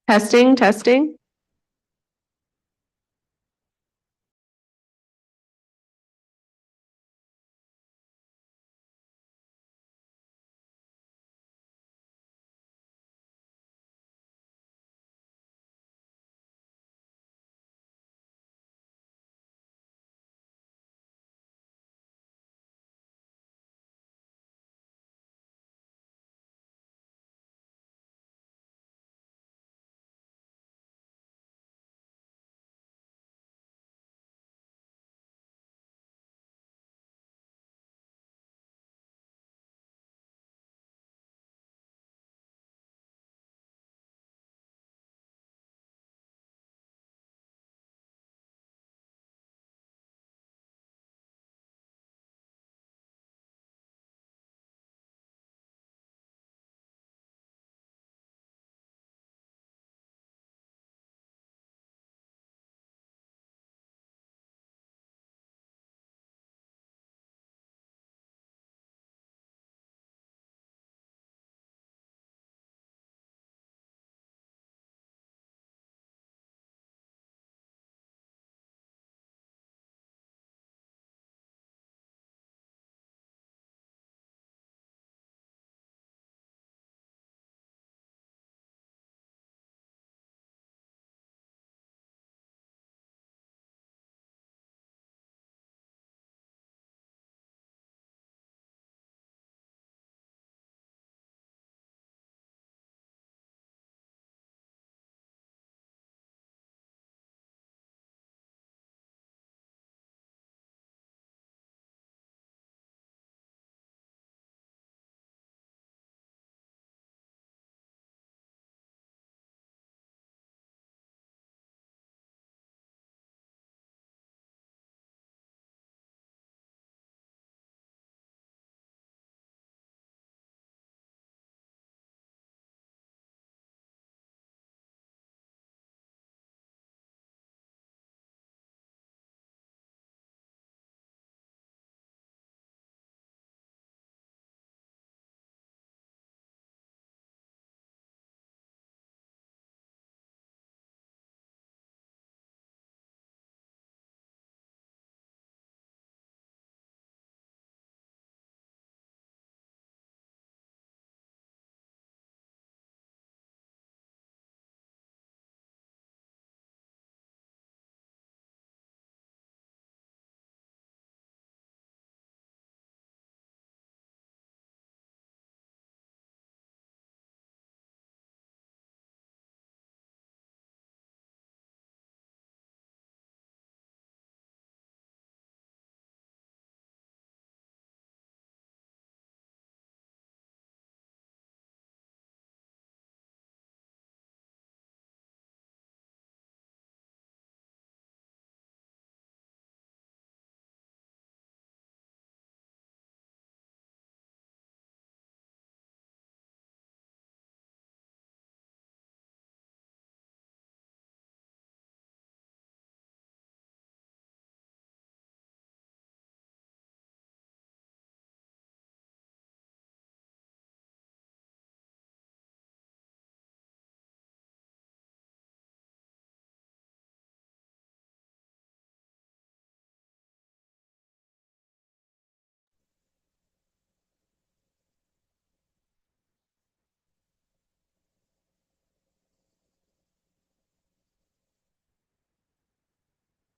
Testing, testing.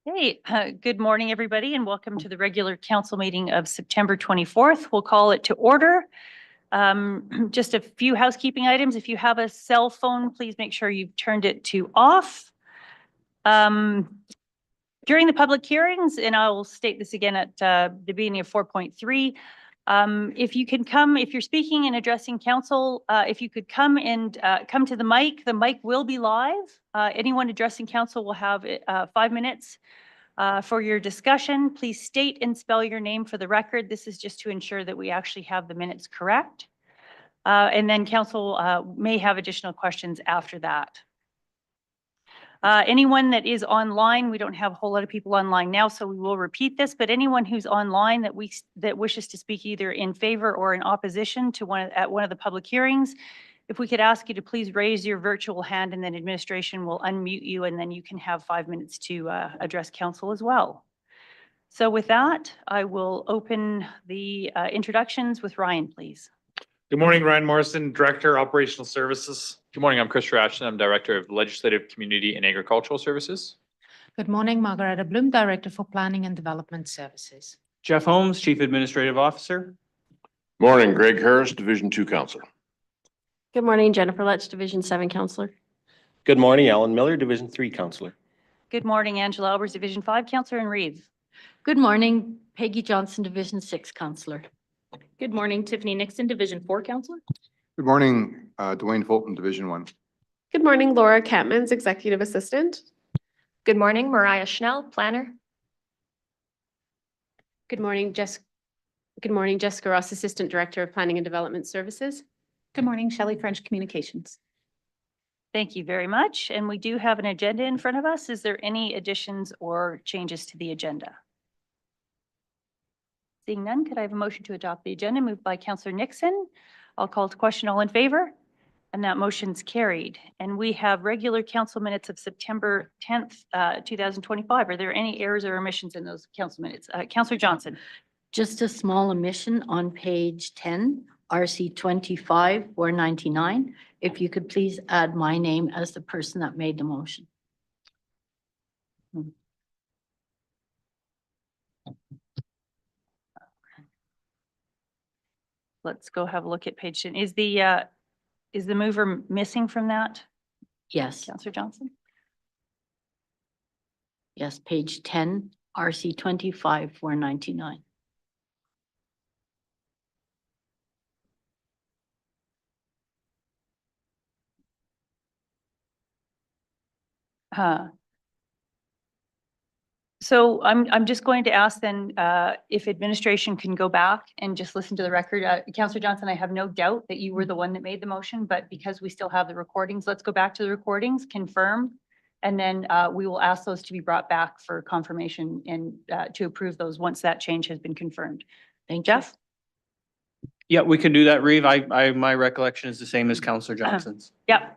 Hey, good morning, everybody, and welcome to the regular council meeting of September 24th. We'll call it to order. Just a few housekeeping items. If you have a cell phone, please make sure you've turned it to off. During the public hearings, and I'll state this again at the beginning of 4.3, if you can come, if you're speaking and addressing council, if you could come and come to the mic will be live. Anyone addressing council will have 5 minutes for your discussion. Please state and spell your name for the record. This is just to ensure that we actually have the minutes correct. And then council may have additional questions after that. Anyone that is online, we don't have a whole lot of people online now, so we will repeat this, but anyone who's online that wishes to speak either in favor or in opposition to one of the public hearings, If we could ask you to please raise your virtual hand and then administration will unmute you and then you can have 5 minutes to address council as well. So with that, I will open the introductions with Ryan, please. Good morning, Ryan Morrison, Director, Operational Services. Good morning, I'm Christopher Ashton. I'm Director of Legislative, Community and Agricultural Services. Good morning, Margareta Bloom, Director for Planning and Development Services. Jeff Holmes, Chief Administrative Officer. Morning, Greg Harris, Division 2 Counselor. Good morning, Jennifer Letch, Division 7 Counselor. Good morning, Alan Miller, Division 3 Counselor. Good morning, Angela Albers, Division 5 Counselor, and Reeves. Good morning, Peggy Johnson, Division 6 Counselor. Good morning, Tiffany Nixon, Division 4 Counselor. Good morning, Dwayne Fulton, Division 1. Good morning, Laura Catmans, Executive Assistant. Good morning, Mariah Schnell, Planner. Good morning, Jessica Ross, Assistant Director of Planning and Development Services. Good morning, Shelley French, Communications. Thank you very much. And we do have an agenda in front of us. Is there any additions or changes to the agenda? Seeing none, could I have a motion to adopt the agenda moved by Councillor Nixon? I'll call to question. All in favor? And that motion's carried. And we have regular council minutes of September 10th, 2025. Are there any errors or omissions in those council minutes? Councillor Johnson. Just a small omission on page 10, RC 25, 499. If you could please add my name as the person that made the motion. Let's go have a look at page 10. Is the mover missing from that, Yes, Councillor Johnson? yes, page 10, RC 25, 499. So I'm just going to ask then if administration can go back and just listen to the record. Councillor Johnson, I have no doubt that you were the one that made the motion, but because we still have the recordings, let's go back to the recordings, confirm, and then we will ask those to be brought back for confirmation and to approve those once that change has been confirmed. Thank you. Jeff? Yeah, we can do that, Reeve. My recollection is the same as Councillor Johnson's. Yeah.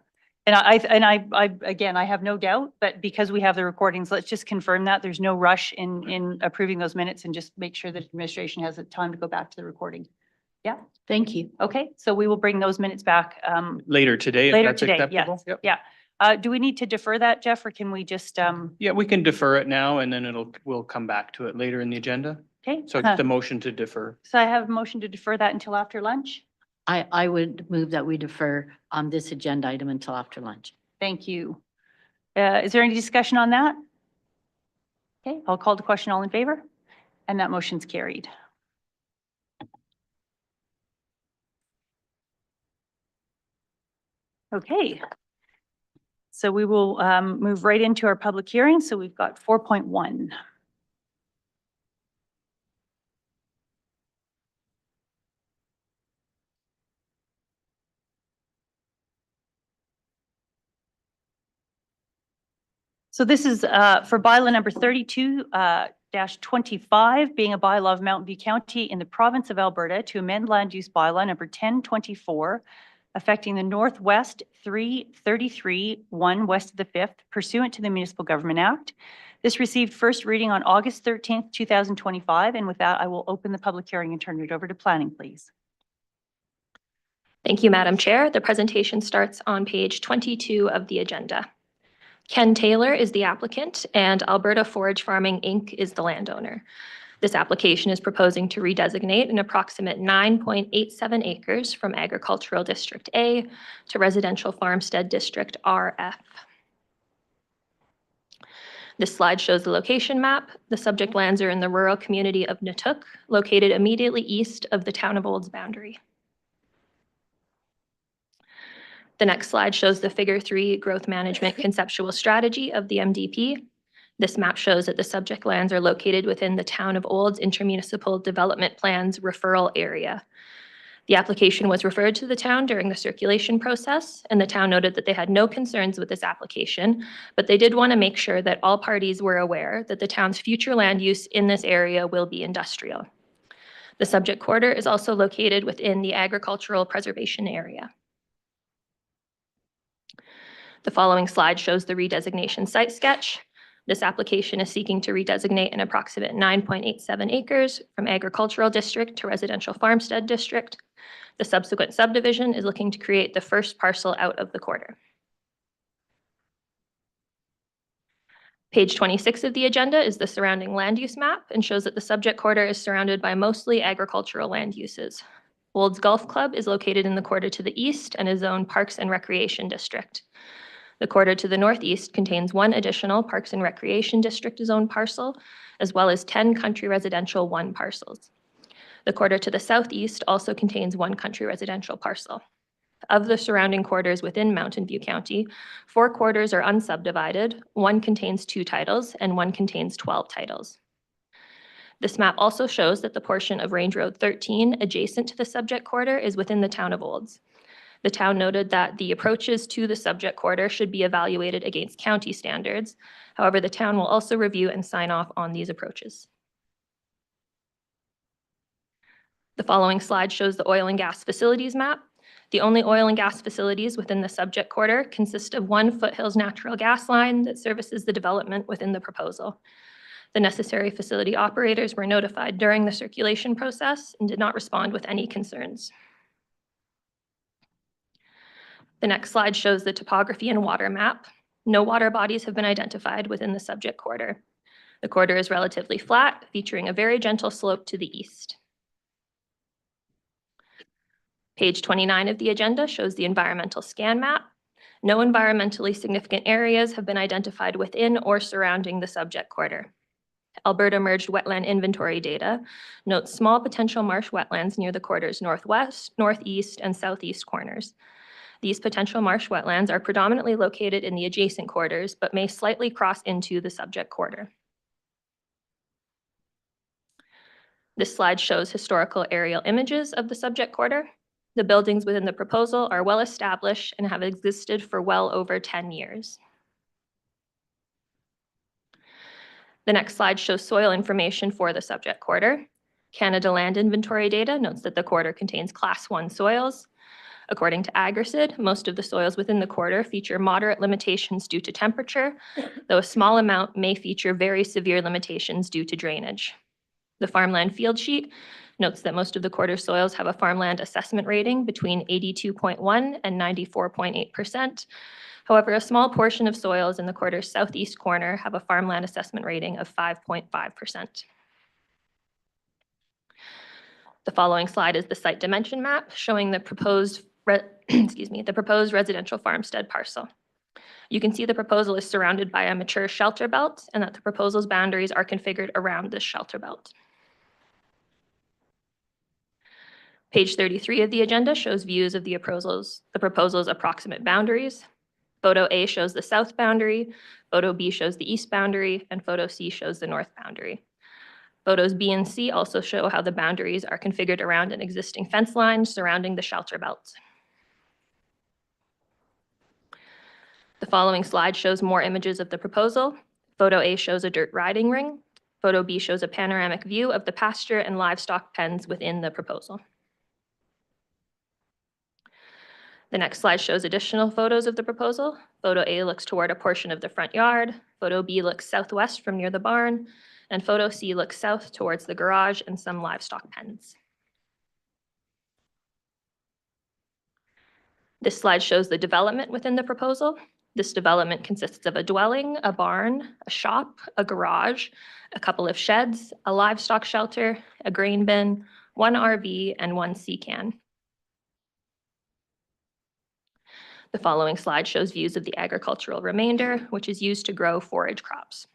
And I again, I have no doubt, but because we have the recordings, let's just confirm that there's no rush in approving those minutes and just make sure that administration has the time to go back to the recording. Yeah. Thank you. Okay. So we will bring those minutes back Later today, if later that's today. acceptable. Yes. Yep. Yeah. Do we need to defer that, Jeff, or can we just Yeah, we can defer it now and then we'll come back to it later in the agenda. okay? So it's the motion to defer. So I have a motion to defer that until after lunch. I would move that we defer on this agenda item until after lunch. Thank you. Is there any discussion on that? Okay, I'll call the question. All in favor? And that motion's carried. Okay. So we will move right into our public hearing. So we've got 4.1. So this is for bylaw number 32-25, being a bylaw of Mountain View County in the province of Alberta to amend land use bylaw number 1024, affecting the Northwest 333-1 west of the 5th pursuant to the Municipal Government Act. This received first reading on August 13th, 2025. And with that, I will open the public hearing and turn it over to planning, please. Thank you, Madam Chair. The presentation starts on page 22 of the agenda. Ken Taylor is the applicant and Alberta Forage Farming, Inc. is the landowner. This application is proposing to redesignate an approximate 9.87 acres from Agricultural District A to Residential Farmstead District RF. This slide shows the location map. The subject lands are in the rural community of Natook, located immediately east of the town of Olds boundary. The next slide shows the Figure 3 growth management conceptual strategy of the MDP. This map shows that the subject lands are located within the town of Olds intermunicipal development plans referral area. The application was referred to the town during the circulation process, and the town noted that they had no concerns with this application, but they did want to make sure that all parties were aware that the town's future land use in this area will be industrial. The subject quarter is also located within the agricultural preservation area. The following slide shows the redesignation site sketch. This application is seeking to redesignate an approximate 9.87 acres from agricultural district to residential farmstead district. The subsequent subdivision is looking to create the first parcel out of the quarter. Page 26 of the agenda is the surrounding land use map and shows that the subject quarter is surrounded by mostly agricultural land uses. Olds Golf Club is located in the quarter to the east and is zoned Parks and Recreation District. The quarter to the northeast contains one additional Parks and Recreation District zone parcel, as well as 10 Country Residential 1 parcels. The quarter to the southeast also contains one Country Residential parcel. Of the surrounding quarters within Mountain View County, 4 quarters are unsubdivided, 1 contains 2 titles, and 1 contains 12 titles. This map also shows that the portion of Range Road 13 adjacent to the subject quarter is within the town of Olds. The town noted that the approaches to the subject quarter should be evaluated against county standards. However, the town will also review and sign off on these approaches. The following slide shows the oil and gas facilities map. The only oil and gas facilities within the subject quarter consist of one Foothills natural gas line that services the development within the proposal. The necessary facility operators were notified during the circulation process and did not respond with any concerns. The next slide shows the topography and water map. No water bodies have been identified within the subject quarter. The quarter is relatively flat, featuring a very gentle slope to the east. Page 29 of the agenda shows the environmental scan map. No environmentally significant areas have been identified within or surrounding the subject quarter. Alberta Merged Wetland Inventory data notes small potential marsh wetlands near the quarter's northwest, northeast, and southeast corners. These potential marsh wetlands are predominantly located in the adjacent quarters, but may slightly cross into the subject quarter. This slide shows historical aerial images of the subject quarter. The buildings within the proposal are well established and have existed for well over 10 years. The next slide shows soil information for the subject quarter. Canada Land Inventory data notes that the quarter contains Class 1 soils. According to Agricid, most of the soils within the quarter feature moderate limitations due to temperature, though a small amount may feature very severe limitations due to drainage. The farmland field sheet notes that most of the quarter soils have a farmland assessment rating between 82.1 and 94.8%. However, a small portion of soils in the quarter's southeast corner have a farmland assessment rating of 5.5%. The following slide is the site dimension map showing the proposed residential farmstead parcel. You can see the proposal is surrounded by a mature shelter belt and that the proposal's boundaries are configured around this shelter belt. Page 33 of the agenda shows views of the proposal's approximate boundaries. Photo A shows the south boundary, Photo B shows the east boundary, and Photo C shows the north boundary. Photos B and C also show how the boundaries are configured around an existing fence line surrounding the shelter belt. The following slide shows more images of the proposal. Photo A shows a dirt riding ring. Photo B shows a panoramic view of the pasture and livestock pens within the proposal. The next slide shows additional photos of the proposal. Photo A looks toward a portion of the front yard. Photo B looks southwest from near the barn. And Photo C looks south towards the garage and some livestock pens. This slide shows the development within the proposal. This development consists of a dwelling, a barn, a shop, a garage, a couple of sheds, a livestock shelter, a grain bin, one RV, and one sea can. The following slide shows views of the agricultural remainder, which is used to grow forage crops.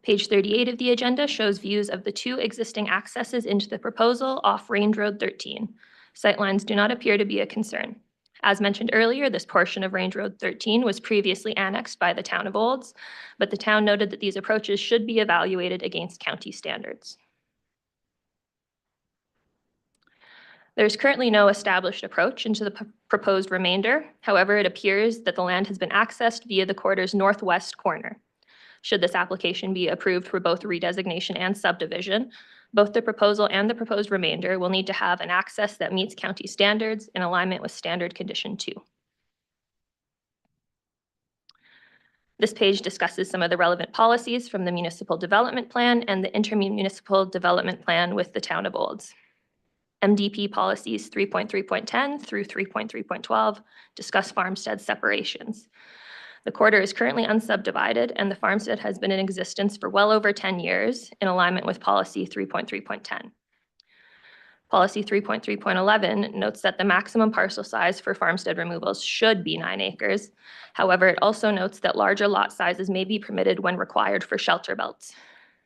Page 38 of the agenda shows views of the 2 existing accesses into the proposal off Range Road 13. Sightlines do not appear to be a concern. As mentioned earlier, this portion of Range Road 13 was previously annexed by the town of Olds, but the town noted that these approaches should be evaluated against county standards. There's currently no established approach into the proposed remainder. However, it appears that the land has been accessed via the quarter's northwest corner. Should this application be approved for both redesignation and subdivision, both the proposal and the proposed remainder will need to have an access that meets county standards in alignment with standard condition 2. This page discusses some of the relevant policies from the municipal development plan and the intermunicipal development plan with the town of Olds. MDP policies 3.3.10 through 3.3.12 discuss farmstead separations. The quarter is currently unsubdivided, and the farmstead has been in existence for well over 10 years in alignment with policy 3.3.10. Policy 3.3.11 notes that the maximum parcel size for farmstead removals should be 9 acres. However, it also notes that larger lot sizes may be permitted when required for shelter belts.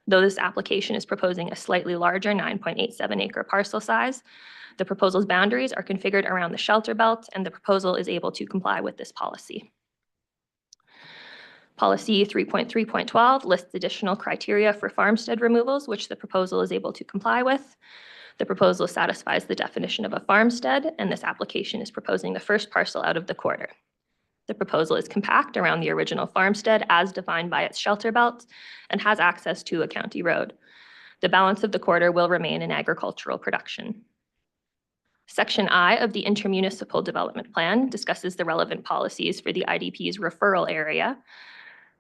Though this application is proposing a slightly larger 9.87 acre parcel size, the proposal's boundaries are configured around the shelter belt, and the proposal is able to comply with this policy. Policy 3.3.12 lists additional criteria for farmstead removals, which the proposal is able to comply with. The proposal satisfies the definition of a farmstead, and this application is proposing the first parcel out of the quarter. The proposal is compact around the original farmstead as defined by its shelter belt and has access to a county road. The balance of the quarter will remain in agricultural production. Section I of the intermunicipal development plan discusses the relevant policies for the IDP's referral area.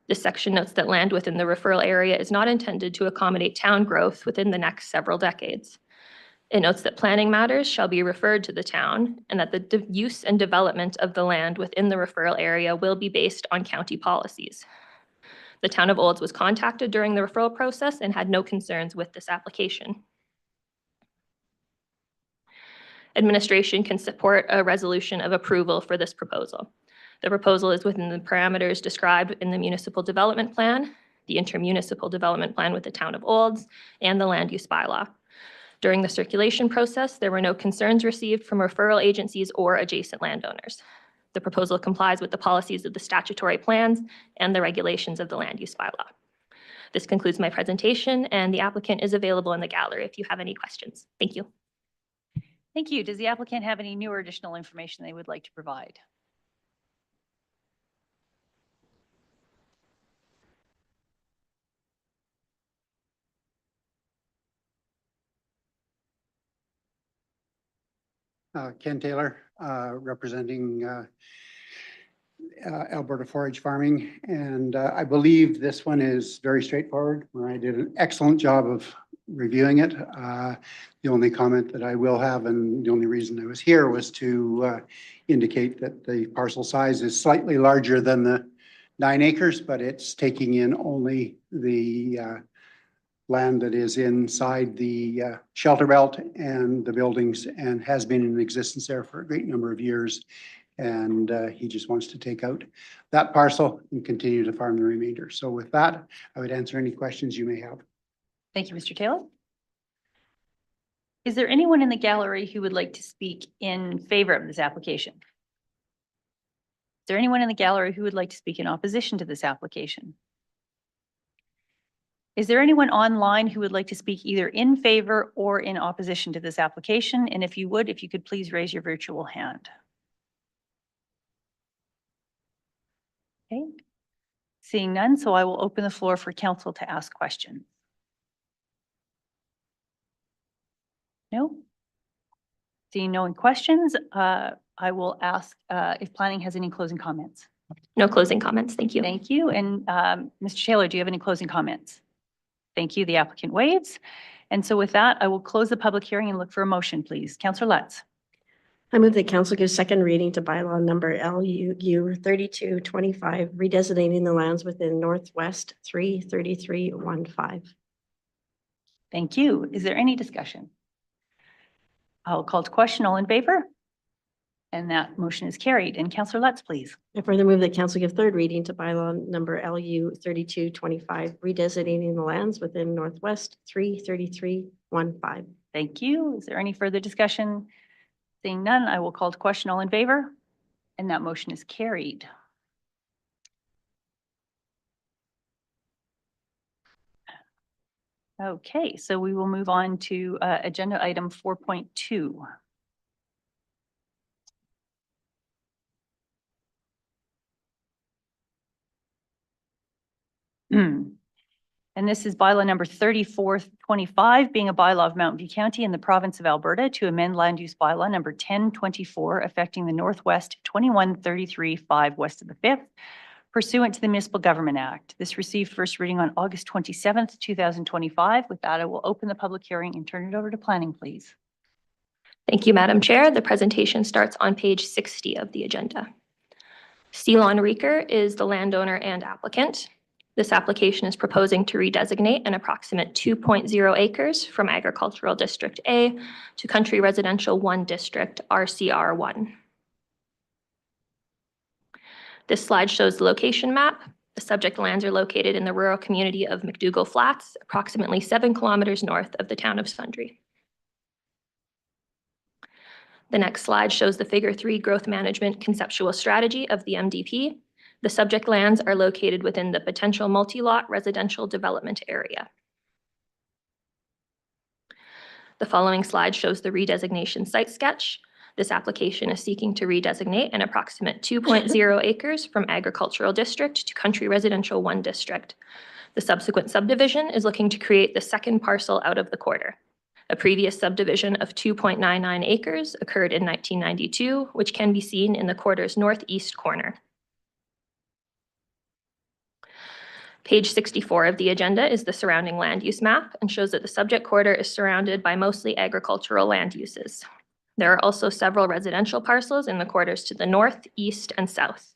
This section notes that land within the referral area is not intended to accommodate town growth within the next several decades. It notes that planning matters shall be referred to the town and that the use and development of the land within the referral area will be based on county policies. The town of Olds was contacted during the referral process and had no concerns with this application. Administration can support a resolution of approval for this proposal. The proposal is within the parameters described in the municipal development plan, the intermunicipal development plan with the town of Olds, and the land use bylaw. During the circulation process, there were no concerns received from referral agencies or adjacent landowners. The proposal complies with the policies of the statutory plans and the regulations of the land use bylaw. This concludes my presentation, and the applicant is available in the gallery if you have any questions. Thank you. Thank you. Does the applicant have any new or additional information they would like to provide? Ken Taylor, representing Alberta Forage Farming. And I believe this one is very straightforward. I did an excellent job of reviewing it. The only comment that I will have, and the only reason I was here, was to indicate that the parcel size is slightly larger than the 9 acres, but it's taking in only the land that is inside the shelter belt and the buildings, and has been in existence there for a great number of years. And he just wants to take out that parcel and continue to farm the remainder. So with that, I would answer any questions you may have. Thank you, Mr. Taylor. Is there anyone in the gallery who would like to speak in favor of this application? Is there anyone in the gallery who would like to speak in opposition to this application? Is there anyone online who would like to speak either in favor or in opposition to this application? And if you could please raise your virtual hand. Okay. Seeing none, so I will open the floor for council to ask questions. No? Seeing no questions, I will ask if planning has any closing comments. No closing comments. Thank you. Thank you. And Mr. Taylor, do you have any closing comments? Thank you. The applicant waives. And so with that, I will close the public hearing and look for a motion, please. Councillor Lutz. I move that council gives second reading to bylaw number LU 3225, redesignating the lands within Northwest 33315. Thank you. Is there any discussion? I'll call to question. All in favor? And that motion is carried. And Councillor Lutz, please. I further move that council give third reading to bylaw number LU 3225, redesignating the lands within Northwest 33315. Thank you. Is there any further discussion? Seeing none, I will call to question. All in favor? And that motion is carried. Okay, so we will move on to agenda item 4.2. And this is bylaw number 3425, being a bylaw of Mountain View County in the province of Alberta to amend land use bylaw number 1024 affecting the Northwest 2133-5 west of the 5th pursuant to the Municipal Government Act. This received first reading on August 27th, 2025. With that, I will open the public hearing and turn it over to planning, please. Thank you, Madam Chair. The presentation starts on page 60 of the agenda. Ceylon Reeker is the landowner and applicant. This application is proposing to redesignate an approximate 2.0 acres from Agricultural District A to Country Residential 1 District, RCR1. This slide shows the location map. The subject lands are located in the rural community of McDougall Flats, approximately 7 kilometers north of the town of Sundre. The next slide shows the Figure 3 growth management conceptual strategy of the MDP. The subject lands are located within the potential multi-lot residential development area. The following slide shows the redesignation site sketch. This application is seeking to redesignate an approximate 2.0 acres from Agricultural District to Country Residential 1 District. The subsequent subdivision is looking to create the second parcel out of the quarter. A previous subdivision of 2.99 acres occurred in 1992, which can be seen in the quarter's northeast corner. Page 64 of the agenda is the surrounding land use map and shows that the subject quarter is surrounded by mostly agricultural land uses. There are also several residential parcels in the quarters to the north, east, and south.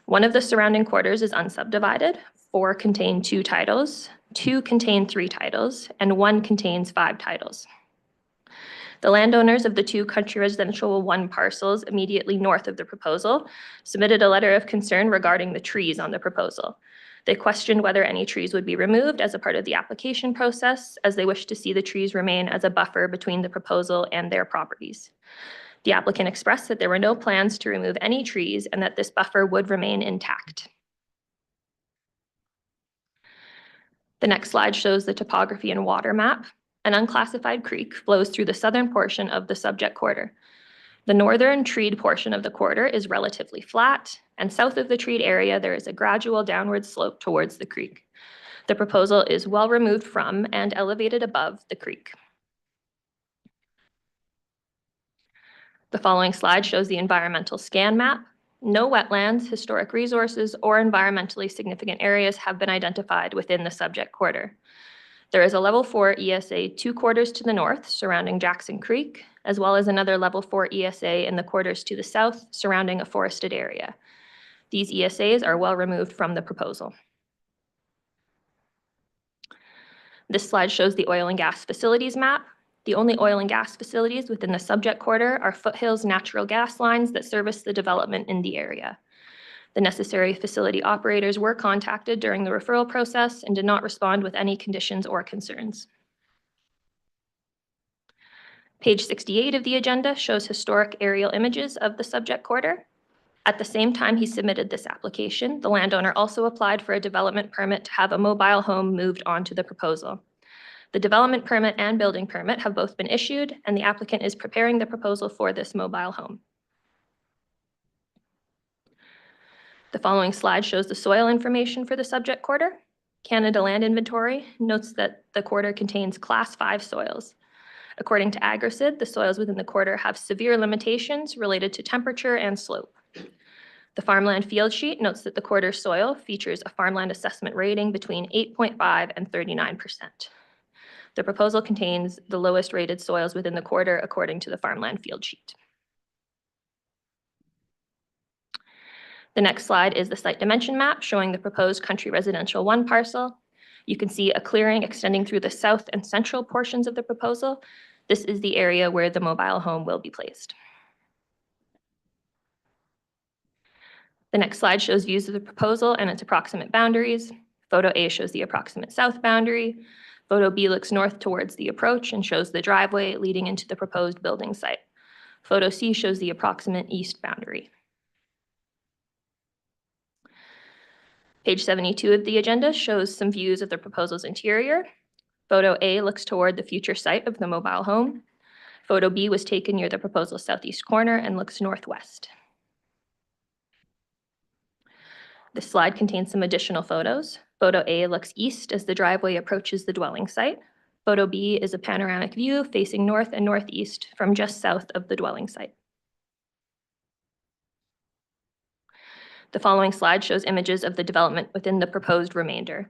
One of the surrounding quarters is unsubdivided. 4 contain 2 titles, 2 contain 3 titles, and 1 contains 5 titles. The landowners of the 2 Country Residential 1 parcels immediately north of the proposal submitted a letter of concern regarding the trees on the proposal. They questioned whether any trees would be removed as a part of the application process, as they wish to see the trees remain as a buffer between the proposal and their properties. The applicant expressed that there were no plans to remove any trees and that this buffer would remain intact. The next slide shows the topography and water map. An unclassified creek flows through the southern portion of the subject quarter. The northern treed portion of the quarter is relatively flat, and south of the treed area, there is a gradual downward slope towards the creek. The proposal is well removed from and elevated above the creek. The following slide shows the environmental scan map. No wetlands, historic resources, or environmentally significant areas have been identified within the subject quarter. There is a level 4 ESA 2 quarters to the north surrounding Jackson Creek, as well as another level 4 ESA in the quarters to the south surrounding a forested area. These ESAs are well removed from the proposal. This slide shows the oil and gas facilities map. The only oil and gas facilities within the subject quarter are Foothills natural gas lines that service the development in the area. The necessary facility operators were contacted during the referral process and did not respond with any conditions or concerns. Page 68 of the agenda shows historic aerial images of the subject quarter. At the same time he submitted this application, the landowner also applied for a development permit to have a mobile home moved onto the proposal. The development permit and building permit have both been issued, and the applicant is preparing the proposal for this mobile home. The following slide shows the soil information for the subject quarter. Canada Land Inventory notes that the quarter contains Class 5 soils. According to AgriSid, the soils within the quarter have severe limitations related to temperature and slope. The farmland field sheet notes that the quarter soil features a farmland assessment rating between 8.5 and 39%. The proposal contains the lowest rated soils within the quarter according to the farmland field sheet. The next slide is the site dimension map showing the proposed Country Residential 1 parcel. You can see a clearing extending through the south and central portions of the proposal. This is the area where the mobile home will be placed. The next slide shows views of the proposal and its approximate boundaries. Photo A shows the approximate south boundary. Photo B looks north towards the approach and shows the driveway leading into the proposed building site. Photo C shows the approximate east boundary. Page 72 of the agenda shows some views of the proposal's interior. Photo A looks toward the future site of the mobile home. Photo B was taken near the proposal's southeast corner and looks northwest. This slide contains some additional photos. Photo A looks east as the driveway approaches the dwelling site. Photo B is a panoramic view facing north and northeast from just south of the dwelling site. The following slide shows images of the development within the proposed remainder.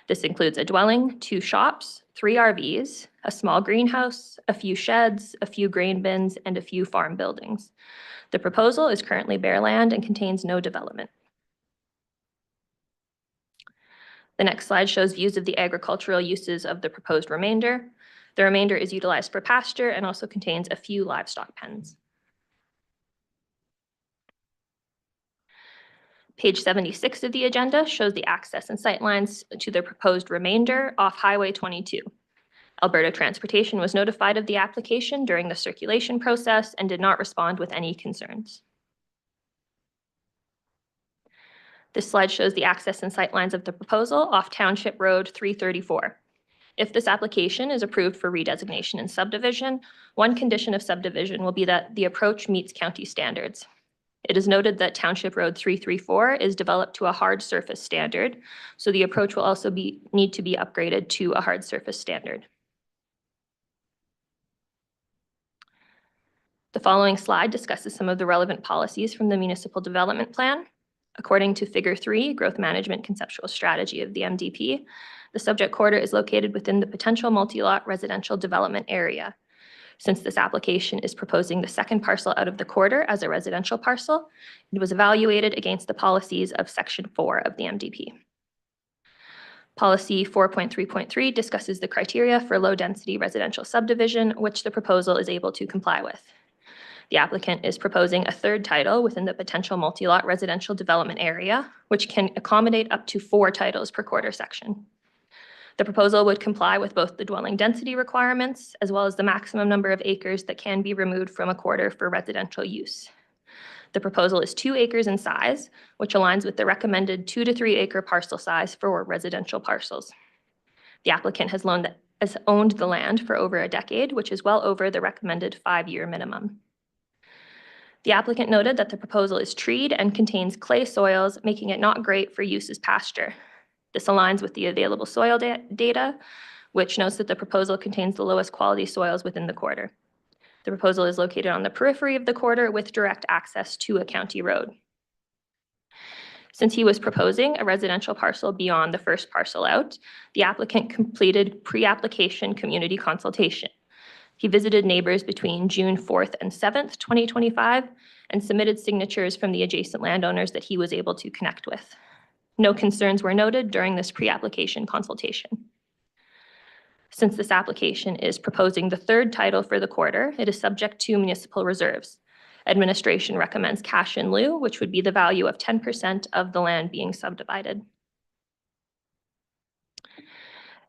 This includes a dwelling, 2 shops, 3 RVs, a small greenhouse, a few sheds, a few grain bins, and a few farm buildings. The proposal is currently bare land and contains no development. The next slide shows views of the agricultural uses of the proposed remainder. The remainder is utilized for pasture and also contains a few livestock pens. Page 76 of the agenda shows the access and sightlines to the proposed remainder off Highway 22. Alberta Transportation was notified of the application during the circulation process and did not respond with any concerns. This slide shows the access and sightlines of the proposal off Township Road 334. If this application is approved for redesignation and subdivision, one condition of subdivision will be that the approach meets county standards. It is noted that Township Road 334 is developed to a hard surface standard, so the approach will also need to be upgraded to a hard surface standard. The following slide discusses some of the relevant policies from the Municipal Development Plan. According to Figure 3, Growth Management Conceptual Strategy of the MDP, the subject quarter is located within the potential multi-lot residential development area. Since this application is proposing the second parcel out of the quarter as a residential parcel, it was evaluated against the policies of Section 4 of the MDP. Policy 4.3.3 discusses the criteria for low-density residential subdivision, which the proposal is able to comply with. The applicant is proposing a third title within the potential multi-lot residential development area, which can accommodate up to 4 titles per quarter section. The proposal would comply with both the dwelling density requirements as well as the maximum number of acres that can be removed from a quarter for residential use. The proposal is 2 acres in size, which aligns with the recommended 2 to 3 acre parcel size for residential parcels. The applicant has owned the land for over a decade, which is well over the recommended 5-year minimum. The applicant noted that the proposal is treed and contains clay soils, making it not great for use as pasture. This aligns with the available soil data, which notes that the proposal contains the lowest quality soils within the quarter. The proposal is located on the periphery of the quarter with direct access to a county road. Since he was proposing a residential parcel beyond the first parcel out, the applicant completed pre-application community consultation. He visited neighbors between June 4th and 7th, 2025, and submitted signatures from the adjacent landowners that he was able to connect with. No concerns were noted during this pre-application consultation. Since this application is proposing the third title for the quarter, it is subject to municipal reserves. Administration recommends cash in lieu, which would be the value of 10% of the land being subdivided.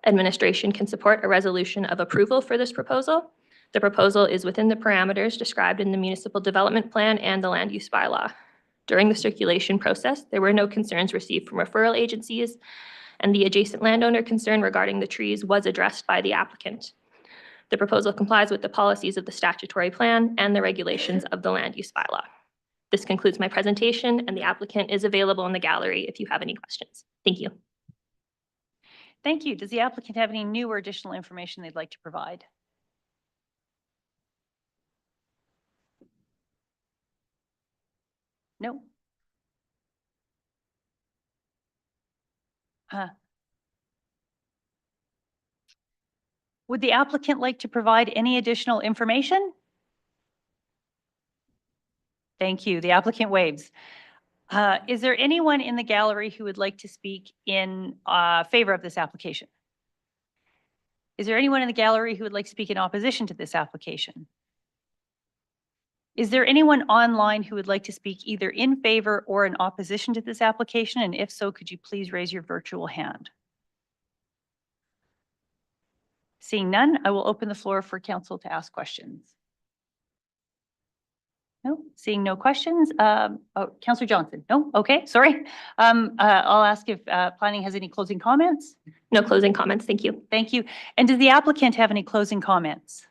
Administration can support a resolution of approval for this proposal. The proposal is within the parameters described in the Municipal Development Plan and the Land Use Bylaw. During the circulation process, there were no concerns received from referral agencies, and the adjacent landowner concern regarding the trees was addressed by the applicant. The proposal complies with the policies of the statutory plan and the regulations of the Land Use Bylaw. This concludes my presentation, and the applicant is available in the gallery if you have any questions. Thank you. Thank you. Does the applicant have any new or additional information they'd like to provide? No? Would the applicant like to provide any additional information? Thank you. The applicant waves. Is there anyone in the gallery who would like to speak in favor of this application? Is there anyone in the gallery who would like to speak in opposition to this application? Is there anyone online who would like to speak either in favor or in opposition to this application? And if so, could you please raise your virtual hand? Seeing none, I will open the floor for council to ask questions. No, seeing no questions. Councillor Johnson. No, okay, sorry. I'll ask if planning has any closing comments. No closing comments. Thank you. Thank you. And does the applicant have any closing comments?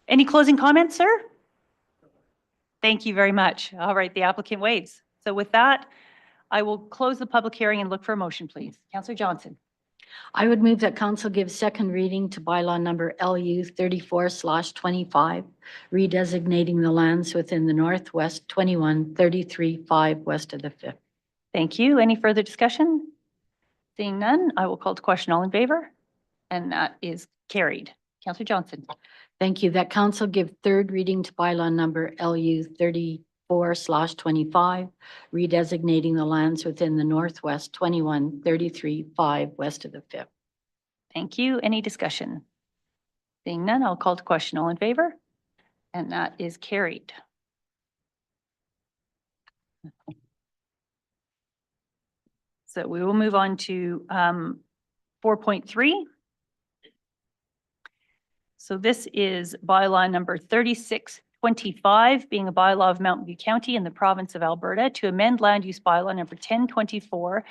Any closing comments, sir? Thank you very much. All right, the applicant waves. So with that, I will close the public hearing and look for a motion, please. Councillor Johnson. I would move that council give second reading to bylaw number LU 34/25, redesignating the lands within the Northwest 21-33-5 west of the 5th. Thank you. Any further discussion? Seeing none, I will call to question. All in favor? And that is carried. Councillor Johnson. Thank you. That council give third reading to bylaw number LU 34/25, redesignating the lands within the Northwest 21-33-5 west of the 5th. Thank you. Any discussion? Seeing none, I'll call to question. All in favor? And that is carried. So we will move on to 4.3. So this is bylaw number 3625, being a bylaw of Mountain View County in the province of Alberta to amend land use bylaw number 1024,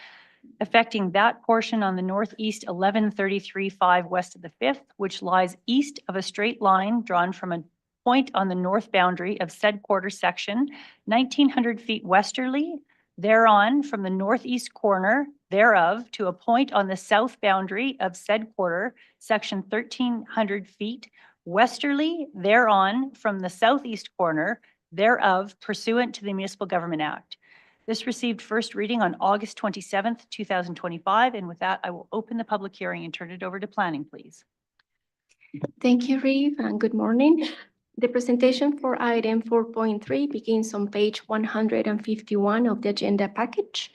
affecting that portion on the northeast 1133-5 west of the 5th, which lies east of a straight line drawn from a point on the north boundary of said quarter section, 1900 feet westerly, thereon from the northeast corner thereof to a point on the south boundary of said quarter, section 1300 feet westerly thereon from the southeast corner thereof pursuant to the Municipal Government Act. This received first reading on August 27th, 2025. And with that, I will open the public hearing and turn it over to planning, please. Thank you, Reeve, and good morning. The presentation for item 4.3 begins on page 151 of the agenda package.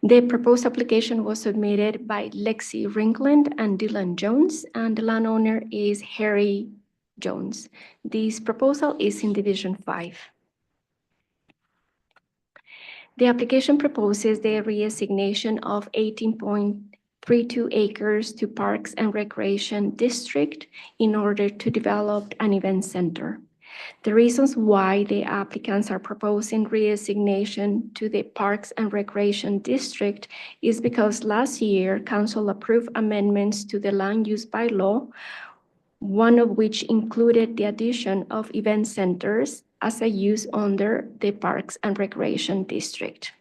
The proposed application was submitted by Lexi Ringland and Dylan Jones, and the landowner is Harry Jones. This proposal is in Division 5. The application proposes the reassignation of 18.32 acres to Parks and Recreation District in order to develop an event center. The reasons why the applicants are proposing reassignation to the Parks and Recreation District is because last year, Council approved amendments to the land use bylaw, one of which included the addition of event centers as a use under the Parks and Recreation District.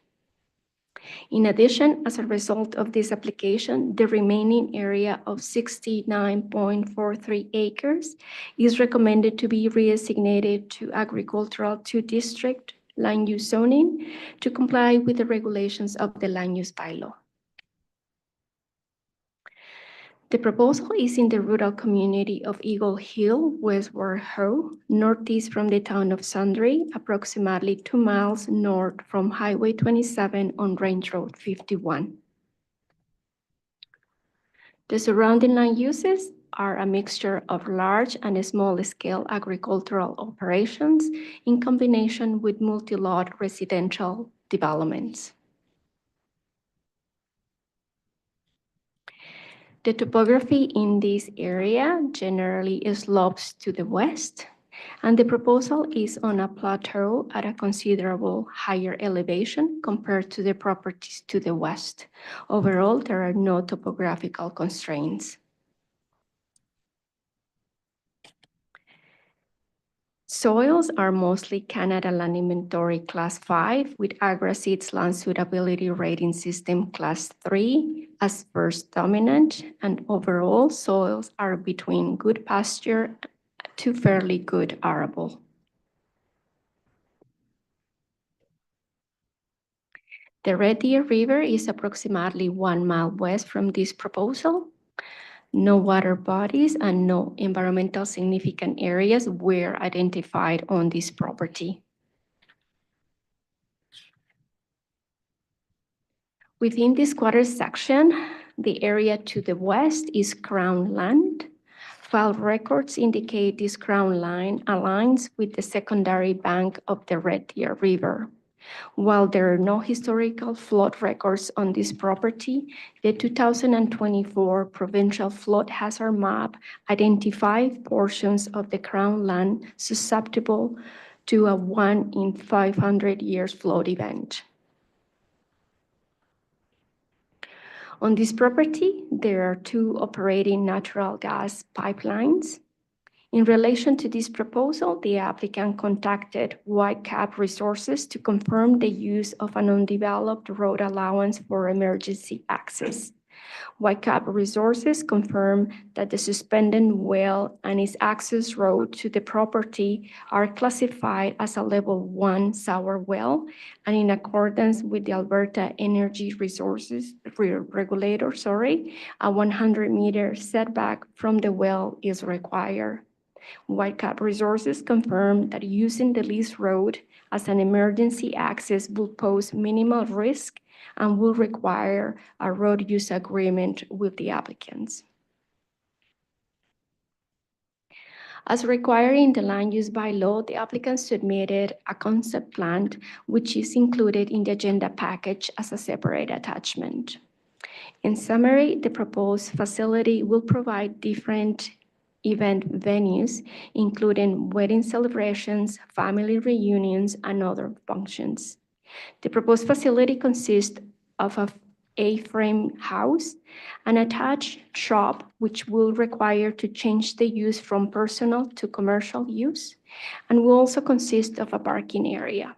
In addition, as a result of this application, the remaining area of 69.43 acres is recommended to be reassignated to Agricultural 2 District land use zoning to comply with the regulations of the land use bylaw. The proposal is in the rural community of Eagle Hill, Westward Ho, northeast from the town of Sundre, approximately 2 miles north from Highway 27 on Range Road 51. The surrounding land uses are a mixture of large and small-scale agricultural operations in combination with multi-lot residential developments. The topography in this area generally slopes to the west, and the proposal is on a plateau at a considerable higher elevation compared to the properties to the west. Overall, there are no topographical constraints. Soils are mostly Canada Land Inventory Class 5 with AgriSeeds Land Suitability Rating System Class 3 as first dominant, and overall soils are between good pasture to fairly good arable. The Red Deer River is approximately 1 mile west from this proposal. No water bodies and no environmental significant areas were identified on this property. Within this quarter section, the area to the west is Crown land. File records indicate this Crown line aligns with the secondary bank of the Red Deer River. While there are no historical flood records on this property, the 2024 Provincial Flood Hazard Map identified portions of the Crown land susceptible to a 1 in 500 years flood event. On this property, there are 2 operating natural gas pipelines. In relation to this proposal, the applicant contacted Whitecap Resources to confirm the use of an undeveloped road allowance for emergency access. Whitecap Resources confirmed that the suspended well and its access road to the property are classified as a level 1 sour well, and in accordance with the Alberta Energy Resources Regulator, a 100-meter setback from the well is required. Whitecap Resources confirmed that using the lease road as an emergency access will pose minimal risk and will require a road use agreement with the applicants. As required in the land use bylaw, the applicant submitted a concept plan, which is included in the agenda package as a separate attachment. In summary, the proposed facility will provide different event venues, including wedding celebrations, family reunions, and other functions. The proposed facility consists of a A-frame house, an attached shop, which will require to change the use from personal to commercial use, and will also consist of a parking area.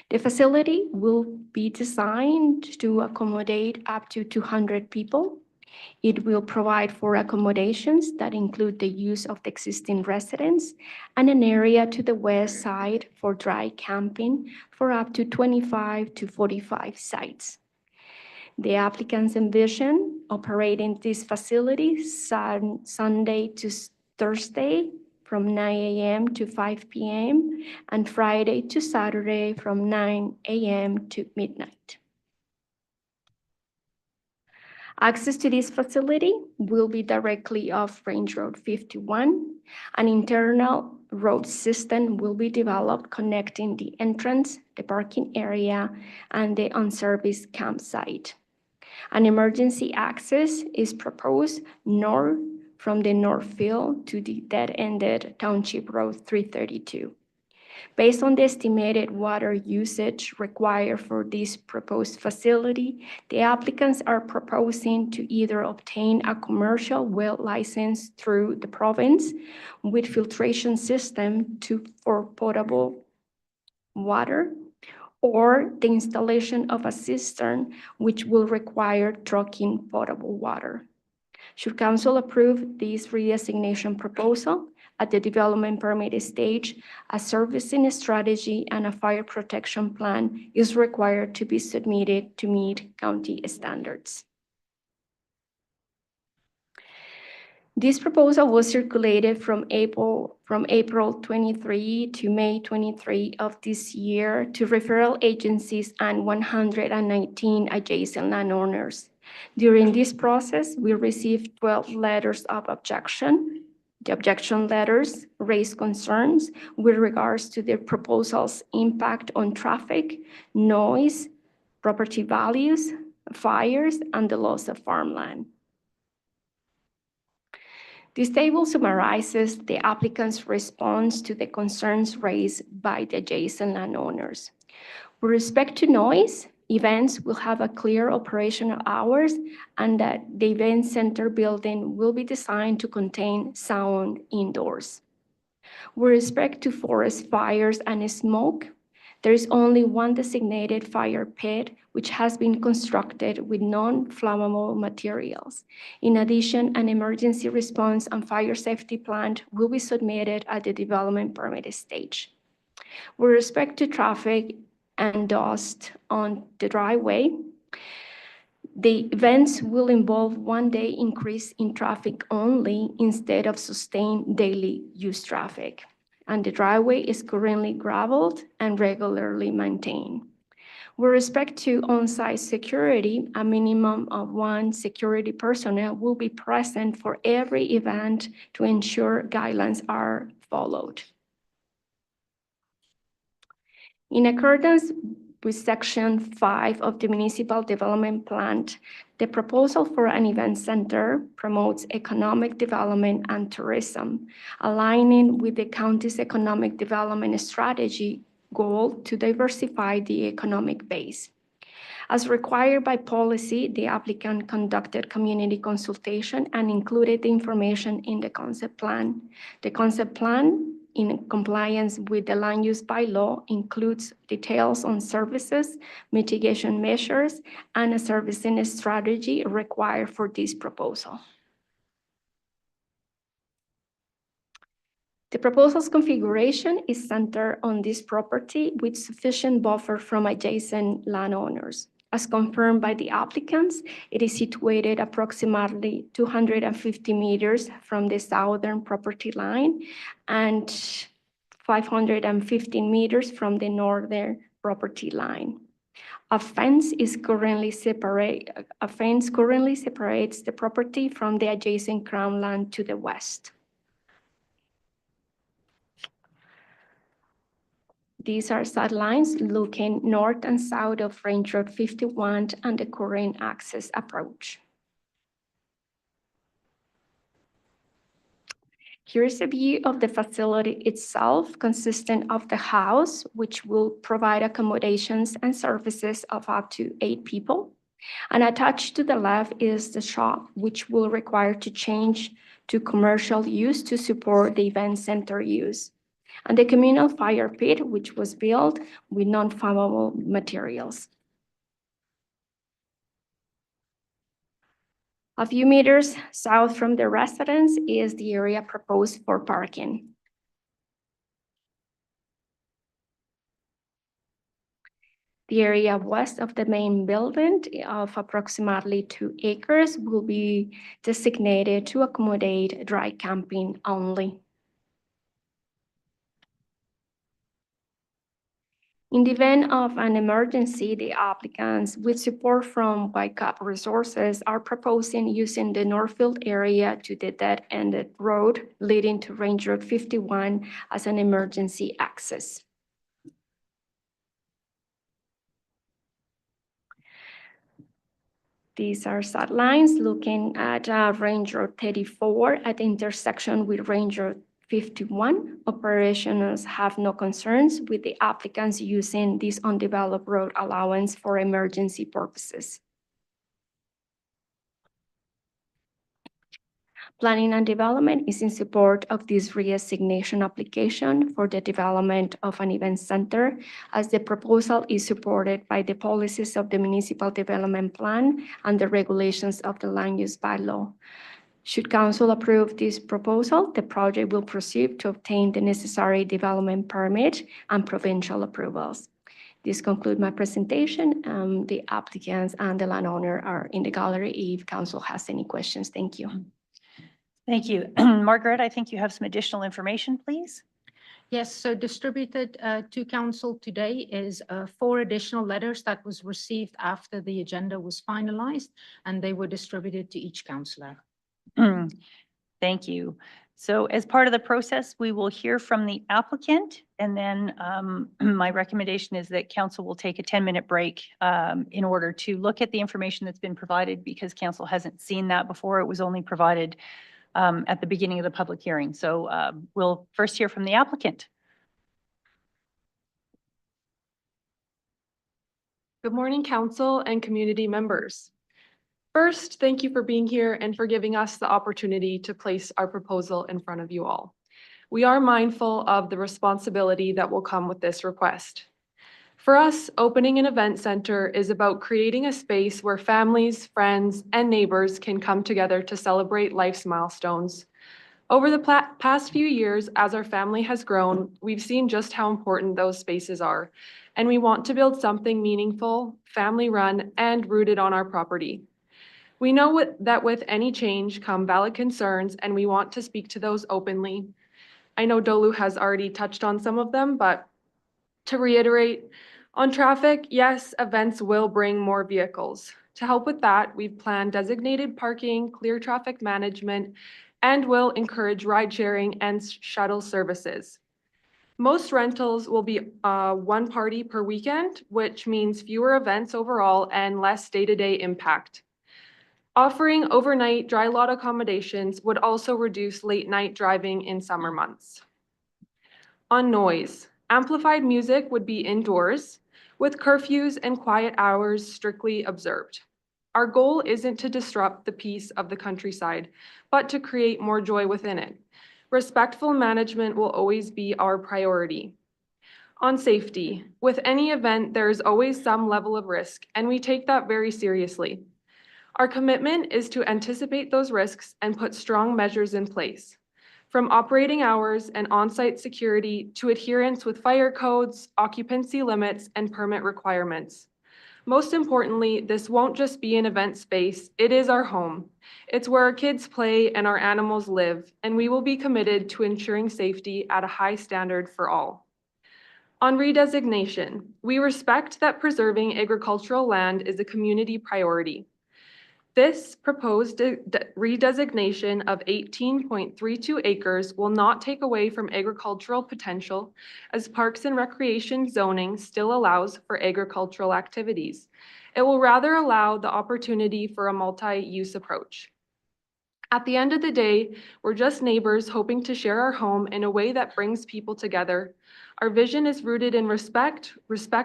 The facility will be designed to accommodate up to 200 people. It will provide for accommodations that include the use of the existing residence and an area to the west side for dry camping for up to 25 to 45 sites. The applicants envision operating this facility Sunday to Thursday from 9 a.m. to 5 p.m. and Friday to Saturday from 9 a.m. to midnight. Access to this facility will be directly off Range Road 51. An internal road system will be developed connecting the entrance, the parking area, and the unserviced campsite. An emergency access is proposed north from the North Field to the dead-ended Township Road 332. Based on the estimated water usage required for this proposed facility, the applicants are proposing to either obtain a commercial well license through the province with filtration system for potable water, or the installation of a cistern which will require trucking potable water. Should council approve this redesignation proposal, at the development permit stage, a servicing strategy and a fire protection plan is required to be submitted to meet county standards. This proposal was circulated from April 23 to May 23 of this year to referral agencies and 119 adjacent landowners. During this process, we received 12 letters of objection. The objection letters raised concerns with regards to the proposal's impact on traffic, noise, property values, fires, and the loss of farmland. This table summarizes the applicant's response to the concerns raised by the adjacent landowners. With respect to noise, events will have a clear operational hours and that the event center building will be designed to contain sound indoors. With respect to forest fires and smoke, there is only one designated fire pit, which has been constructed with non-flammable materials. In addition, an emergency response and fire safety plan will be submitted at the development permit stage. With respect to traffic and dust on the driveway, the events will involve one-day increase in traffic only instead of sustained daily use traffic. And the driveway is currently gravelled and regularly maintained. With respect to on-site security, a minimum of 1 security personnel will be present for every event to ensure guidelines are followed. In accordance with Section 5 of the Municipal Development Plan, the proposal for an event center promotes economic development and tourism, aligning with the county's economic development strategy goal to diversify the economic base. As required by policy, the applicant conducted community consultation and included the information in the concept plan. The concept plan, in compliance with the land use bylaw, includes details on services, mitigation measures, and a servicing strategy required for this proposal. The proposal's configuration is centered on this property with sufficient buffer from adjacent landowners. As confirmed by the applicants, it is situated approximately 250 meters from the southern property line and 515 meters from the northern property line. A fence currently separates the property from the adjacent crown land to the west. These are sidelines looking north and south of Range Road 51 and the current access approach. Here is a view of the facility itself, consisting of the house, which will provide accommodations and services of up to 8 people. And attached to the left is the shop, which will require to change to commercial use to support the event center use, and the communal fire pit, which was built with non-flammable materials. A few meters south from the residence is the area proposed for parking. The area west of the main building of approximately 2 acres will be designated to accommodate dry camping only. In the event of an emergency, the applicants, with support from Whitecap Resources, are proposing using the Northfield area to the dead-ended road leading to Range Road 51 as an emergency access. These are sidelines looking at Range Road 34 at the intersection with Range Road 51. Operationals have no concerns with the applicants using this undeveloped road allowance for emergency purposes. Planning and Development is in support of this reassignation application for the development of an event center, as the proposal is supported by the policies of the Municipal Development Plan and the regulations of the Land Use Bylaw. Should Council approve this proposal, the project will proceed to obtain the necessary development permit and provincial approvals. This concludes my presentation. The applicants and the landowner are in the gallery if Council has any questions. Thank you. Thank you. Margaret, I think you have some additional information, please. Yes, so distributed to council today is 4 additional letters that was received after the agenda was finalized, and they were distributed to each councillor. Thank you. So as part of the process, we will hear from the applicant, and then my recommendation is that council will take a 10-minute break in order to look at the information that's been provided, because council hasn't seen that before. It was only provided at the beginning of the public hearing. So we'll first hear from the applicant. Good morning, council and community members. First, thank you for being here and for giving us the opportunity to place our proposal in front of you all. We are mindful of the responsibility that will come with this request. For us, opening an event center is about creating a space where families, friends, and neighbors can come together to celebrate life's milestones. Over the past few years, as our family has grown, we've seen just how important those spaces are, and we want to build something meaningful, family-run, and rooted on our property. We know that with any change come valid concerns, and we want to speak to those openly. I know Dolu has already touched on some of them, but to reiterate, on traffic, yes, events will bring more vehicles. To help with that, we've planned designated parking, clear traffic management, and will encourage ride sharing and shuttle services. Most rentals will be 1 party per weekend, which means fewer events overall and less day-to-day impact. Offering overnight dry lot accommodations would also reduce late night driving in summer months. On noise, amplified music would be indoors. with curfews and quiet hours strictly observed. Our goal isn't to disrupt the peace of the countryside, but to create more joy within it. Respectful management will always be our priority. On safety, with any event, there is always some level of risk, and we take that very seriously. Our commitment is to anticipate those risks and put strong measures in place, from operating hours and on-site security to adherence with fire codes, occupancy limits, and permit requirements. Most importantly, this won't just be an event space, it is our home. It's where our kids play and our animals live, and we will be committed to ensuring safety at a high standard for all. On redesignation, we respect that preserving agricultural land is a community priority. This proposed redesignation of 18.32 acres will not take away from agricultural potential, as Parks and Recreation zoning still allows for agricultural activities. It will rather allow the opportunity for a multi-use approach. At the end of the day, we're just neighbors hoping to share our home in a way that brings people together. Our vision is rooted in respect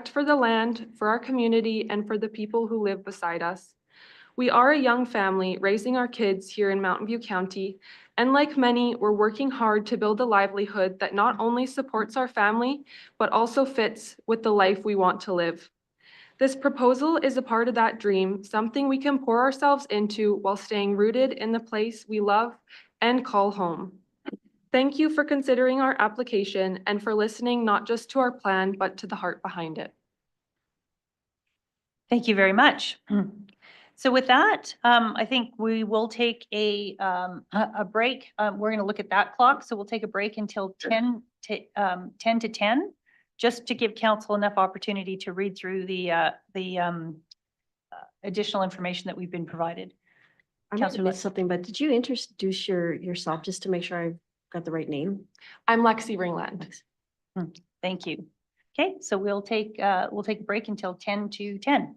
for the land, for our community, and for the people who live beside us. We are a young family raising our kids here in Mountain View County, and like many, we're working hard to build a livelihood that not only supports our family, but also fits with the life we want to live. This proposal is a part of that dream, something we can pour ourselves into while staying rooted in the place we love and call home. Thank you for considering our application and for listening not just to our plan, but to the heart behind it. Thank you very much. So with that, I think we will take a break. We're going to look at that clock, so we'll take a break until 10 to 10, just to give council enough opportunity to read through the additional information that we've been provided. I might have Councillor missed something, but did you introduce yourself just to make sure I've got the right name? I'm Lexi Ringland. Thank you. Okay, so we'll take a break until 10 to 10.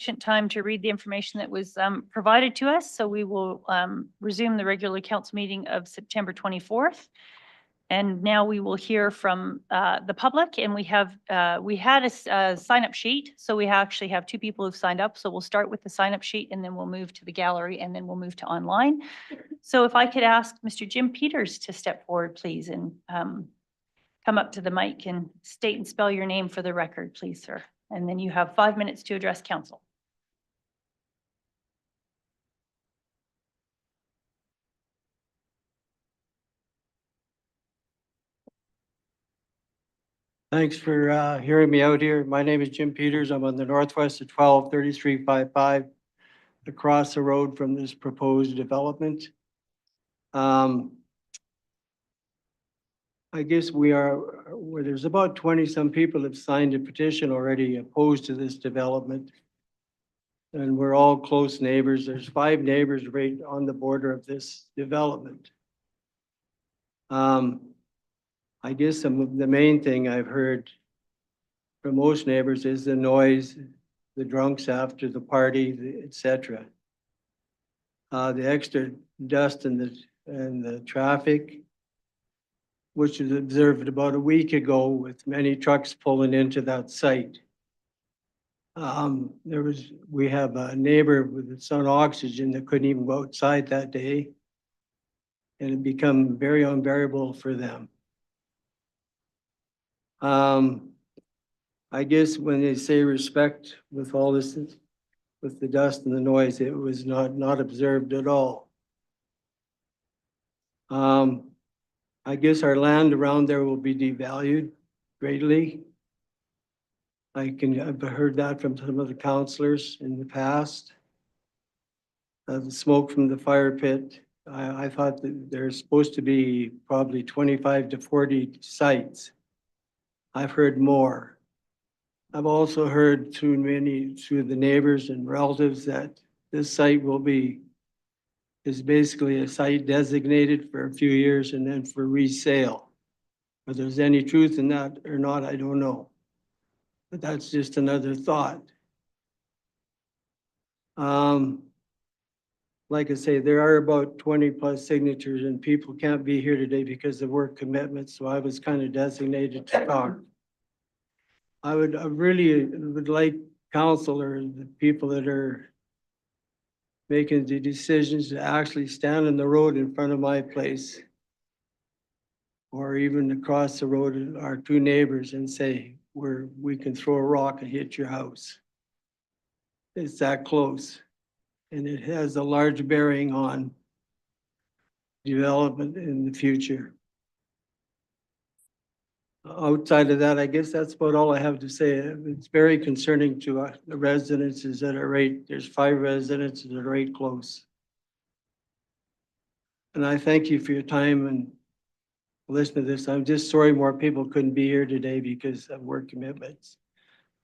sufficient time to read the information that was provided to us. So we will resume the regular council meeting of September 24th. And now we will hear from the public, and we had a sign-up sheet. So we actually have two people who've signed up. So we'll start with the sign-up sheet, and then we'll move to the gallery, and then we'll move to online. So if I could ask Mr. Jim Peters to step forward, please, and come up to the mic and state and spell your name for the record, please, sir. And then you have 5 minutes to address council. Thanks for hearing me out here. My name is Jim Peters. I'm on the northwest of 123355, across the road from this proposed development. I guess where there's about 20 some people have signed a petition already opposed to this development. And we're all close neighbors. There's 5 neighbors right on the border of this development. I guess the main thing I've heard from most neighbors is the noise, the drunks after the party, et cetera. The extra dust and the traffic, which was observed about a week ago with many trucks pulling into that site. We have a neighbor with its own oxygen that couldn't even go outside that day. And it become very unbearable for them. I guess when they say respect with all this, with the dust and the noise, it was not observed at all. I guess our land around there will be devalued greatly. I've heard that from some of the councillors in the past. The smoke from the fire pit. I thought that there's supposed to be probably 25 to 40 sites. I've heard more. I've also heard through the neighbors and relatives that this site is basically a site designated for a few years and then for resale. Whether there's any truth in that or not, I don't know. But that's just another thought. Like I say, there are about 20 plus signatures and people can't be here today because of work commitments. So I was kind of designated to talk. I really would like council or the people that are making the decisions to actually stand in the road in front of my place or even across the road, our 2 neighbors, and say, we can throw a rock and hit your house. It's that close. And it has a large bearing on development in the future. Outside of that, I guess that's about all I have to say. It's very concerning to the residences that are there's 5 residences that are right close. And I thank you for your time and listen to this. I'm just sorry more people couldn't be here today because of work commitments.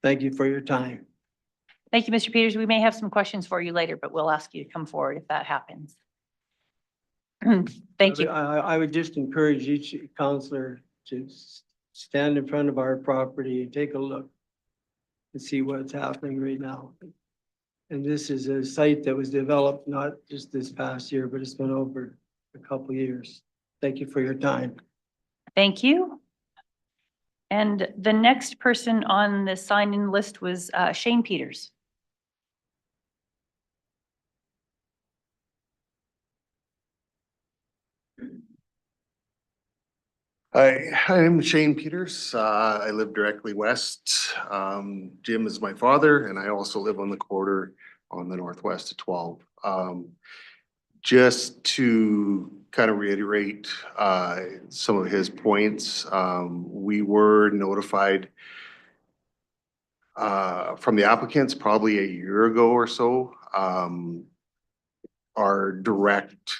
Thank you for your time. Thank you, Mr. Peters. We may have some questions for you later, but we'll ask you to come forward if that happens. Thank you. I would just encourage each councillor to stand in front of our property and take a look and see what's happening right now. And this is a site that was developed not just this past year, but it's been over a couple of years. Thank you for your time. Thank you. And the next person on the sign-in list was Shane Peters. Hi, I'm Shane Peters. I live directly west. Jim is my father, and I also live on the quarter on the northwest of 12. Just to kind of reiterate some of his points, we were notified from the applicants probably a year ago or so. Our direct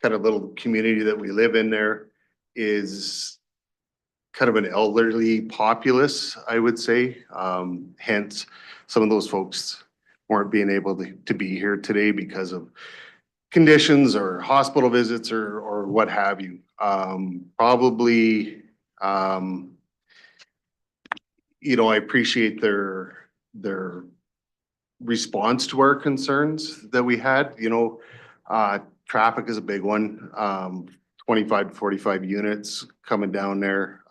kind of little community that we live in there is kind of an elderly populace, I would say. Hence, some of those folks weren't being able to be here today because of conditions or hospital visits or what have you. Probably, I appreciate their response to our concerns that we had, traffic is a big one. 25 to 45 units coming down there.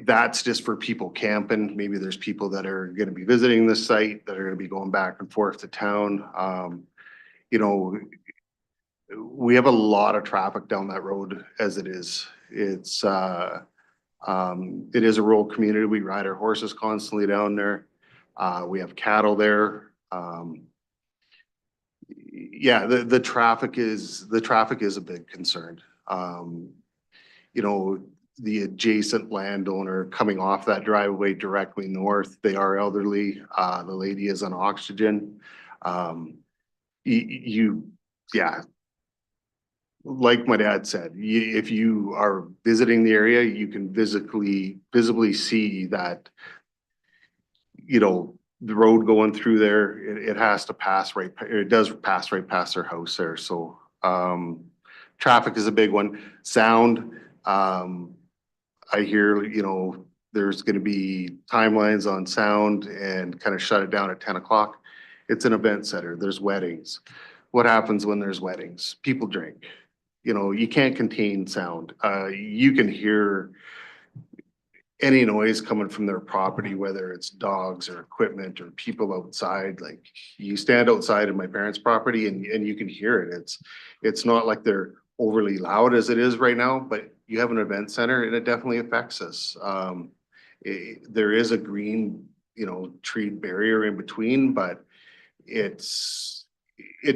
That's just for people camping. Maybe there's people that are gonna be visiting the site, that are gonna be going back and forth to town. We have a lot of traffic down that road as it is. It is a rural community. We ride our horses constantly down there. We have cattle there. Yeah, the traffic is a big concern. The adjacent landowner coming off that driveway directly north, they are elderly. The lady is on oxygen. Yeah. Like my dad said, if you are visiting the area, you can visibly see that, the road going through there, it has to pass right, it does pass right past their house there. So, traffic is a big one. Sound, I hear, there's gonna be timelines on sound and kind of shut it down at 10 o'clock. It's an event center. There's weddings. What happens when there's weddings? People drink. You can't contain sound. You can hear any noise coming from their property, whether it's dogs or equipment or people outside. Like, you stand outside of my parents' property and you can hear it. It's not like they're overly loud as it is right now, but you have an event center and it definitely affects us. There is a green, treed barrier in between, but it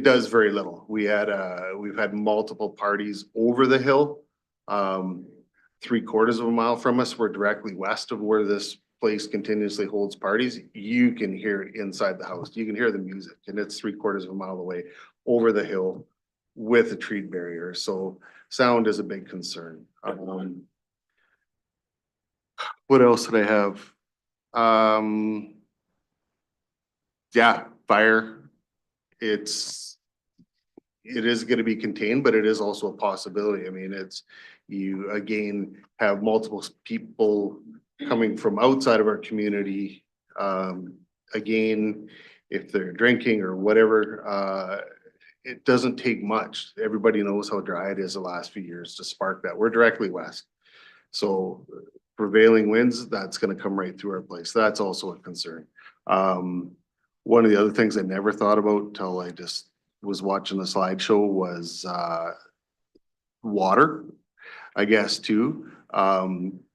does very little. We've had multiple parties over the hill. 3/4 of a mile from us, we're directly west of where this place continuously holds parties. You can hear it inside the house. You can hear the music, and it's 3/4 of a mile away over the hill with a treed barrier. So sound is a big concern. What else did I have? Yeah, fire. It is going to be contained, but it is also a possibility. I mean, you again have multiple people coming from outside of our community. Again, if they're drinking or whatever, it doesn't take much. Everybody knows how dry it is the last few years to spark that. We're directly west. So prevailing winds, that's going to come right through our place. That's also a concern. One of the other things I never thought about till I just was watching the slideshow was water, I guess, too.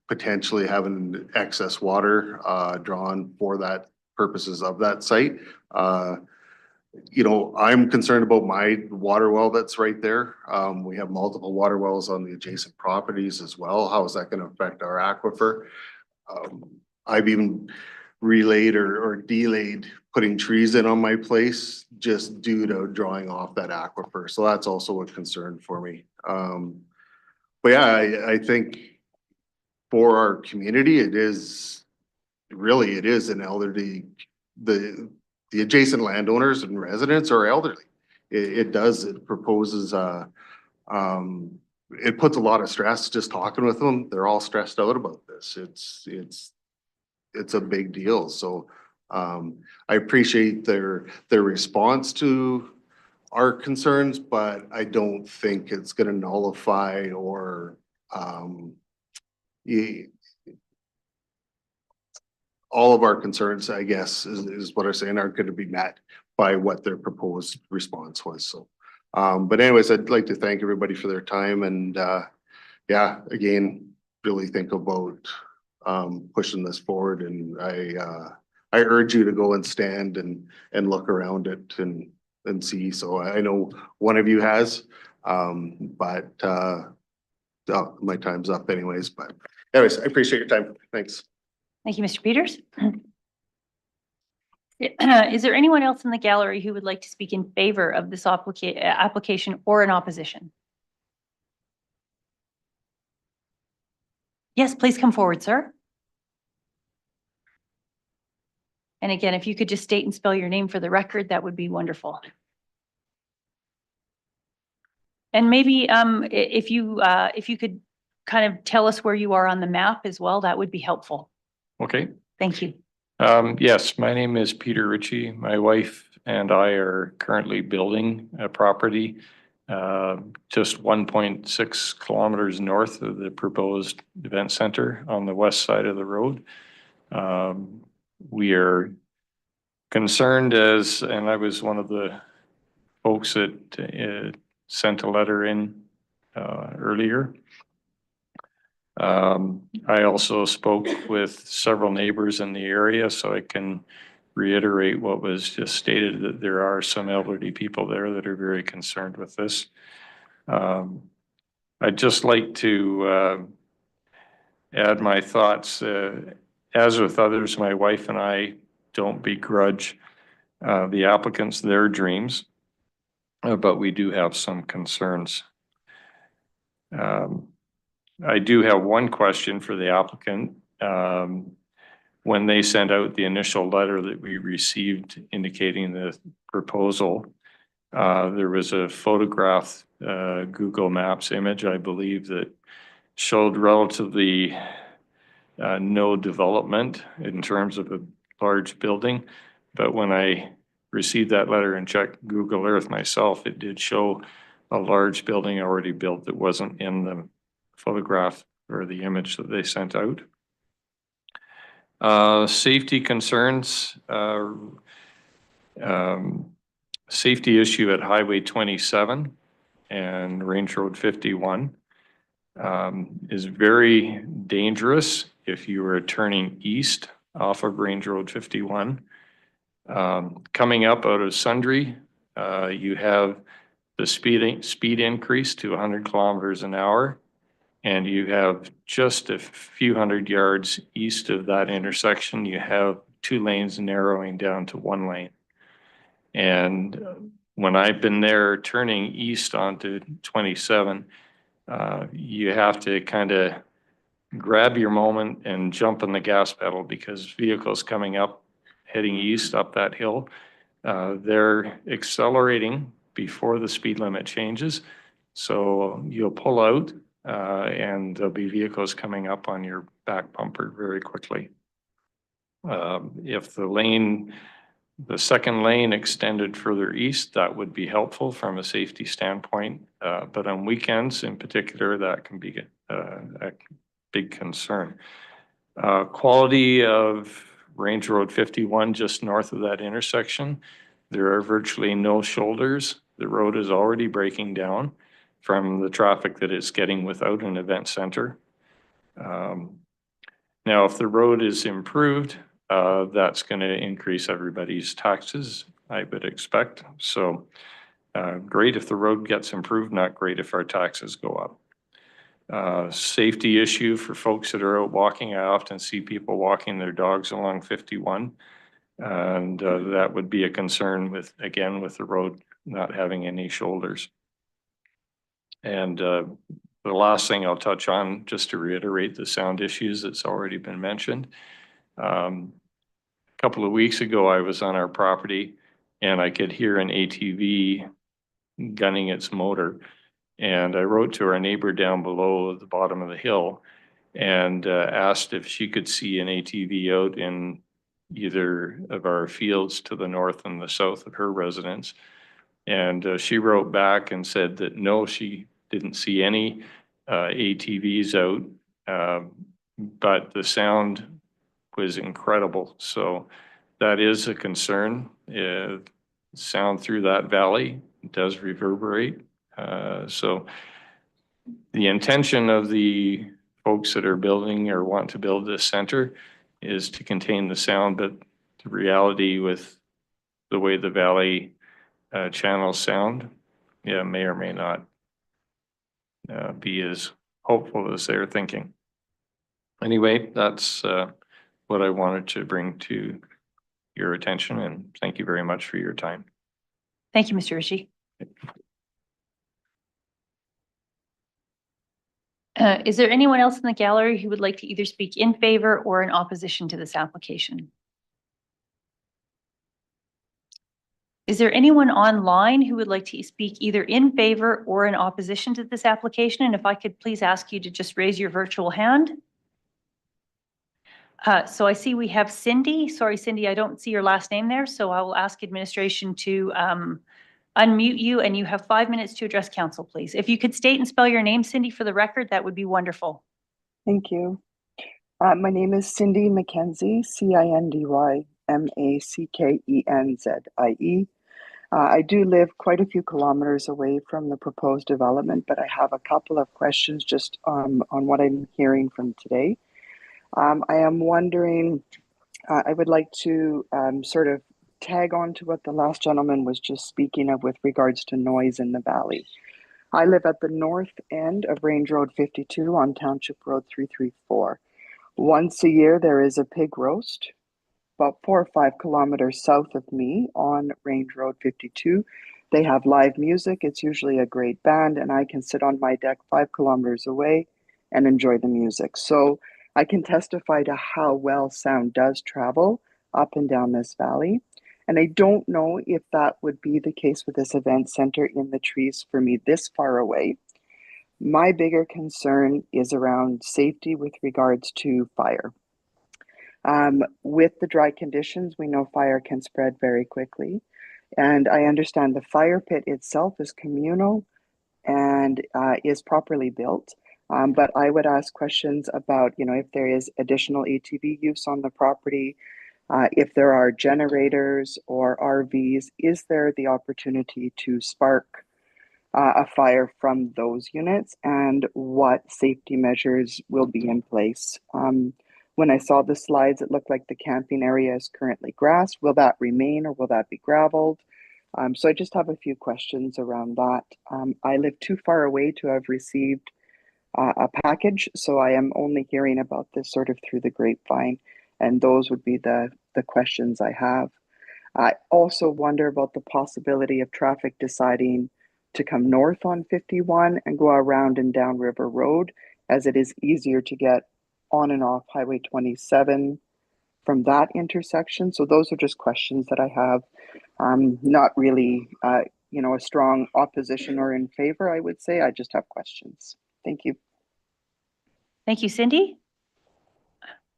Potentially having excess water drawn for that purposes of that site. I'm concerned about my water well that's right there. We have multiple water wells on the adjacent properties as well. How is that going to affect our aquifer? I've even relayed or delayed putting trees in on my place just due to drawing off that aquifer. So that's also a concern for me. But yeah, I think for our community, it is an elderly, the adjacent landowners and residents are elderly. It proposes, it puts a lot of stress just talking with them. They're all stressed out about this. It's a big deal. So I appreciate their response to our concerns, but I don't think it's going to nullify or all of our concerns, I guess, is what I'm saying, aren't going to be met by what their proposed response was. So, but anyways, I'd like to thank everybody for their time and yeah, again, really think about pushing this forward. And I urge you to go and stand and look around it and see. So I know one of you has, but oh, my time's up anyways. But anyways, I appreciate your time. Thanks. Thank you, Mr. Peters. Is there anyone else in the gallery who would like to speak in favor of this application or in opposition? Yes, please come forward, sir. And again, if you could just state and spell your name for the record, that would be wonderful. And maybe if you could kind of tell us where you are on the map as well, that would be helpful. Okay. Thank you. Yes, my name is Peter Ritchie. My wife and I are currently building a property just 1.6 kilometers north of the proposed event center on the west side of the road. We are concerned and I was one of the folks that sent a letter in earlier. I also spoke with several neighbors in the area, so I can reiterate what was just stated, that there are some elderly people there that are very concerned with this. I'd just like to add my thoughts. As with others, my wife and I don't begrudge the applicants their dreams, but we do have some concerns. I do have one question for the applicant. When they sent out the initial letter that we received indicating the proposal, there was a photograph, Google Maps image, I believe, that showed relatively no development in terms of a large building. But when I received that letter and checked Google Earth myself, it did show a large building already built that wasn't in the photograph or the image that they sent out. Safety concerns, safety issue at Highway 27 and Range Road 51 is very dangerous if you are turning east off of Range Road 51. Coming up out of Sundre, you have the speed increase to 100 kilometers an hour. And you have just a few hundred yards east of that intersection, you have 2 lanes narrowing down to 1 lane. And when I've been there turning east onto 27, you have to kind of grab your moment and jump on the gas pedal, because vehicles coming up, heading east up that hill, they're accelerating before the speed limit changes. So you'll pull out and there'll be vehicles coming up on your back bumper very quickly. If the second lane extended further east, that would be helpful from a safety standpoint. But on weekends in particular, that can be a big concern. Quality of Range Road 51 just north of that intersection, there are virtually no shoulders. The road is already breaking down from the traffic that it's getting without an event center. Now, if the road is improved, that's going to increase everybody's taxes, I would expect. So great if the road gets improved, not great if our taxes go up. Safety issue for folks that are out walking. I often see people walking their dogs along 51. And that would be a concern with the road not having any shoulders. And the last thing I'll touch on, just to reiterate the sound issues that's already been mentioned. A couple of weeks ago, I was on our property and I could hear an ATV gunning its motor. And I wrote to our neighbor down below at the bottom of the hill and asked if she could see an ATV out in either of our fields to the north and the south of her residence. And she wrote back and said that no, she didn't see any ATVs out, but the sound was incredible. So that is a concern. Sound through that valley does reverberate. So the intention of the folks that are building or want to build this center is to contain the sound, but the reality with the way the valley channels sound, yeah, may or may not be as hopeful as they're thinking. Anyway, that's what I wanted to bring to your attention, and thank you very much for your time. Thank you, Mr. Ritchie. Is there anyone else in the gallery who would like to either speak in favor or in opposition to this application? Is there anyone online who would like to speak either in favor or in opposition to this application? And if I could please ask you to just raise your virtual hand. So I see we have Cindy. Sorry, Cindy, I don't see your last name there, so I will ask administration to unmute you, and you have 5 minutes to address council, please. If you could state and spell your name, Cindy, for the record, that would be wonderful. Thank you. My name is Cindy McKenzie, CINDY-MACKENZIE. I do live quite a few kilometers away from the proposed development, but I have a couple of questions just on what I'm hearing from today. I am wondering, I would like to sort of tag on to what the last gentleman was just speaking of with regards to noise in the valley. I live at the north end of Range Road 52 on Township Road 334. Once a year, there is a pig roast about 4 or 5 kilometers south of me on Range Road 52. They have live music. It's usually a great band, and I can sit on my deck 5 kilometers away and enjoy the music. So I can testify to how well sound does travel up and down this valley. And I don't know if that would be the case with this event center in the trees for me this far away. My bigger concern is around safety with regards to fire. With the dry conditions, we know fire can spread very quickly. And I understand the fire pit itself is communal and is properly built. But I would ask questions about, if there is additional ATV use on the property, if there are generators or RVs, is there the opportunity to spark a fire from those units, and what safety measures will be in place? When I saw the slides, it looked like the camping area is currently grass. Will that remain or will that be graveled? So I just have a few questions around that. I live too far away to have received a package, so I am only hearing about this sort of through the grapevine, and those would be the questions I have. I also wonder about the possibility of traffic deciding to come north on 51 and go around and down River Road, as it is easier to get on and off Highway 27 from that intersection. So those are just questions that I have. Not really, a strong opposition or in favor, I would say. I just have questions. Thank you. Thank you, Cindy.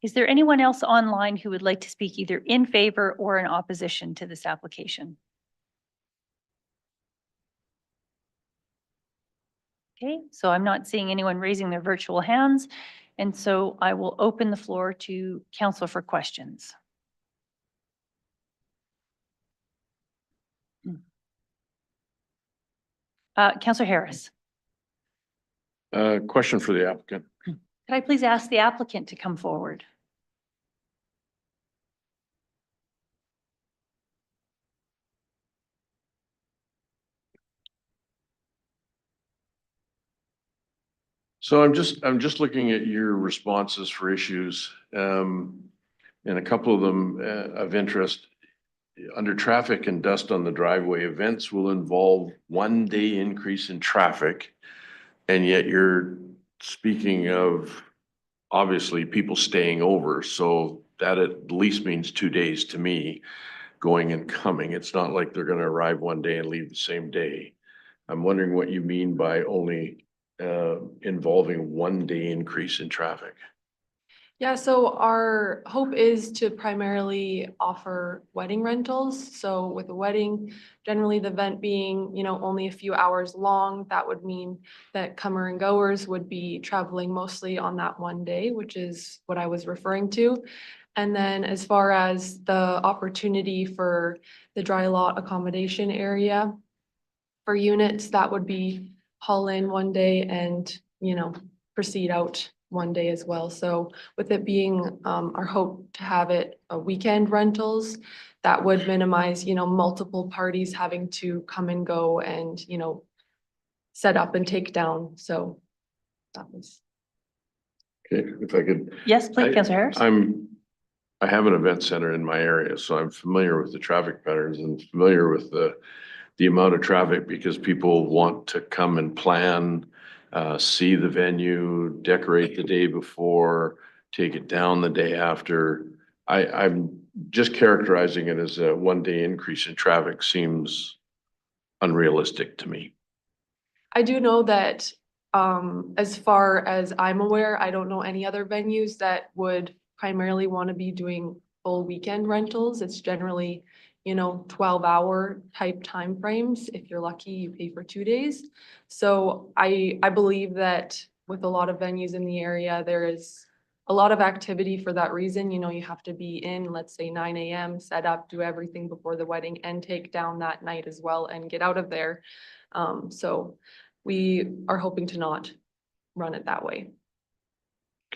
Is there anyone else online who would like to speak either in favor or in opposition to this application? Okay, so I'm not seeing anyone raising their virtual hands, and so I will open the floor to council for questions. Councillor Harris. Question for the applicant. Could I please ask the applicant to come forward? So I'm just looking at your responses for issues, and a couple of them of interest. Under traffic and dust on the driveway, events will involve 1 day increase in traffic. And yet you're speaking of obviously people staying over. So that at least means 2 days to me, going and coming. It's not like they're going to arrive 1 day and leave the same day. I'm wondering what you mean by only involving 1 day increase in traffic. Yeah, so our hope is to primarily offer wedding rentals. So with a wedding, generally the event being, only a few hours long, that would mean that comer and goers would be traveling mostly on that 1 day, which is what I was referring to. And then as far as the opportunity for the dry lot accommodation area for units, that would be haul in 1 day and, proceed out 1 day as well. So with it being our hope to have it a weekend rentals, that would minimize, multiple parties having to come and go and, set up and take down. So that was. Okay, if I could. Yes, please, Councillor Harris. I have an event center in my area, so I'm familiar with the traffic patterns and familiar with the amount of traffic, because people want to come and plan, see the venue, decorate the day before, take it down the day after. I'm just characterizing it as a 1 day increase in traffic seems unrealistic to me. I do know that as far as I'm aware, I don't know any other venues that would primarily want to be doing full weekend rentals. It's generally, 12-hour type timeframes. If you're lucky, you pay for 2 days. So I believe that with a lot of venues in the area, there is a lot of activity for that reason. You have to be in, let's say 9 a.m., set up, do everything before the wedding and take down that night as well and get out of there. So we are hoping to not run it that way.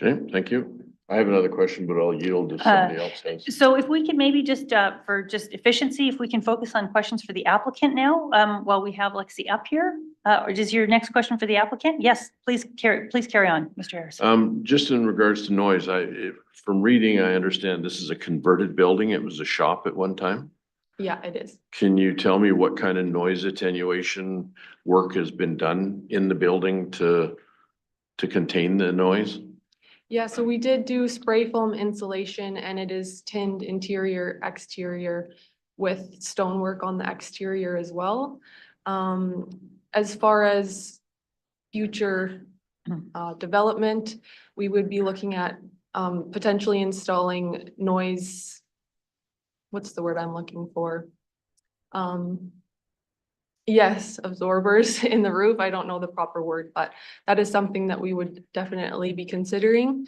Okay, thank you. I have another question, but I'll yield if somebody else has. So if we could maybe just, for just efficiency, if we can focus on questions for the applicant now, while we have Lexi up here, or is your next question for the applicant? Yes, please carry on, Mr. Harrison. Just in regards to noise, from reading, I understand this is a converted building. It was a shop at one time. Yeah, it is. Can you tell me what kind of noise attenuation work has been done in the building to contain the noise? Yeah, so we did do spray foam insulation and it is tinned interior, exterior with stonework on the exterior as well. As far as future development, we would be looking at potentially installing noise. What's the word I'm looking for? Yes, absorbers in the roof. I don't know the proper word, but that is something that we would definitely be considering.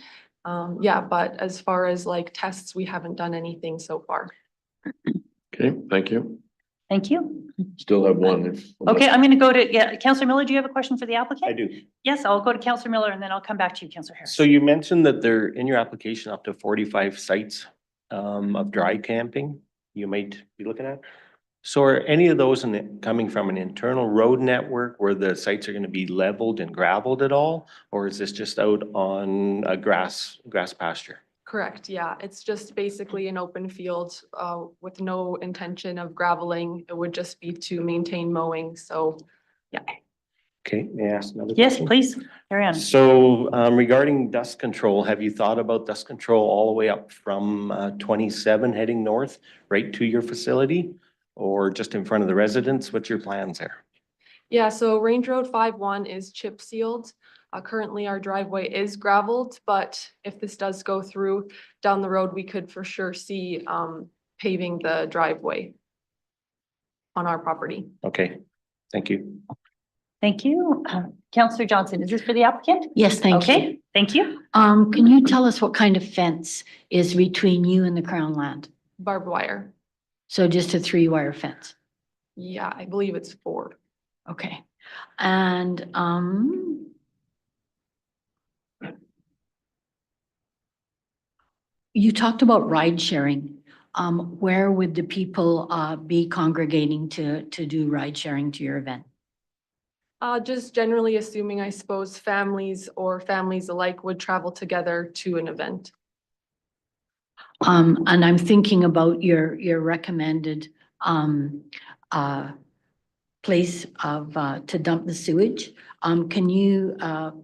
Yeah, but as far as like tests, we haven't done anything so far. Okay, thank you. Thank you. Still have one. Okay, I'm going to go to, Councillor Miller, do you have a question for the applicant? I do. Yes, I'll go to Councillor Miller and then I'll come back to you, Councillor Harris. So you mentioned that there, in your application, up to 45 sites of dry camping you might be looking at. So are any of those coming from an internal road network where the sites are going to be leveled and gravelled at all? Or is this just out on a grass pasture? Correct, yeah. It's just basically an open field with no intention of graveling. It would just be to maintain mowing, so, yeah. Okay, may I ask another Yes, question? please, carry on. So regarding dust control, have you thought about dust control all the way up from 27 heading north, right to your facility? Or just in front of the residents? What's your plans there? Yeah, so Range Road 5-1 is chip sealed. Currently, our driveway is gravelled, but if this does go through down the road, we could for sure see paving the driveway on our property. Okay, thank you. Thank you. Councillor Johnson, is this for the applicant? Yes, thank you. Okay, thank you. Can you tell us what kind of fence is between you and the Crown land? Barbed wire. So just a 3-wire fence? Yeah, I believe it's 4. Okay. And you talked about ride sharing. Where would the people be congregating to do ride sharing to your event? Just generally assuming, I suppose, families or families alike would travel together to an event. And I'm thinking about your recommended place of to dump the sewage. Can you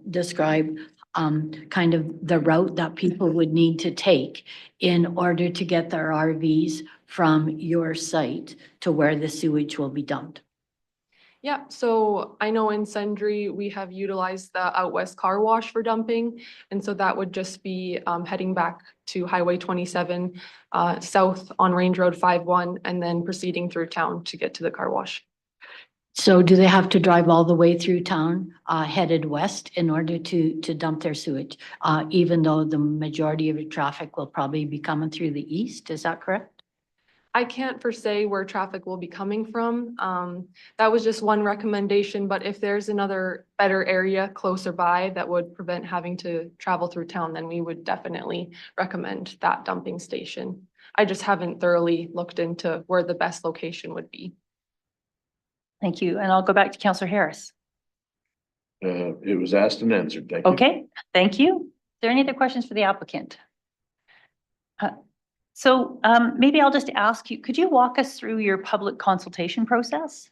describe kind of the route that people would need to take in order to get their RVs from your site to where the sewage will be dumped? Yeah, so I know in Sundre, we have utilized the Out West Car Wash for dumping. And so that would just be heading back to Highway 27 south on Range Road 5-1 and then proceeding through town to get to the car wash. So do they have to drive all the way through town headed west in order to dump their sewage? Even though the majority of the traffic will probably be coming through the east, is that correct? I can't per se where traffic will be coming from. That was just one recommendation, but if there's another better area closer by that would prevent having to travel through town, then we would definitely recommend that dumping station. I just haven't thoroughly looked into where the best location would be. Thank you. And I'll go back to Councillor Harris. It was asked and answered. Thank you. Okay, thank you. Are there any other questions for the applicant? So maybe I'll just ask you, could you walk us through your public consultation process?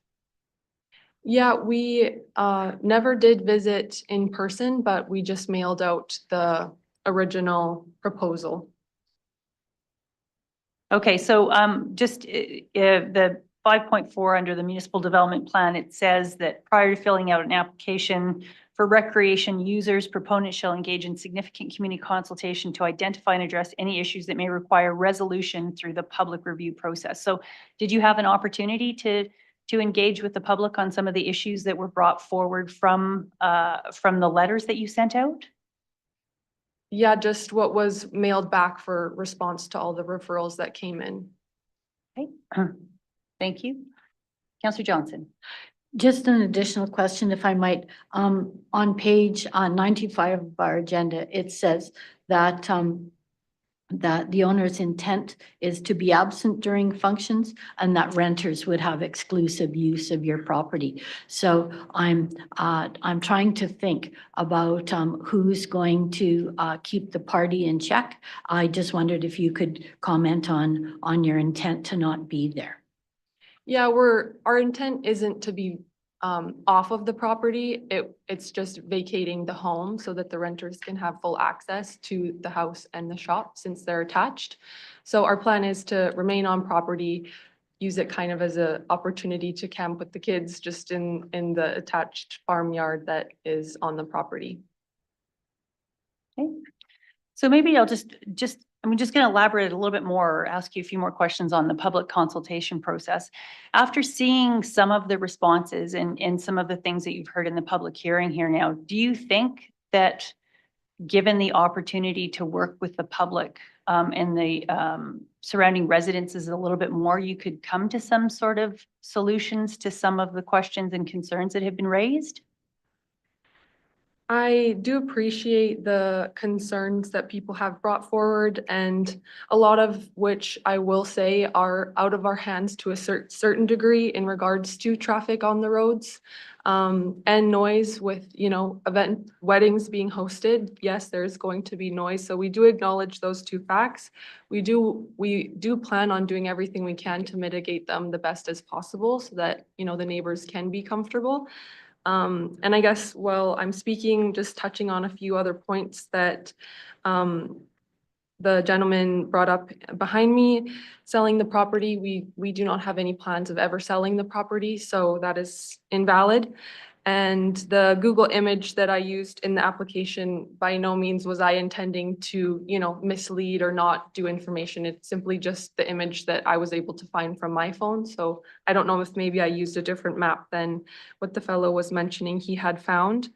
Yeah, we never did visit in person, but we just mailed out the original proposal. Okay, so just the 5.4 under the municipal development plan, it says that prior to filling out an application For recreation users, proponents shall engage in significant community consultation to identify and address any issues that may require resolution through the public review process. So did you have an opportunity to engage with the public on some of the issues that were brought forward from the letters that you sent out? Yeah, just what was mailed back for response to all the referrals that came in. Okay, thank you. Councillor Johnson. Just an additional question, if I might. On page 95 of our agenda, it says that that the owner's intent is to be absent during functions and that renters would have exclusive use of your property. So I'm trying to think about who's going to keep the party in check. I just wondered if you could comment on your intent to not be there. Yeah, our intent isn't to be off of the property. It's just vacating the home so that the renters can have full access to the house and the shop since they're attached. So our plan is to remain on property, use it kind of as an opportunity to camp with the kids just in the attached farmyard that is on the property. Okay. So maybe I'll just I'm just going to elaborate a little bit more or ask you a few more questions on the public consultation process. After seeing some of the responses and some of the things that you've heard in the public hearing here now, do you think that given the opportunity to work with the public and the surrounding residences a little bit more, you could come to some sort of solutions to some of the questions and concerns that have been raised? I do appreciate the concerns that people have brought forward, and a lot of which I will say are out of our hands to a certain degree in regards to traffic on the roads and noise with, weddings being hosted. Yes, there's going to be noise. So we do acknowledge those two facts. We do plan on doing everything we can to mitigate them the best as possible so that, the neighbors can be comfortable. And I guess while I'm speaking, just touching on a few other points that the gentleman brought up behind me, selling the property. We do not have any plans of ever selling the property, so that is invalid. And the Google image that I used in the application, by no means was I intending to, mislead or not do information. It's simply just the image that I was able to find from my phone. So I don't know if maybe I used a different map than what the fellow was mentioning he had found.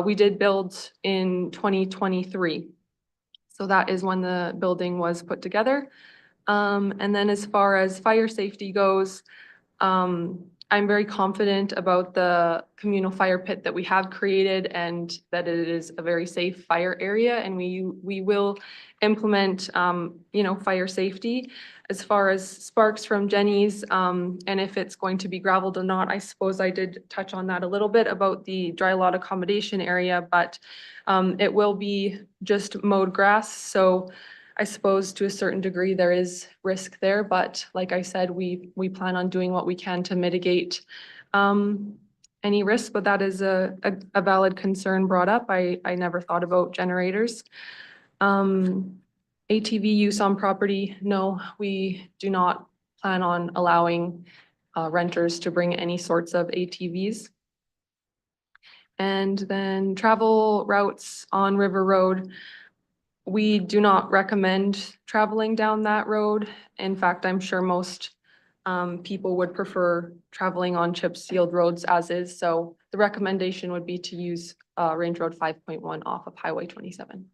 We did build in 2023. So that is when the building was put together. And then as far as fire safety goes, I'm very confident about the communal fire pit that we have created and that it is a very safe fire area, and we will implement, fire safety. As far as sparks from Jenny's, and if it's going to be gravelled or not, I suppose I did touch on that a little bit about the dry lot accommodation area, but it will be just mowed grass. So I suppose to a certain degree there is risk there, but like I said, we plan on doing what we can to mitigate any risk, but that is a valid concern brought up. I never thought about generators. ATV use on property, no, we do not plan on allowing renters to bring any sorts of ATVs. And then travel routes on River Road. We do not recommend traveling down that road. In fact, I'm sure most people would prefer traveling on chip sealed roads as is. So the recommendation would be to use Range Road 5.1 off of Highway 27.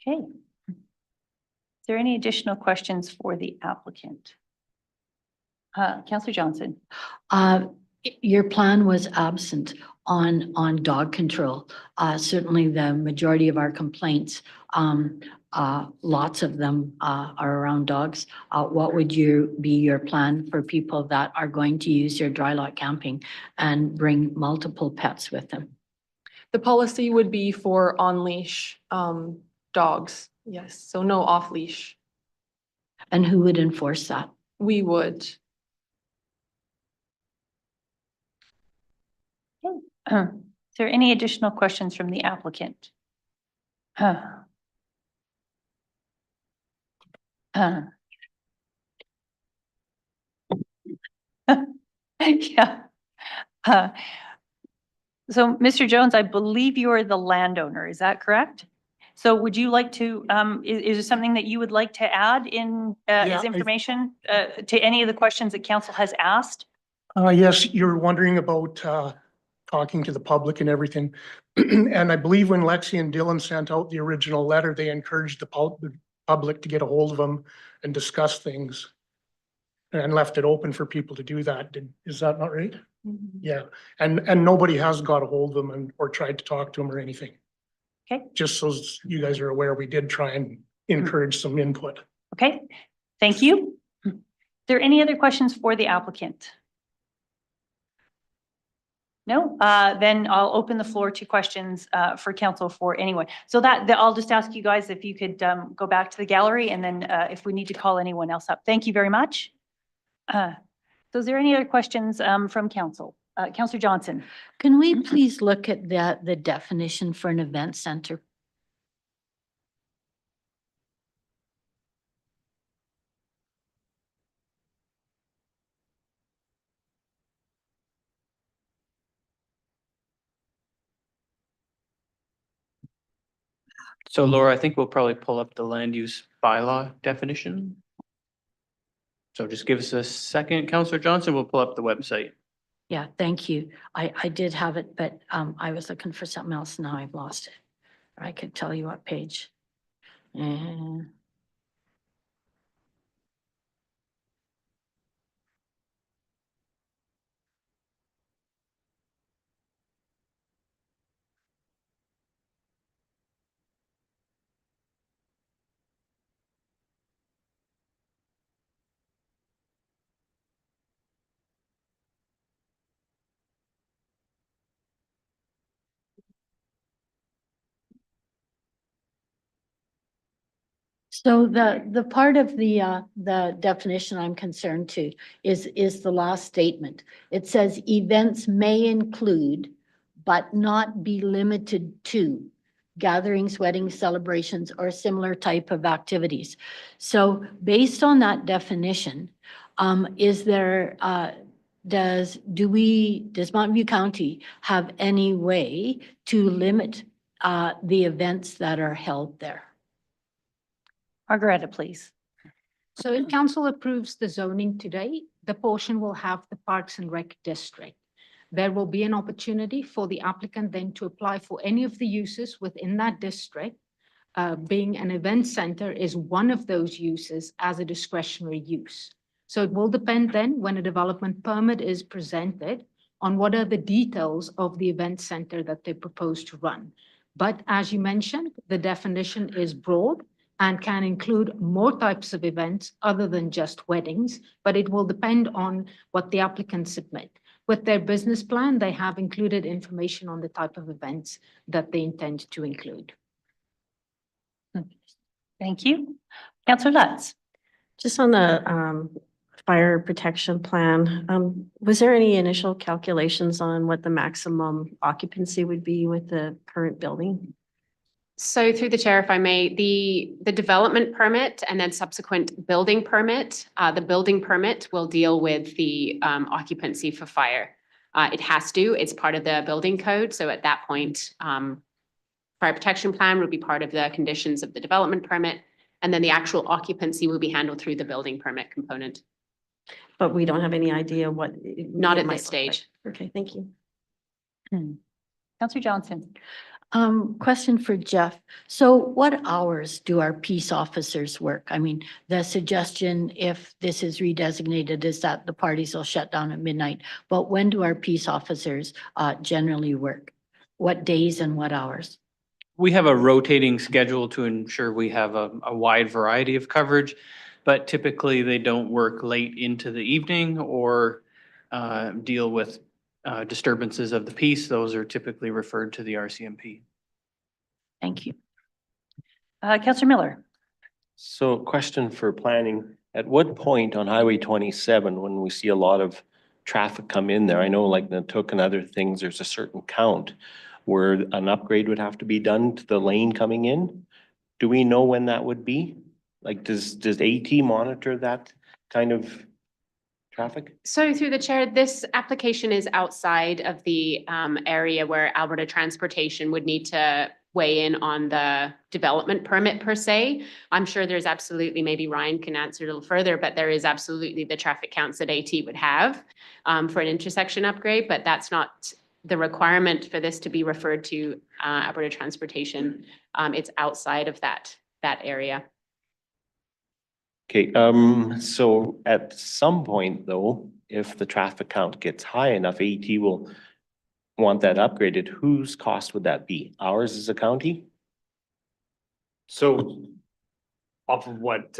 Okay. Is there any additional questions for the applicant? Councillor Johnson. Your plan was absent on dog control. Certainly the majority of our complaints, lots of them are around dogs. What would be your plan for people that are going to use your dry lot camping and bring multiple pets with them? The policy would be for on-leash dogs, yes, so no off-leash. And who would enforce that? We would. Is there any additional questions from the applicant? Yeah. So Mr. Jones, I believe you are the landowner, is that correct? So would you like to, is there something that you would like to add in, as information, to any of the questions that council has asked? Yes, you're wondering about talking to the public and everything. And I believe when Lexi and Dylan sent out the original letter, they encouraged the public to get a hold of them and discuss things. And left it open for people to do that. Is that not right? Yeah, and nobody has got a hold of them or tried to talk to them or anything. Okay. Just so you guys are aware, we did try and encourage some input. Okay, thank you. Are there any other questions for the applicant? No, then I'll open the floor to questions for council for anyone. So I'll just ask you guys if you could go back to the gallery, and then if we need to call anyone else up. Thank you very much. So is there any other questions from council? Councillor Johnson. Can we please look at the definition for an event center? So Laura, I think we'll probably pull up the land use bylaw definition. So just give us a second, Councillor Johnson, we'll pull up the website. Yeah, thank you. I did have it, but I was looking for something else. Now I've lost it. I could tell you what page. And so the part of the definition I'm concerned to is the last statement. It says events may include, but not be limited to gatherings, weddings, celebrations, or similar type of activities. So based on that definition, is there, does Mountain View County have any way to limit the events that are held there? Margaretta, please. So if council approves the zoning today, the portion will have the Parks and Rec district. There will be an opportunity for the applicant then to apply for any of the uses within that district. Being an event center is one of those uses as a discretionary use. So it will depend then when a development permit is presented on what are the details of the event center that they propose to run. But as you mentioned, the definition is broad and can include more types of events other than just weddings, but it will depend on what the applicant submit. With their business plan, they have included information on the type of events that they intend to include. Thank you. Councillor Lutz. Just on the fire protection plan, was there any initial calculations on what the maximum occupancy would be with the current building? So through the chair, if I may, the development permit and then subsequent building permit, the building permit will deal with the occupancy for fire. It has to, it's part of the building code. So at that point, fire protection plan would be part of the conditions of the development permit. And then the actual occupancy will be handled through the building permit component. But we don't have any idea what. Not at this stage. Okay, thank you. Councillor Johnson. Question for Jeff. So what hours do our peace officers work? I mean, the suggestion, if this is redesignated, is that the parties will shut down at midnight. But when do our peace officers generally work? What days and what hours? We have a rotating schedule to ensure we have a wide variety of coverage, but typically they don't work late into the evening or deal with disturbances of the peace. Those are typically referred to the RCMP. Thank you. Councillor Miller. So question for planning, at what point on Highway 27, when we see a lot of traffic come in there, I know like Natook and other things, there's a certain count where an upgrade would have to be done to the lane coming in? Do we know when that would be? Like, does AT monitor that kind of Traffic? So through the chair, this application is outside of the area where Alberta Transportation would need to weigh in on the development permit per se. I'm sure there's absolutely, maybe Ryan can answer a little further, but there is absolutely the traffic counts that AT would have for an intersection upgrade, but that's not the requirement for this to be referred to Alberta Transportation. It's outside of that area. Okay, so at some point though, if the traffic count gets high enough, AT will want that upgraded. Whose cost would that be? Ours as a county? So off of what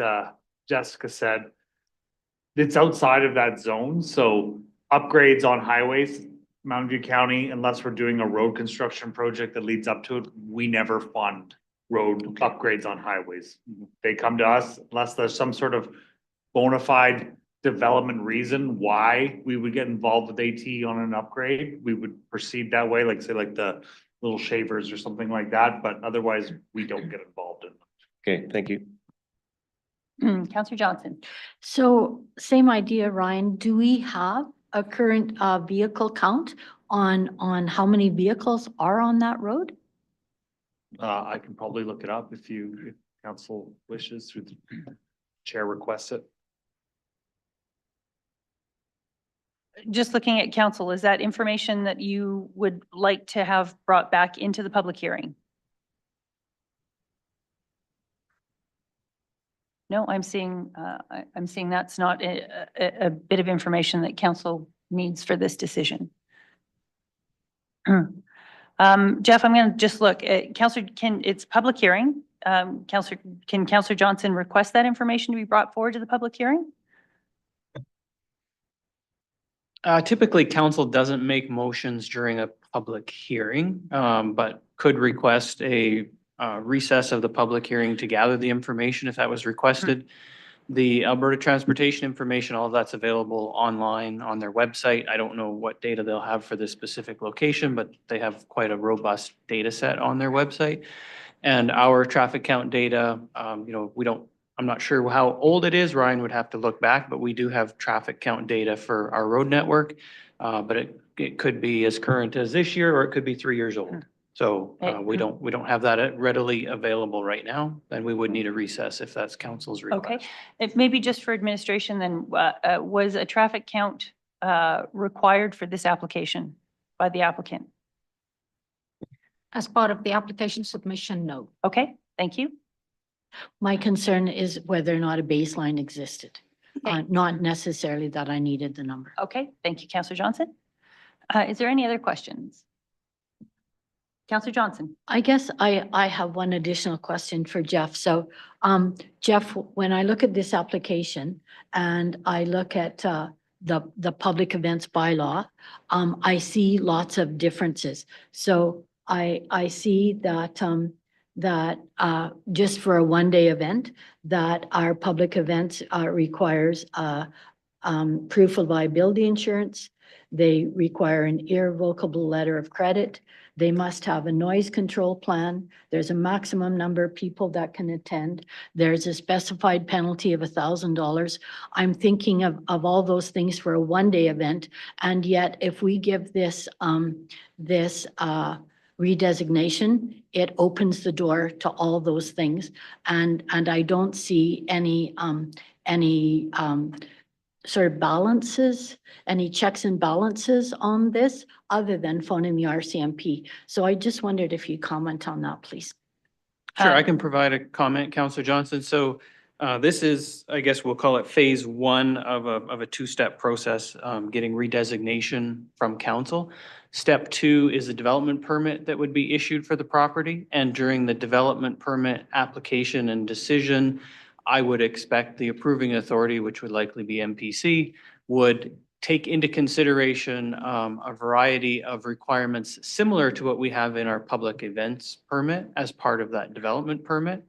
Jessica said, it's outside of that zone, so upgrades on highways, Mountain View County, unless we're doing a road construction project that leads up to it, we never fund road upgrades on highways. They come to us unless there's some sort of bona fide development reason why we would get involved with AT on an upgrade. We would proceed that way, like say like the little shavers or something like that, but otherwise we don't get involved in them. Okay, thank you. Counselor Johnson. So same idea, Ryan. Do we have a current vehicle count on how many vehicles are on that road? I can probably look it up if council wishes through the chair requests it. Just looking at council, is that information that you would like to have brought back into the public hearing? No, I'm seeing that's not a bit of information that council needs for this decision. Jeff, I'm going to just look at Councillor, it's public hearing. Can Councillor Johnson request that information to be brought forward to the public hearing? Typically, council doesn't make motions during a public hearing, but could request a recess of the public hearing to gather the information if that was requested. The Alberta Transportation information, all of that's available online on their website. I don't know what data they'll have for this specific location, but they have quite a robust data set on their website. And our traffic count data, I'm not sure how old it is. Ryan would have to look back, but we do have traffic count data for our road network. But it could be as current as this year, or it could be 3 years old. So we don't have that readily available right now, and we would need a recess if that's council's request. Okay, if maybe just for administration, then was a traffic count required for this application by the applicant? As part of the application submission, no. Okay, thank you. My concern is whether or not a baseline existed, not necessarily that I needed the number. Okay, thank you, Councillor Johnson. Is there any other questions? Councillor Johnson. I guess I have one additional question for Jeff. So, Jeff, when I look at this application and I look at the public events bylaw, I see lots of differences. So I see that just for a one-day event, that our public events requires proof of liability insurance. They require an irrevocable letter of credit. They must have a noise control plan. There's a maximum number of people that can attend. There's a specified penalty of $1,000. I'm thinking of all those things for a one-day event. And yet if we give this redesignation, it opens the door to all those things. And I don't see any sort of balances, any checks and balances on this other than phoning the RCMP. So I just wondered if you comment on that, please. Sure, I can provide a comment, Councillor Johnson. So this is, I guess we'll call it phase one of a two-step process, getting redesignation from council. Step two is a development permit that would be issued for the property. And during the development permit application and decision, I would expect the approving authority, which would likely be MPC, would take into consideration a variety of requirements similar to what we have in our public events permit as part of that development permit.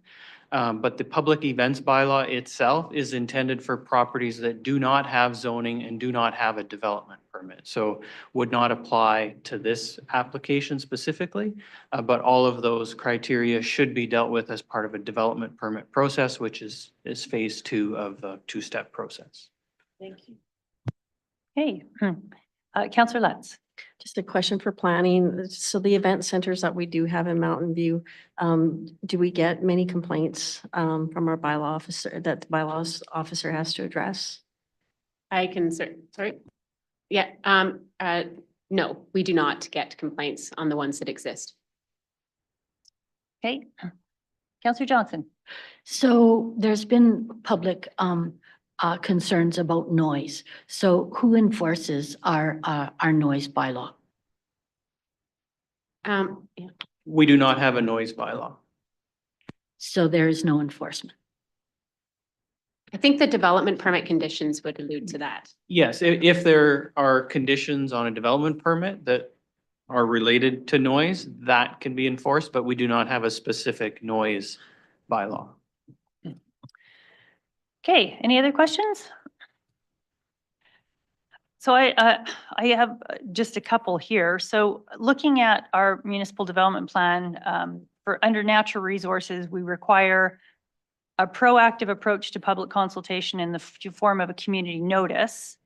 But the public events bylaw itself is intended for properties that do not have zoning and do not have a development permit. So would not apply to this application specifically, but all of those criteria should be dealt with as part of a development permit process, which is phase two of the two-step process. Thank you. Hey, Counselor Lutz. Just a question for planning. So the event centers that we do have in Mountain View, do we get many complaints from our bylaw officer that the bylaws officer has to address? I can, sorry. Yeah, no, we do not get complaints on the ones that exist. Okay. Counselor Johnson. So there's been public concerns about noise. So who enforces our noise bylaw? Yeah. We do not have a noise bylaw. So there is no enforcement. I think the development permit conditions would allude to that. Yes, if there are conditions on a development permit that are related to noise, that can be enforced, but we do not have a specific noise bylaw. Okay, any other questions? So I have just a couple here. So looking at our municipal development plan, for under natural resources, we require a proactive approach to public consultation in the form of a community notice.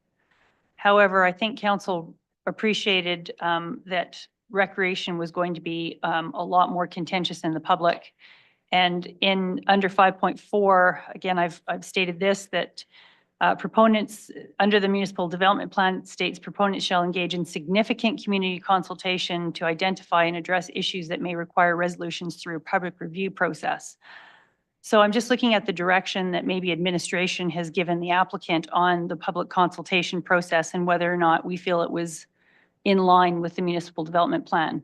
However, I think council appreciated that recreation was going to be a lot more contentious in the public. And in under 5.4, again, I've stated this, that proponents under the municipal development plan states proponents shall engage in significant community consultation to identify and address issues that may require resolutions through a public review process. So I'm just looking at the direction that maybe administration has given the applicant on the public consultation process and whether or not we feel it was in line with the municipal development plan.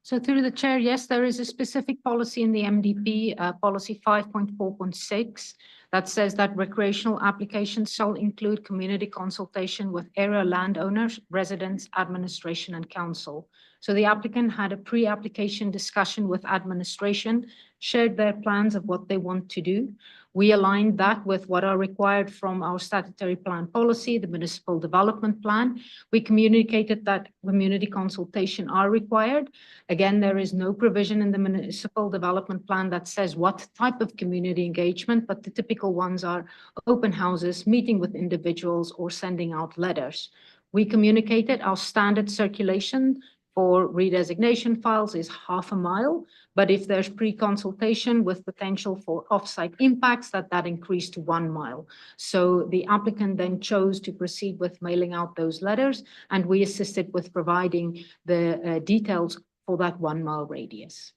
So through the chair, yes, there is a specific policy in the MDP, policy 5.4.6, that says that recreational applications shall include community consultation with area landowners, residents, administration, and council. So the applicant had a pre-application discussion with administration, shared their plans of what they want to do. We aligned that with what are required from our statutory plan policy, the municipal development plan. We communicated that community consultation are required. Again, there is no provision in the municipal development plan that says what type of community engagement, but the typical ones are open houses, meeting with individuals, or sending out letters. We communicated our standard circulation for redesignation files is 1/2 mile, but if there's pre-consultation with potential for off-site impacts, that increased to 1 mile. So the applicant then chose to proceed with mailing out those letters, and we assisted with providing the details for that 1 mile radius.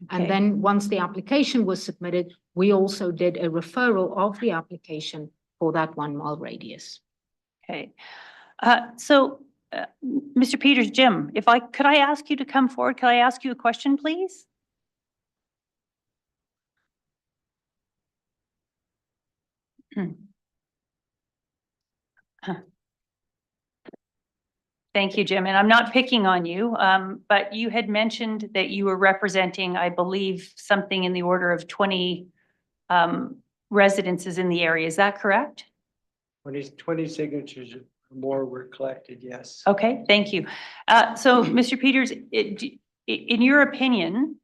Okay. And then once the application was submitted, we also did a referral of the application for that 1 mile radius. Okay. Mr. Peters, Jim, could I ask you to come forward? Could I ask you a question, please? Thank you, Jim. And I'm not picking on you, but you had mentioned that you were representing, I believe, something in the order of 20 residences in the area. Is that correct? 20 signatures or more were collected, yes. Okay, thank you. So, Mr. Peters, in your opinion,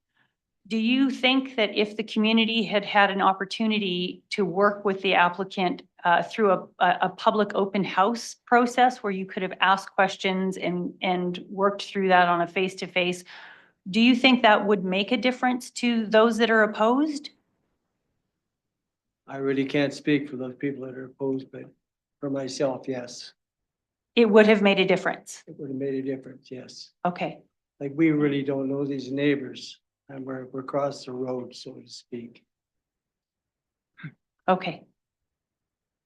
do you think that if the community had had an opportunity to work with the applicant through a public open house process where you could have asked questions and worked through that on a face-to-face, do you think that would make a difference to those that are opposed? I really can't speak for those people that are opposed, but for myself, yes. It would have made a difference. It would have made a difference, yes. Okay. Like, we really don't know these neighbors, and we're across the road, so to speak. Okay.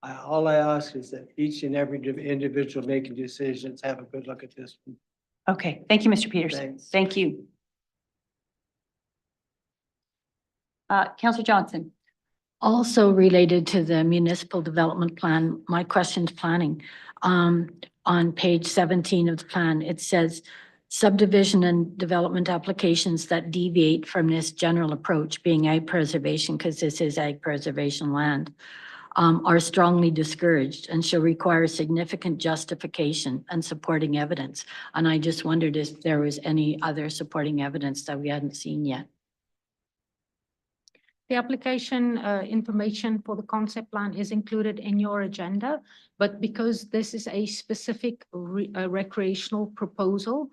All I ask is that each and every individual making decisions have a good look at this one. Okay. Thank you, Mr. Peters. Thanks. Thank you. Councillor Johnson. Also related to the municipal development plan, my question's planning. On page 17 of the plan, it says subdivision and development applications that deviate from this general approach, being ag preservation, because this is ag preservation land, are strongly discouraged and shall require significant justification and supporting evidence. And I just wondered if there was any other supporting evidence that we hadn't seen yet. The application information for the concept plan is included in your agenda, but because this is a specific recreational proposal,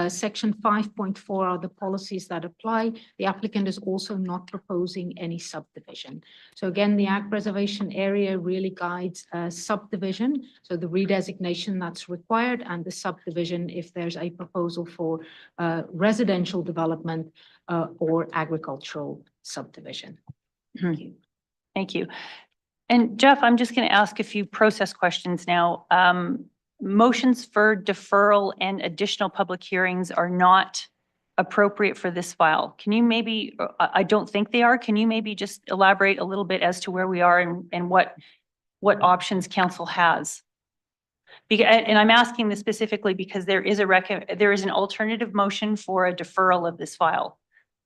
section 5.4 are the policies that apply. The applicant is also not proposing any subdivision. So again, the ag preservation area really guides subdivision, so the redesignation that's required, and the subdivision if there's a proposal for residential development or agricultural subdivision. Thank you. Thank you. And Jeff, I'm just going to ask a few process questions now. Motions for deferral and additional public hearings are not appropriate for this file. Can you maybe, I don't think they are, can you maybe just elaborate a little bit as to where we are and what options council has? And I'm asking this specifically because there is an alternative motion for a deferral of this file.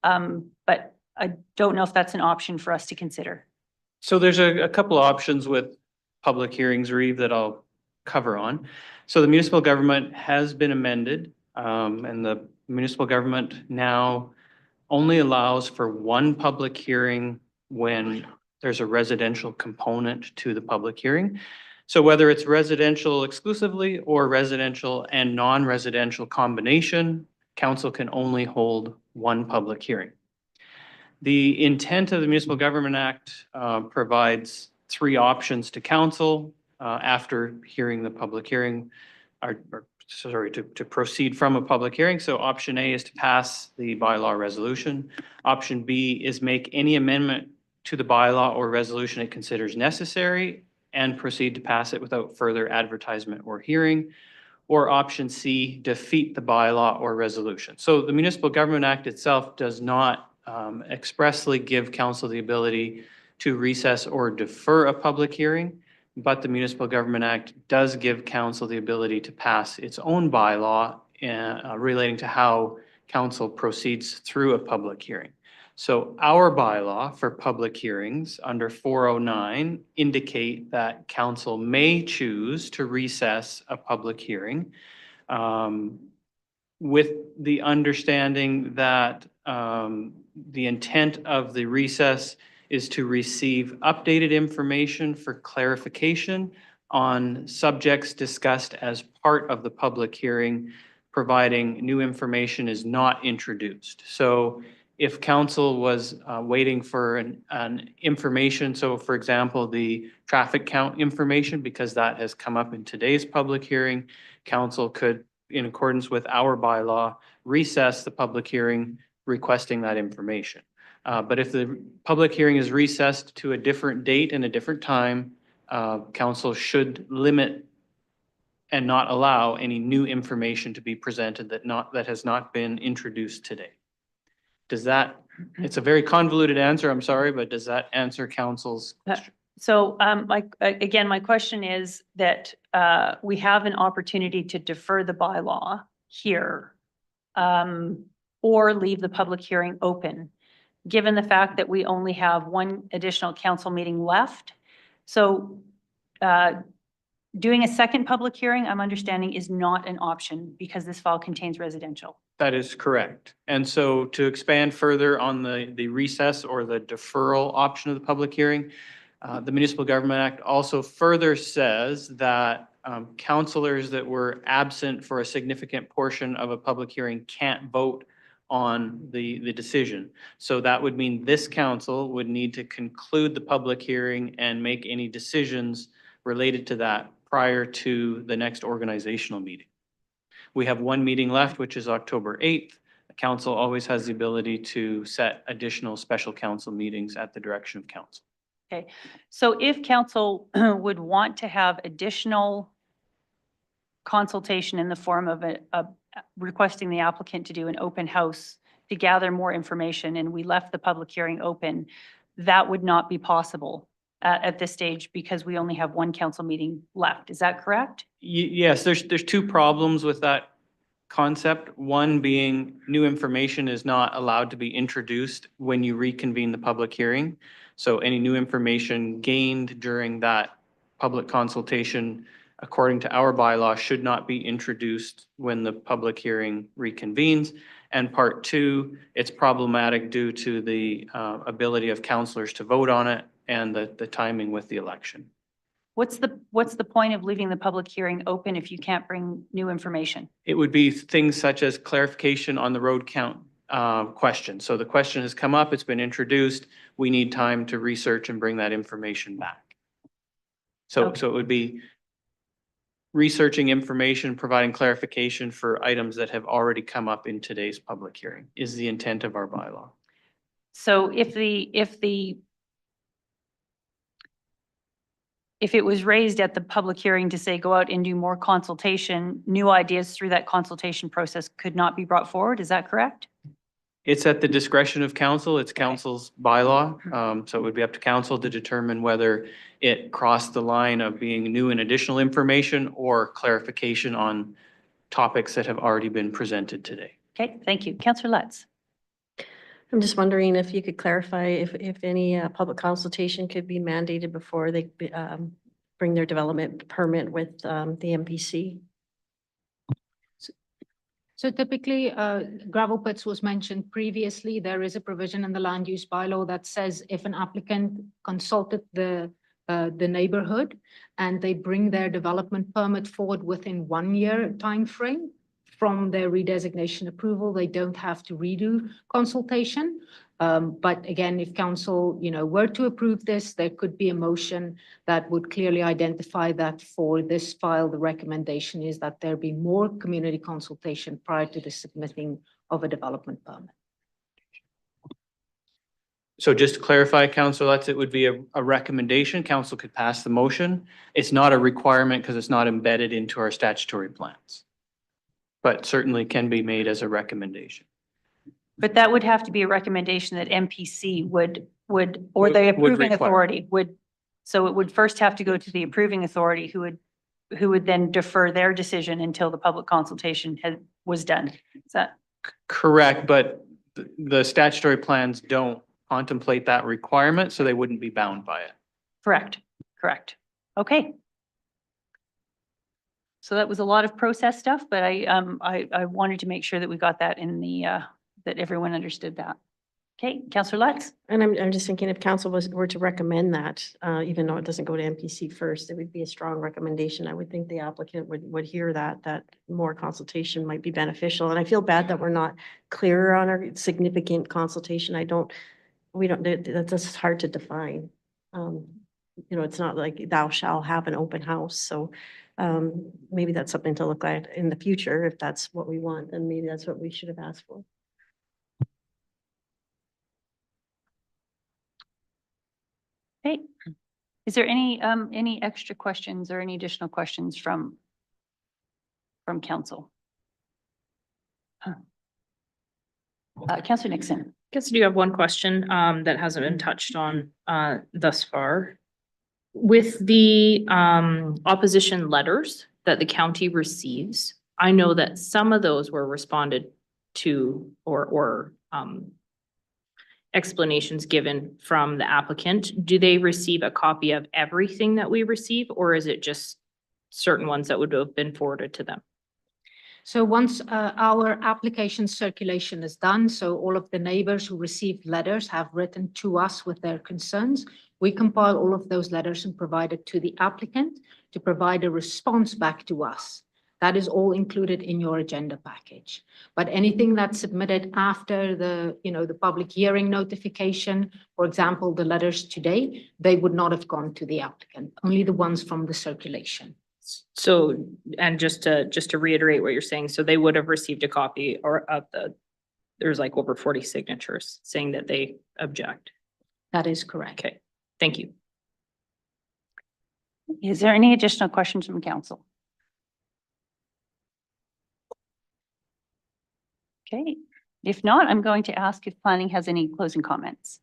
But I don't know if that's an option for us to consider. So there's a couple of options with public hearings, Reeve, that I'll cover on. So the municipal government has been amended, and the municipal government now only allows for one public hearing when there's a residential component to the public hearing. So whether it's residential exclusively or residential and non-residential combination, council can only hold one public hearing. The intent of the Municipal Government Act provides three options to council after hearing the public hearing, to proceed from a public hearing. So option A is to pass the bylaw resolution. Option B is make any amendment to the bylaw or resolution it considers necessary and proceed to pass it without further advertisement or hearing. Or option C, defeat the bylaw or resolution. So the Municipal Government Act itself does not expressly give council the ability to recess or defer a public hearing, but the Municipal Government Act does give council the ability to pass its own bylaw relating to how council proceeds through a public hearing. So our bylaw for public hearings under 409 indicate that council may choose to recess a public hearing with the understanding that the intent of the recess is to receive updated information for clarification on subjects discussed as part of the public hearing, providing new information is not introduced. So if council was waiting for an information, so for example, the traffic count information, because that has come up in today's public hearing, council could, in accordance with our bylaw, recess the public hearing requesting that information. But if the public hearing is recessed to a different date and a different time, council should limit and not allow any new information to be presented that has not been introduced today. Does that, it's a very convoluted answer, I'm sorry, but does that answer council's question? So again, my question is that we have an opportunity to defer the bylaw here or leave the public hearing open, given the fact that we only have one additional council meeting left. So doing a second public hearing, I'm understanding, is not an option because this file contains residential. That is correct. And so to expand further on the recess or the deferral option of the public hearing, the Municipal Government Act also further says that councillors that were absent for a significant portion of a public hearing can't vote on the decision. So that would mean this council would need to conclude the public hearing and make any decisions related to that prior to the next organizational meeting. We have one meeting left, which is October 8th. The council always has the ability to set additional special council meetings at the direction of council. Okay, so if council would want to have additional consultation in the form of requesting the applicant to do an open house to gather more information, and we left the public hearing open, that would not be possible at this stage because we only have one council meeting left. Is that correct? Yes, there's two problems with that concept. One being new information is not allowed to be introduced when you reconvene the public hearing. So any new information gained during that public consultation according to our bylaw, should not be introduced when the public hearing reconvenes. And part two, it's problematic due to the ability of councillors to vote on it and the timing with the election. What's the point of leaving the public hearing open if you can't bring new information? It would be things such as clarification on the road count question. So the question has come up, it's been introduced. We need time to research and bring that information back. So it would be researching information, providing clarification for items that have already come up in today's public hearing is the intent of our bylaw. So if it was raised at the public hearing to say, go out and do more consultation, new ideas through that consultation process could not be brought forward, is that correct? It's at the discretion of council. It's council's bylaw. So it would be up to council to determine whether it crossed the line of being new and additional information or clarification on topics that have already been presented today. Okay, thank you. Councillor Lutz. I'm just wondering if you could clarify if any public consultation could be mandated before they bring their development permit with the MPC. So typically, gravel pits was mentioned previously. There is a provision in the land use bylaw that says if an applicant consulted the neighborhood and they bring their development permit forward within 1 year timeframe from their redesignation approval, they don't have to redo consultation. But again, if council, were to approve this, there could be a motion that would clearly identify that for this file, the recommendation is that there be more community consultation prior to the submitting of a development permit. So just to clarify, Councillor Lutz, it would be a recommendation. Council could pass the motion. It's not a requirement because it's not embedded into our statutory plans, but certainly can be made as a recommendation. But that would have to be a recommendation that MPC would, or the approving authority would. So it would first have to go to the approving authority who would then defer their decision until the public consultation was done. Is that? Correct, but the statutory plans don't contemplate that requirement, so they wouldn't be bound by it. Correct. Okay. So that was a lot of process stuff, but I wanted to make sure that we got that in the, that everyone understood that. Okay, Councillor Lutz. And I'm just thinking if council were to recommend that, even though it doesn't go to MPC first, it would be a strong recommendation. I would think the applicant would hear that more consultation might be beneficial. And I feel bad that we're not clearer on our significant consultation. That's just hard to define. It's not like thou shall have an open house. So maybe that's something to look at in the future. If that's what we want, then maybe that's what we should have asked for. Okay. Is there any extra questions or any additional questions from council? Councillor Nixon. Guess I do have one question that hasn't been touched on thus far. With the opposition letters that the county receives, I know that some of those were responded to or explanations given from the applicant. Do they receive a copy of everything that we receive, or is it just certain ones that would have been forwarded to them? So once our application circulation is done, so all of the neighbors who received letters have written to us with their concerns, we compile all of those letters and provide it to the applicant to provide a response back to us. That is all included in your agenda package. But anything that's submitted after the public hearing notification, for example, the letters today, they would not have gone to the applicant, only the ones from the circulation. So, and just to reiterate what you're saying, so they would have received a copy there's like over 40 signatures saying that they object. That is correct. Okay, thank you. Is there any additional questions from council? Okay, if not, I'm going to ask if planning has any closing comments.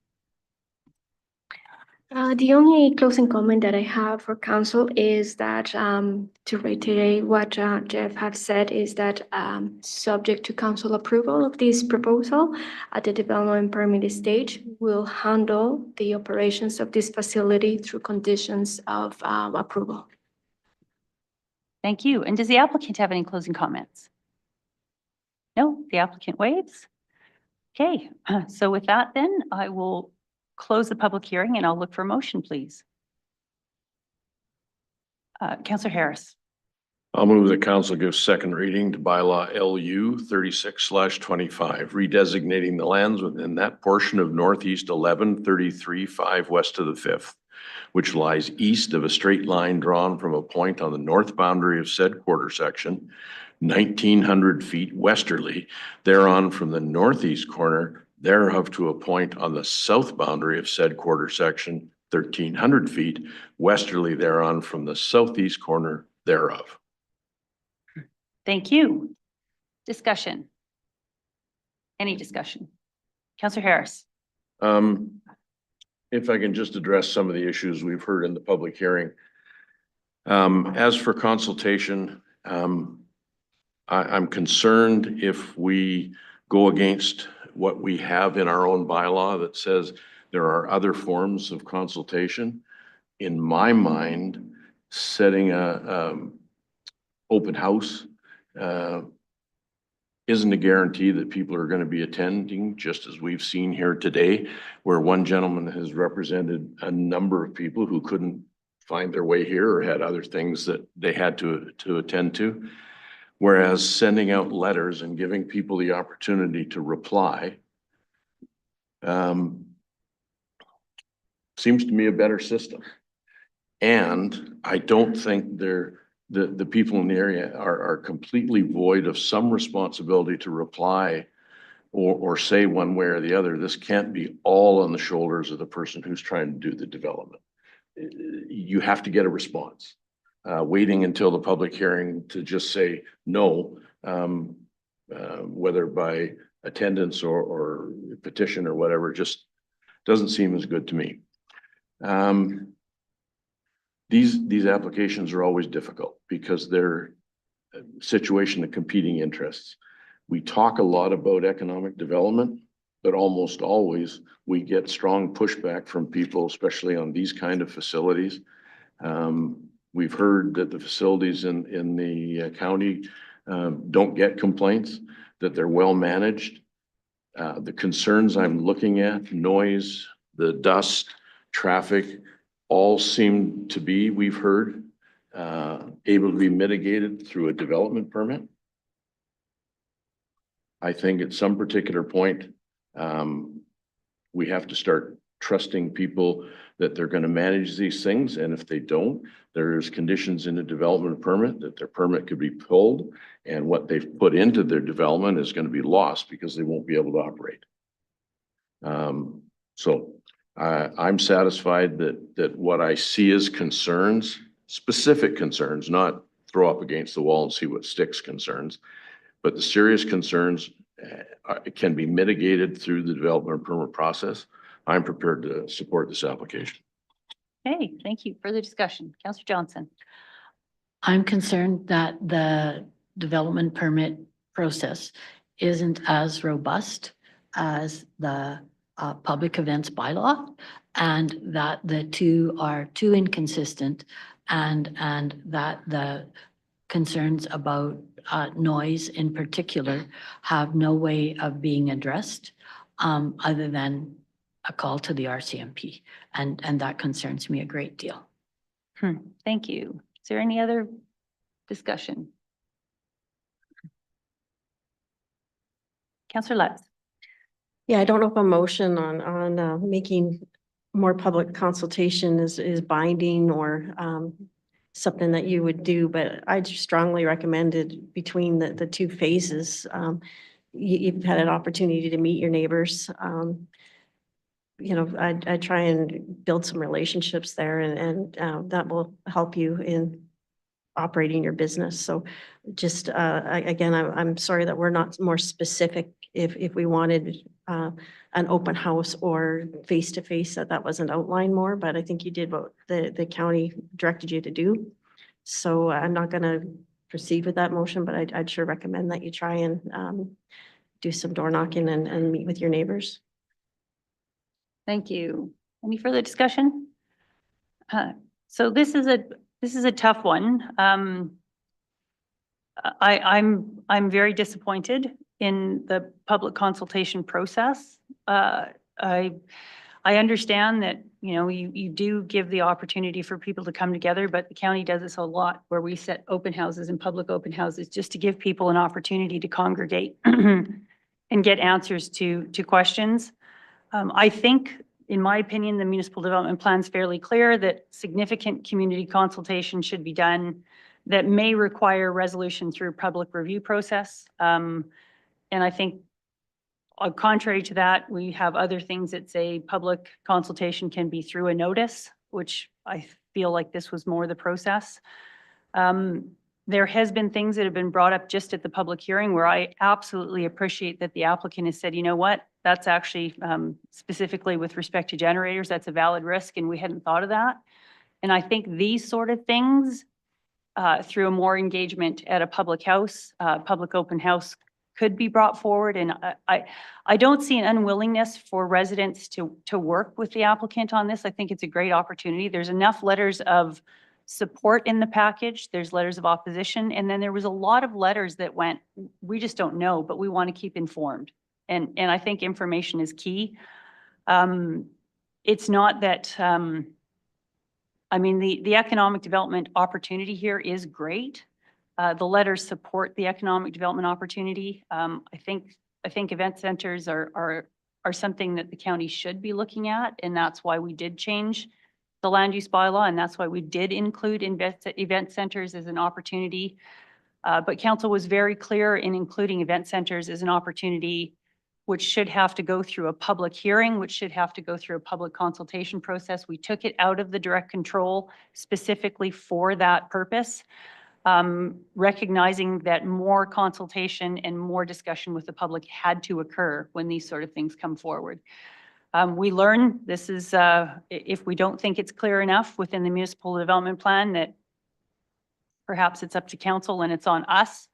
The only closing comment that I have for council is that to reiterate what Jeff had said is that subject to council approval of this proposal at the development permit stage, we'll handle the operations of this facility through conditions of approval. Thank you. And does the applicant have any closing comments? No, the applicant waives. Okay, so with that then, I will close the public hearing and I'll look for a motion, please. Councillor Harris. I'll move that council give second reading to bylaw LU 36/25, redesignating the lands within that portion of Northeast 1133-5 west of the 5th, which lies east of a straight line drawn from a point on the north boundary of said quarter section, 1,900 feet westerly thereon from the northeast corner thereof to a point on the south boundary of said quarter section, 1,300 feet westerly thereon from the southeast corner thereof. Thank you. Discussion. Any discussion? Councillor Harris. If I can just address some of the issues we've heard in the public hearing. As for consultation, I'm concerned if we go against what we have in our own bylaw that says there are other forms of consultation. In my mind, setting a open house isn't a guarantee that people are going to be attending, just as we've seen here today, where one gentleman has represented a number of people who couldn't find their way here or had other things that they had to attend to. Whereas sending out letters and giving people the opportunity to reply seems to me a better system. And I don't think the people in the area are completely void of some responsibility to reply or say one way or the other. This can't be all on the shoulders of the person who's trying to do the development. You have to get a response. Waiting until the public hearing to just say no, whether by attendance or petition or whatever, just doesn't seem as good to me. These applications are always difficult because they're a situation of competing interests. We talk a lot about economic development, but almost always we get strong pushback from people, especially on these kind of facilities. We've heard that the facilities in the county don't get complaints, that they're well managed. The concerns I'm looking at, noise, the dust, traffic, all seem to be, we've heard, able to be mitigated through a development permit. I think at some particular point, we have to start trusting people that they're going to manage these things. And if they don't, there's conditions in the development permit that their permit could be pulled and what they've put into their development is going to be lost because they won't be able to operate. So I'm satisfied that what I see as concerns, specific concerns, not throw up against the wall and see what sticks concerns, but the serious concerns can be mitigated through the development permit process. I'm prepared to support this application. Okay, thank you. Further discussion. Councillor Johnson. I'm concerned that the development permit process isn't as robust as the public events bylaw, and that the two are too inconsistent, and that the concerns about noise in particular have no way of being addressed other than a call to the RCMP, and that concerns me a great deal. Thank you. Is there any other discussion? Councillor Lutz. Yeah, I don't know if a motion on making more public consultation is binding or something that you would do, but I just strongly recommended between the two phases. You've had an opportunity to meet your neighbors. You know, I try and build some relationships there and that will help you in operating your business. So just, again, I'm sorry that we're not more specific if we wanted an open house or face-to-face, that wasn't outlined more, but I think you did what the county directed you to do. So I'm not gonna proceed with that motion, but I'd sure recommend that you try and do some door knocking and meet with your neighbors. Thank you. Any further discussion? So this is a tough one. I'm very disappointed in the public consultation process. I understand that, you know, you do give the opportunity for people to come together, but the county does this a lot where we set open houses and public open houses just to give people an opportunity to congregate and get answers to questions. I think, in my opinion, the municipal development plan is fairly clear that significant community consultation should be done that may require resolution through public review process. And I think contrary to that, we have other things that say public consultation can be through a notice, which I feel like this was more the process. There has been things that have been brought up just at the public hearing where I absolutely appreciate that the applicant has said, you know what, that's actually specifically with respect to generators, that's a valid risk and we hadn't thought of that. And I think these sort of things through a more engagement at a public house, public open house could be brought forward. And I don't see an unwillingness for residents to work with the applicant on this. I think it's a great opportunity. There's enough letters of support in the package. There's letters of opposition. And then there was a lot of letters that went, we just don't know, but we want to keep informed. And I think information is key. It's not that, I mean, the economic development opportunity here is great. The letters support the economic development opportunity. I think event centers are something that the county should be looking at, and that's why we did change the land use bylaw, and that's why we did include event centers as an opportunity. But council was very clear in including event centers as an opportunity, which should have to go through a public hearing, which should have to go through a public consultation process. We took it out of the direct control specifically for that purpose. Recognizing that more consultation and more discussion with the public had to occur when these sort of things come forward. We learn this is, if we don't think it's clear enough within the municipal development plan, that perhaps it's up to council and it's on us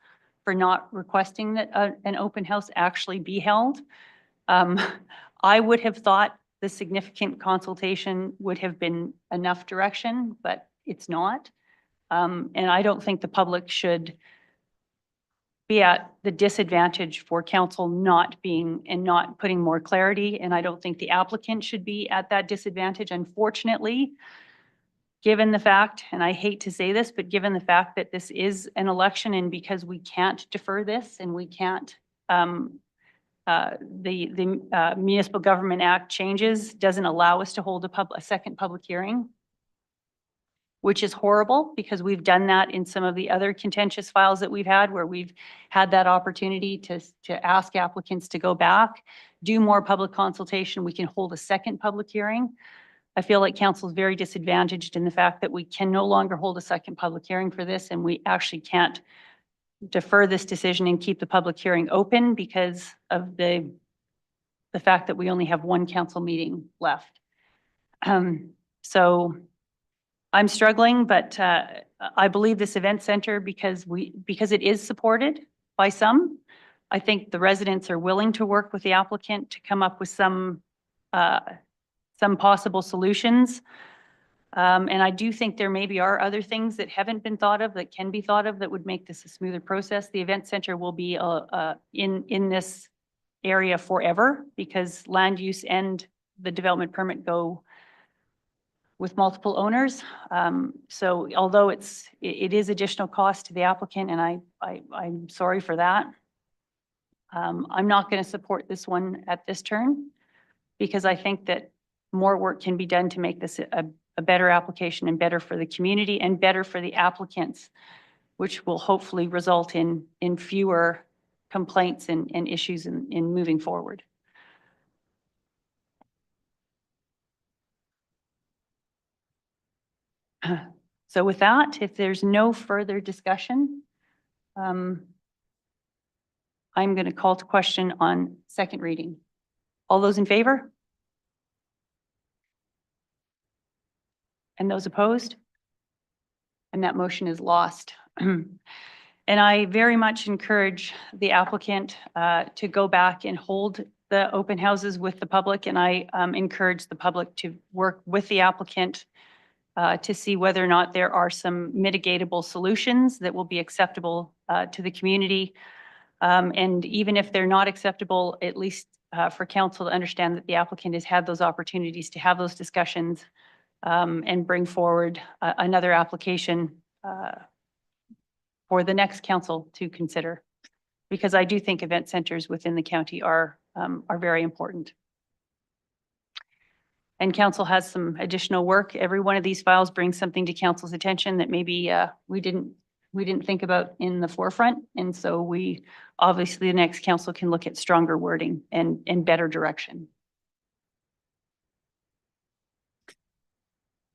for not requesting that an open house actually be held. I would have thought the significant consultation would have been enough direction, but it's not. And I don't think the public should be at the disadvantage for council not being and not putting more clarity. And I don't think the applicant should be at that disadvantage. Unfortunately, given the fact, and I hate to say this, but given the fact that this is an election and because we can't defer this and we can't, the Municipal Government Act changes doesn't allow us to hold a second public hearing, which is horrible because we've done that in some of the other contentious files that we've had where we've had that opportunity to ask applicants to go back, do more public consultation. We can hold a second public hearing. I feel like council is very disadvantaged in the fact that we can no longer hold a second public hearing for this, and we actually can't defer this decision and keep the public hearing open because of the fact that we only have one council meeting left. So I'm struggling, but I believe this event center because it is supported by some. I think the residents are willing to work with the applicant to come up with some possible solutions. And I do think there maybe are other things that haven't been thought of that can be thought of that would make this a smoother process. The event center will be in this area forever because land use and the development permit go with multiple owners. So although it is additional cost to the applicant, and I'm sorry for that. I'm not going to support this one at this turn because I think that more work can be done to make this a better application and better for the community and better for the applicants, which will hopefully result in fewer complaints and issues in moving forward. So with that, if there's no further discussion, I'm going to call to question on second reading. All those in favor? And those opposed? And that motion is lost. And I very much encourage the applicant to go back and hold the open houses with the public. And I encourage the public to work with the applicant to see whether or not there are some mitigatable solutions that will be acceptable to the community. And even if they're not acceptable, at least for council to understand that the applicant has had those opportunities to have those discussions and bring forward another application for the next council to consider. Because I do think event centers within the county are very important. And council has some additional work. Every one of these files brings something to council's attention that maybe we didn't think about in the forefront. And so we, obviously, the next council can look at stronger wording and better direction.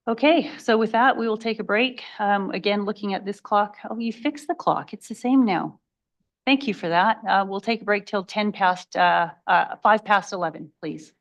Okay, so with that, we will take a break. Again, looking at this clock. Oh, you fixed the clock. It's the same now. Thank you for that. We'll take a break till 5 past 11, please.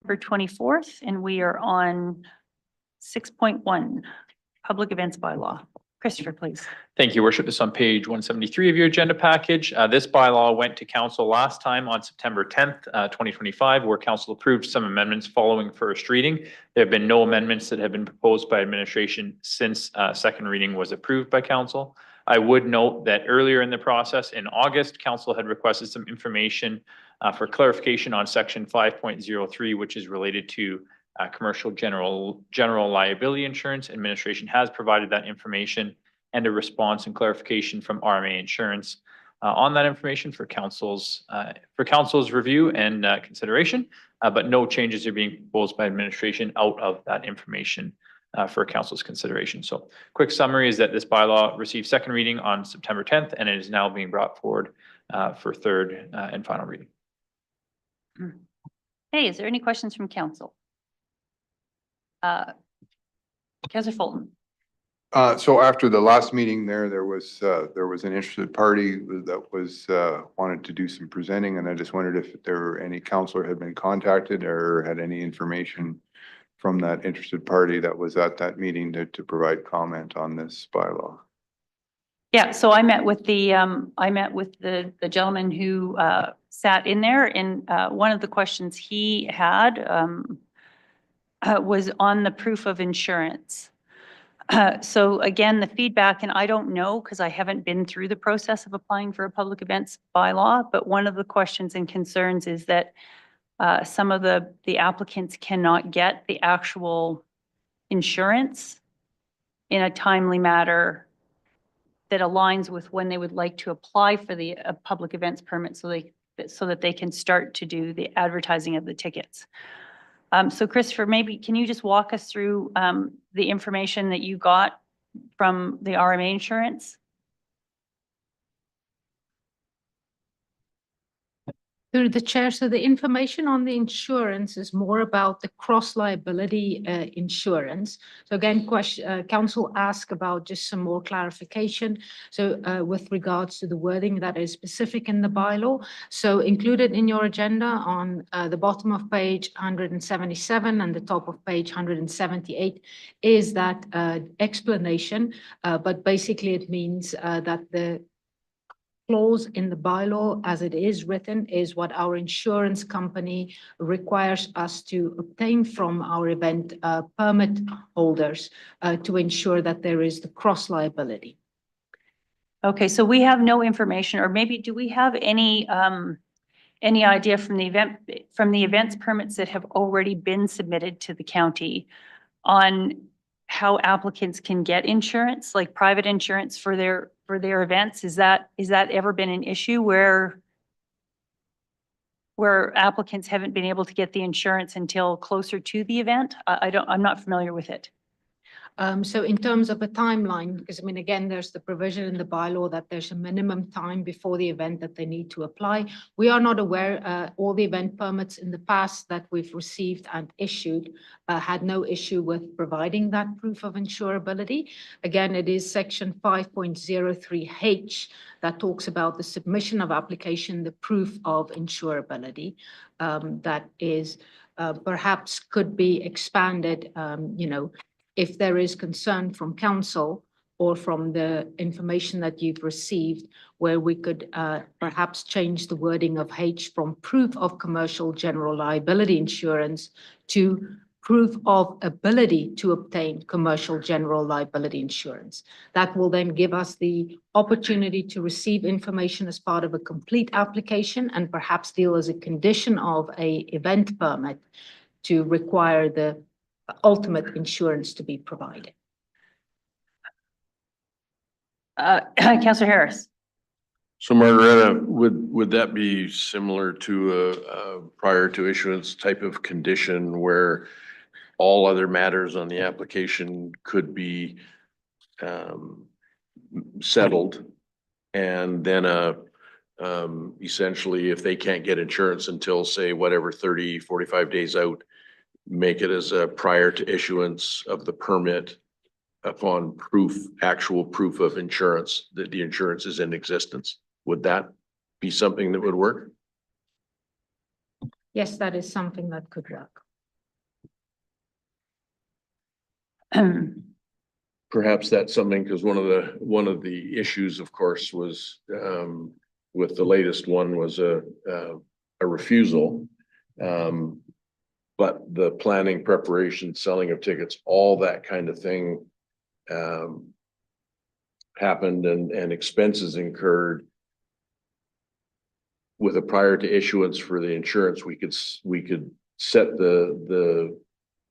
November 24th, and we are on 6.1, public events bylaw. Christopher, please. Thank you, Worship. This is on page 173 of your agenda package. This bylaw went to council last time on September 10th, 2025, where council approved some amendments following first reading. There have been no amendments that have been proposed by administration since second reading was approved by council. I would note that earlier in the process in August, council had requested some information for clarification on section 5.03, which is related to commercial general liability insurance. Administration has provided that information and a response and clarification from RMA Insurance on that information for council's review and consideration, but no changes are being proposed by administration out of that information for council's consideration. So quick summary is that this bylaw received second reading on September 10th, and it is now being brought forward for third and final reading. Hey, is there any questions from council? Councillor Fulton. So after the last meeting there was an interested party that was wanted to do some presenting, and I just wondered if there were any councillor had been contacted or had any information from that interested party that was at that meeting to provide comment on this bylaw. Yeah, so I met with the gentleman who sat in there, and one of the questions he had was on the proof of insurance. So again, the feedback, and I don't know because I haven't been through the process of applying for a public events bylaw, but one of the questions and concerns is that some of the applicants cannot get the actual insurance in a timely manner that aligns with when they would like to apply for the public events permit so that they can start to do the advertising of the tickets. So Christopher, maybe can you just walk us through the information that you got from the RMA Insurance? Through the chair, so the information on the insurance is more about the cross liability insurance. So again, council asked about just some more clarification. So with regards to the wording that is specific in the bylaw. So included in your agenda on the bottom of page 177 and the top of page 178 is that explanation. But basically it means that the clause in the bylaw as it is written is what our insurance company requires us to obtain from our event permit holders to ensure that there is the cross liability. Okay, so we have no information, or maybe do we have any idea from the events permits that have already been submitted to the county on how applicants can get insurance, like private insurance for their events? Is that ever been an issue where applicants haven't been able to get the insurance until closer to the event? I'm not familiar with it. So in terms of a timeline, because I mean, again, there's the provision in the bylaw that there's a minimum time before the event that they need to apply. We are not aware, all the event permits in the past that we've received and issued had no issue with providing that proof of insurability. Again, it is section 5.03H that talks about the submission of application, the proof of insurability that is perhaps could be expanded, if there is concern from council or from the information that you've received, where we could perhaps change the wording of H from proof of commercial general liability insurance to proof of ability to obtain commercial general liability insurance. That will then give us the opportunity to receive information as part of a complete application and perhaps deal as a condition of an event permit to require the ultimate insurance to be provided. Councillor Harris. So Margaretta, would that be similar to a prior to issuance type of condition where all other matters on the application could be settled, and then essentially if they can't get insurance until say whatever 30, 45 days out, make it as a prior to issuance of the permit upon actual proof of insurance that the insurance is in existence? Would that be something that would work? Yes, that is something that could work. Perhaps that's something, because one of the issues, of course, was, with the latest one was a refusal. But the planning, preparation, selling of tickets, all that kind of thing, happened and expenses incurred. With a prior to issuance for the insurance, we could set the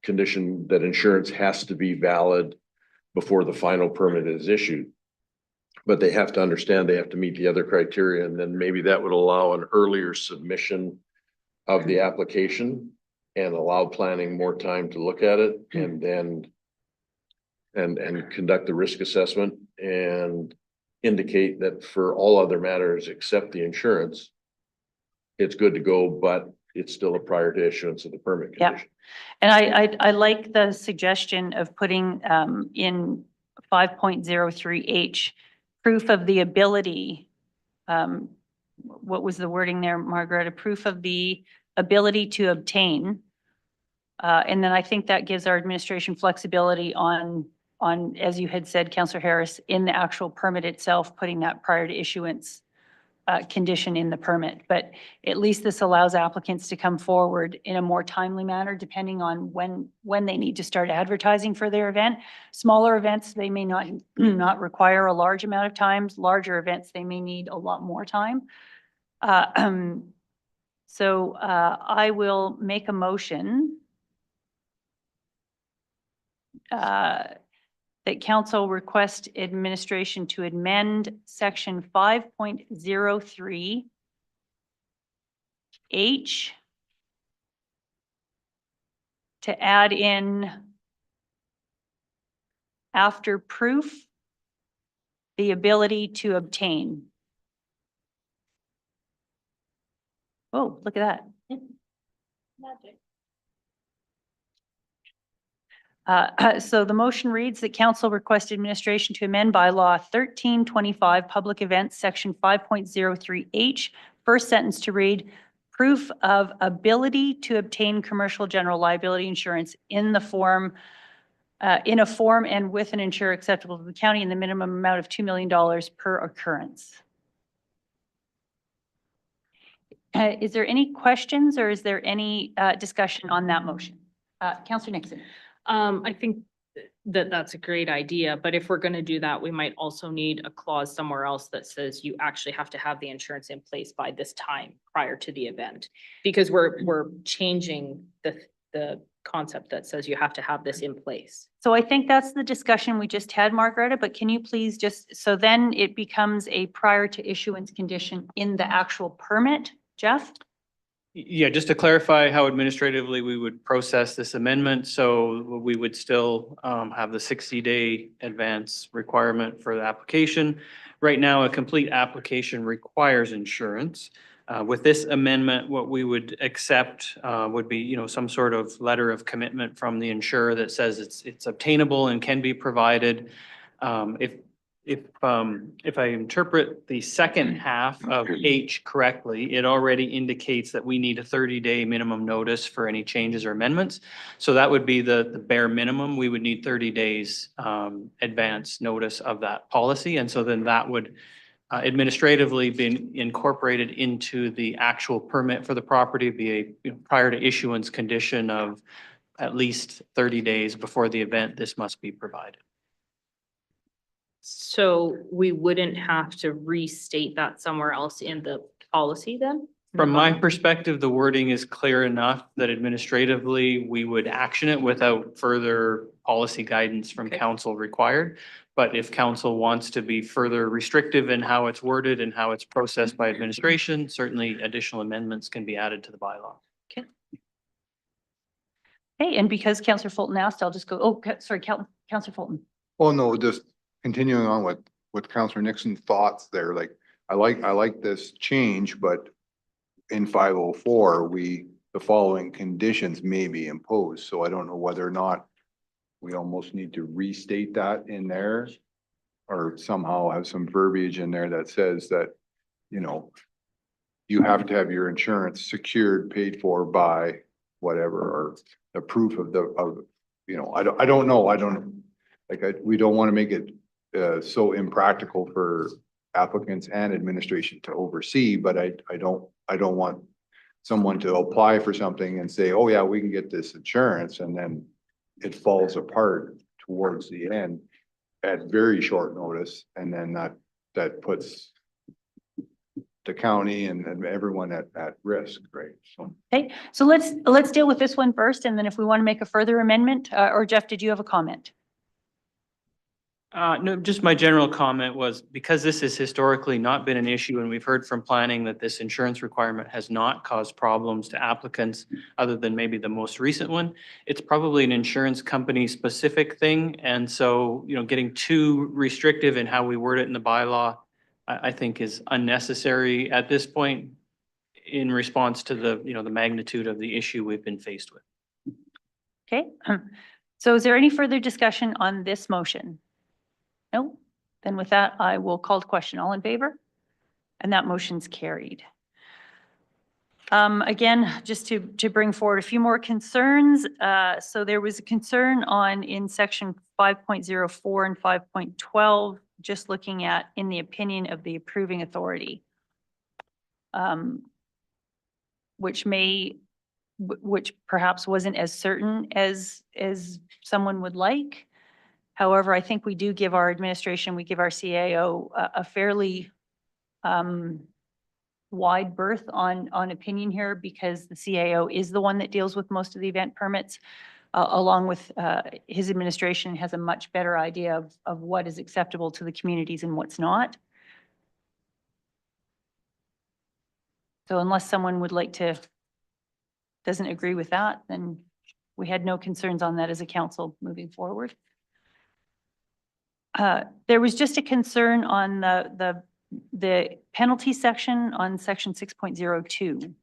condition that insurance has to be valid before the final permit is issued. But they have to understand they have to meet the other criteria, and then maybe that would allow an earlier submission of the application and allow planning more time to look at it, and then and conduct the risk assessment and indicate that for all other matters except the insurance, it's good to go, but it's still a prior to issuance of the permit Yep. condition. And I like the suggestion of putting in 5.03H, proof of the ability. What was the wording there, Margaret? A proof of the ability to obtain. And then I think that gives our administration flexibility on, as you had said, Councillor Harris, in the actual permit itself, putting that prior to issuance condition in the permit. But at least this allows applicants to come forward in a more timely manner, depending on when they need to start advertising for their event. Smaller events, they may not require a large amount of time. Larger events, they may need a lot more time. So I will make a motion that council request administration to amend section 5.03H to add in, after proof, the ability to obtain. Oh, look at that. Magic. So the motion reads that council request administration to amend bylaw 1325 public events, section 5.03H, first sentence to read, proof of ability to obtain commercial general liability insurance in the form, in a form and with an insurer acceptable to the county in the minimum amount of $2 million per occurrence. Is there any questions or is there any discussion on that motion? Councillor Nixon. I think that that's a great idea, but if we're going to do that, we might also need a clause somewhere else that says you actually have to have the insurance in place by this time prior to the event. Because we're changing the concept that says you have to have this in place. So I think that's the discussion we just had, Margareta, but can you please just, so then it becomes a prior to issuance condition in the actual permit, Jeff? Yeah, just to clarify how administratively we would process this amendment. So we would still have the 60-day advance requirement for the application. Right now, a complete application requires insurance. With this amendment, what we would accept would be, some sort of letter of commitment from the insurer that says it's obtainable and can be provided. If I interpret the second half of H correctly, it already indicates that we need a 30-day minimum notice for any changes or amendments. So that would be the bare minimum. We would need 30 days advance notice of that policy. And so then that would administratively be incorporated into the actual permit for the property, be a prior to issuance condition of at least 30 days before the event, this must be provided. So we wouldn't have to restate that somewhere else in the policy then? From my perspective, the wording is clear enough that administratively we would action it without further policy guidance from council required. But if council wants to be further restrictive in how it's worded and how it's processed by administration, certainly additional amendments can be added to the bylaw. Okay. Hey, and because Councillor Fulton asked, I'll just go, sorry, Councillor Fulton. Well, no, just continuing on with Councillor Nixon's thoughts there, like, I like this change, but in 504, the following conditions may be imposed. So I don't know whether or not we almost need to restate that in there or somehow have some verbiage in there that says that, you have to have your insurance secured, paid for by whatever, or the proof of you know, I don't know. We don't want to make it so impractical for applicants and administration to oversee, but I don't want someone to apply for something and say, oh yeah, we can get this insurance, and then it falls apart towards the end at very short notice, and then that puts the county and everyone at risk, right? So. Okay, so let's deal with this one first, and then if we want to make a further amendment, or Jeff, did you have a comment? No, just my general comment was, because this has historically not been an issue, and we've heard from planning that this insurance requirement has not caused problems to applicants other than maybe the most recent one, it's probably an insurance company specific thing. And so, you know, getting too restrictive in how we word it in the bylaw, I think is unnecessary at this point in response to the, you know, the magnitude of the issue we've been faced with. Okay, so is there any further discussion on this motion? No? Then with that, I will call the question. All in favor? And that motion's carried. Again, just to bring forward a few more concerns. So there was a concern in section 5.04 and 5.12, just looking at in the opinion of the approving authority. Which perhaps wasn't as certain as someone would like. However, I think we do give our administration, we give our CAO a fairly wide berth on opinion here, because the CAO is the one that deals with most of the event permits, along with his administration has a much better idea of what is acceptable to the communities and what's not. So unless someone would like to, doesn't agree with that, then we had no concerns on that as a council moving forward. There was just a concern on the penalty section on section 6.02.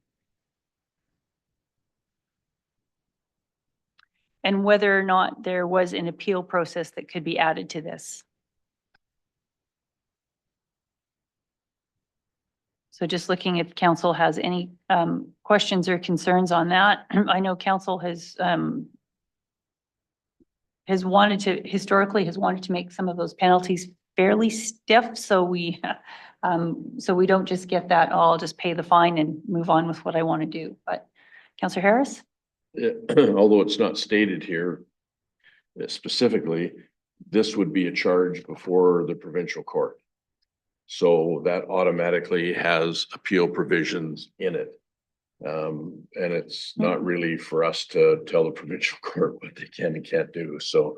And whether or not there was an appeal process that could be added to this. So just looking if council has any questions or concerns on that. I know council historically has wanted to make some of those penalties fairly stiff, so we don't just get that, oh, I'll just pay the fine and move on with what I want to do. But Councillor Harris? Although it's not stated here specifically, this would be a charge before the provincial court. So that automatically has appeal provisions in it. And it's not really for us to tell the provincial court what they can and can't do. So,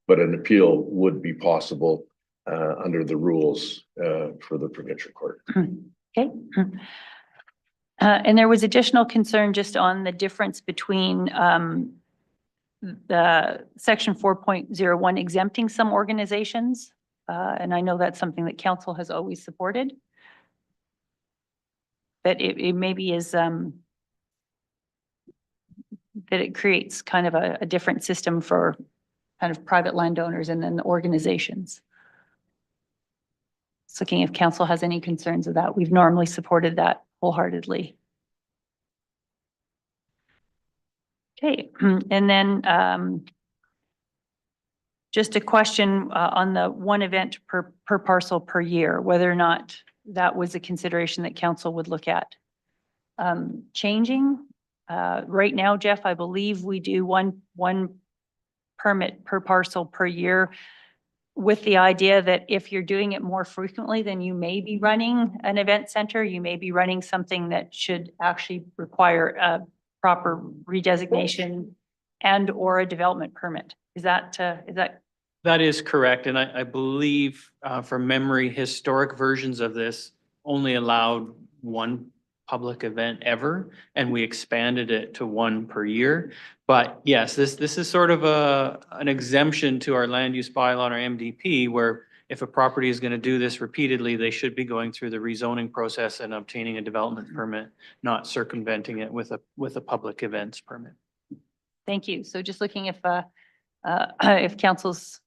but an appeal would be possible under the rules for the provincial court. Okay. And there was additional concern just on the difference between the section 4.01 exempting some organizations. And I know that's something that council has always supported. But it maybe is that it creates kind of a different system for kind of private landowners and then the organizations. Just looking if council has any concerns of that. We've normally supported that wholeheartedly. Okay, and then just a question on the one event per parcel per year, whether or not that was a consideration that council would look at changing. Right now, Jeff, I believe we do one permit per parcel per year, with the idea that if you're doing it more frequently, then you may be running an event center, you may be running something that should actually require a proper redesignation and or a development permit. Is that That is correct. And I believe from memory, historic versions of this only allowed one public event ever, and we expanded it to one per year. But yes, this is sort of an exemption to our land use bylaw and our MDP, where if a property is going to do this repeatedly, they should be going through the rezoning process and obtaining a development permit, not circumventing it with a public events permit. Thank you. So just looking if council's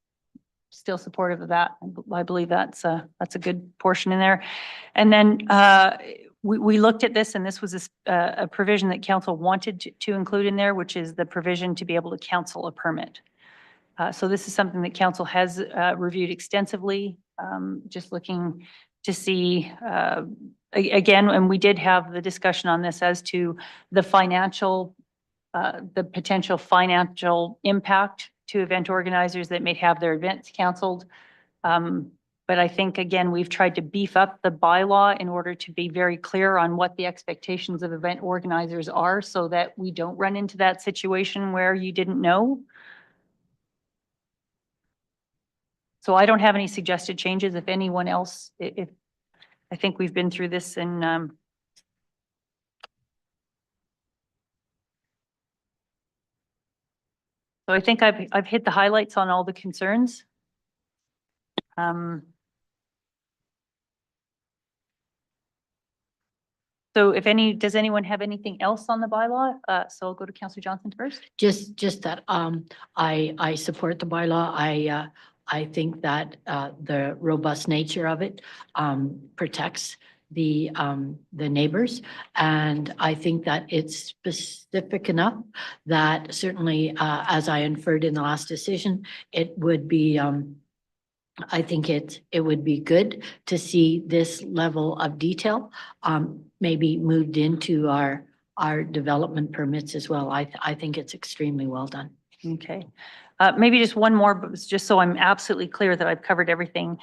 still supportive of that, I believe that's a good portion in there. And then we looked at this, and this was a provision that council wanted to include in there, which is the provision to be able to cancel a permit. So this is something that council has reviewed extensively, just looking to see, again, and we did have the discussion on this as to the financial, the potential financial impact to event organizers that may have their events canceled. But I think, again, we've tried to beef up the bylaw in order to be very clear on what the expectations of event organizers are so that we don't run into that situation where you didn't know. So I don't have any suggested changes. If anyone else, if, I think we've been through this and, so I think I've hit the highlights on all the concerns. So if any, does anyone have anything else on the bylaw? So I'll go to Councillor Johnson first. Just that, I support the bylaw. I think that, the robust nature of it, protects the neighbors. And I think that it's specific enough that certainly, as I inferred in the last decision, it would be, I think it would be good to see this level of detail, maybe moved into our development permits as well. I think it's extremely well done. Okay. Maybe just one more, but just so I'm absolutely clear that I've covered everything.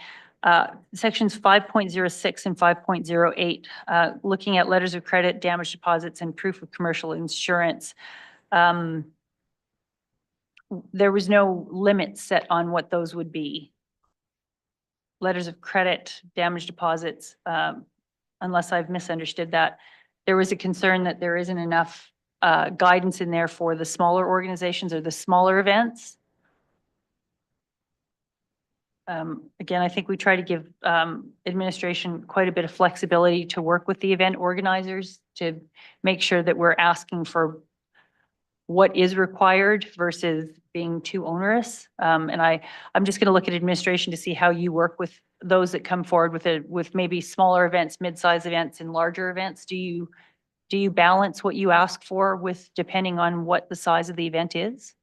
Sections 5.06 and 5.08, looking at letters of credit, damage deposits, and proof of commercial insurance. There was no limit set on what those would be. Letters of credit, damage deposits, unless I've misunderstood that. There was a concern that there isn't enough guidance in there for the smaller organizations or the smaller events. Again, I think we try to give administration quite a bit of flexibility to work with the event organizers to make sure that we're asking for what is required versus being too onerous. And I'm just going to look at administration to see how you work with those that come forward with maybe smaller events, mid-size events, and larger events. Do you balance what you ask for with depending on what the size of the event is?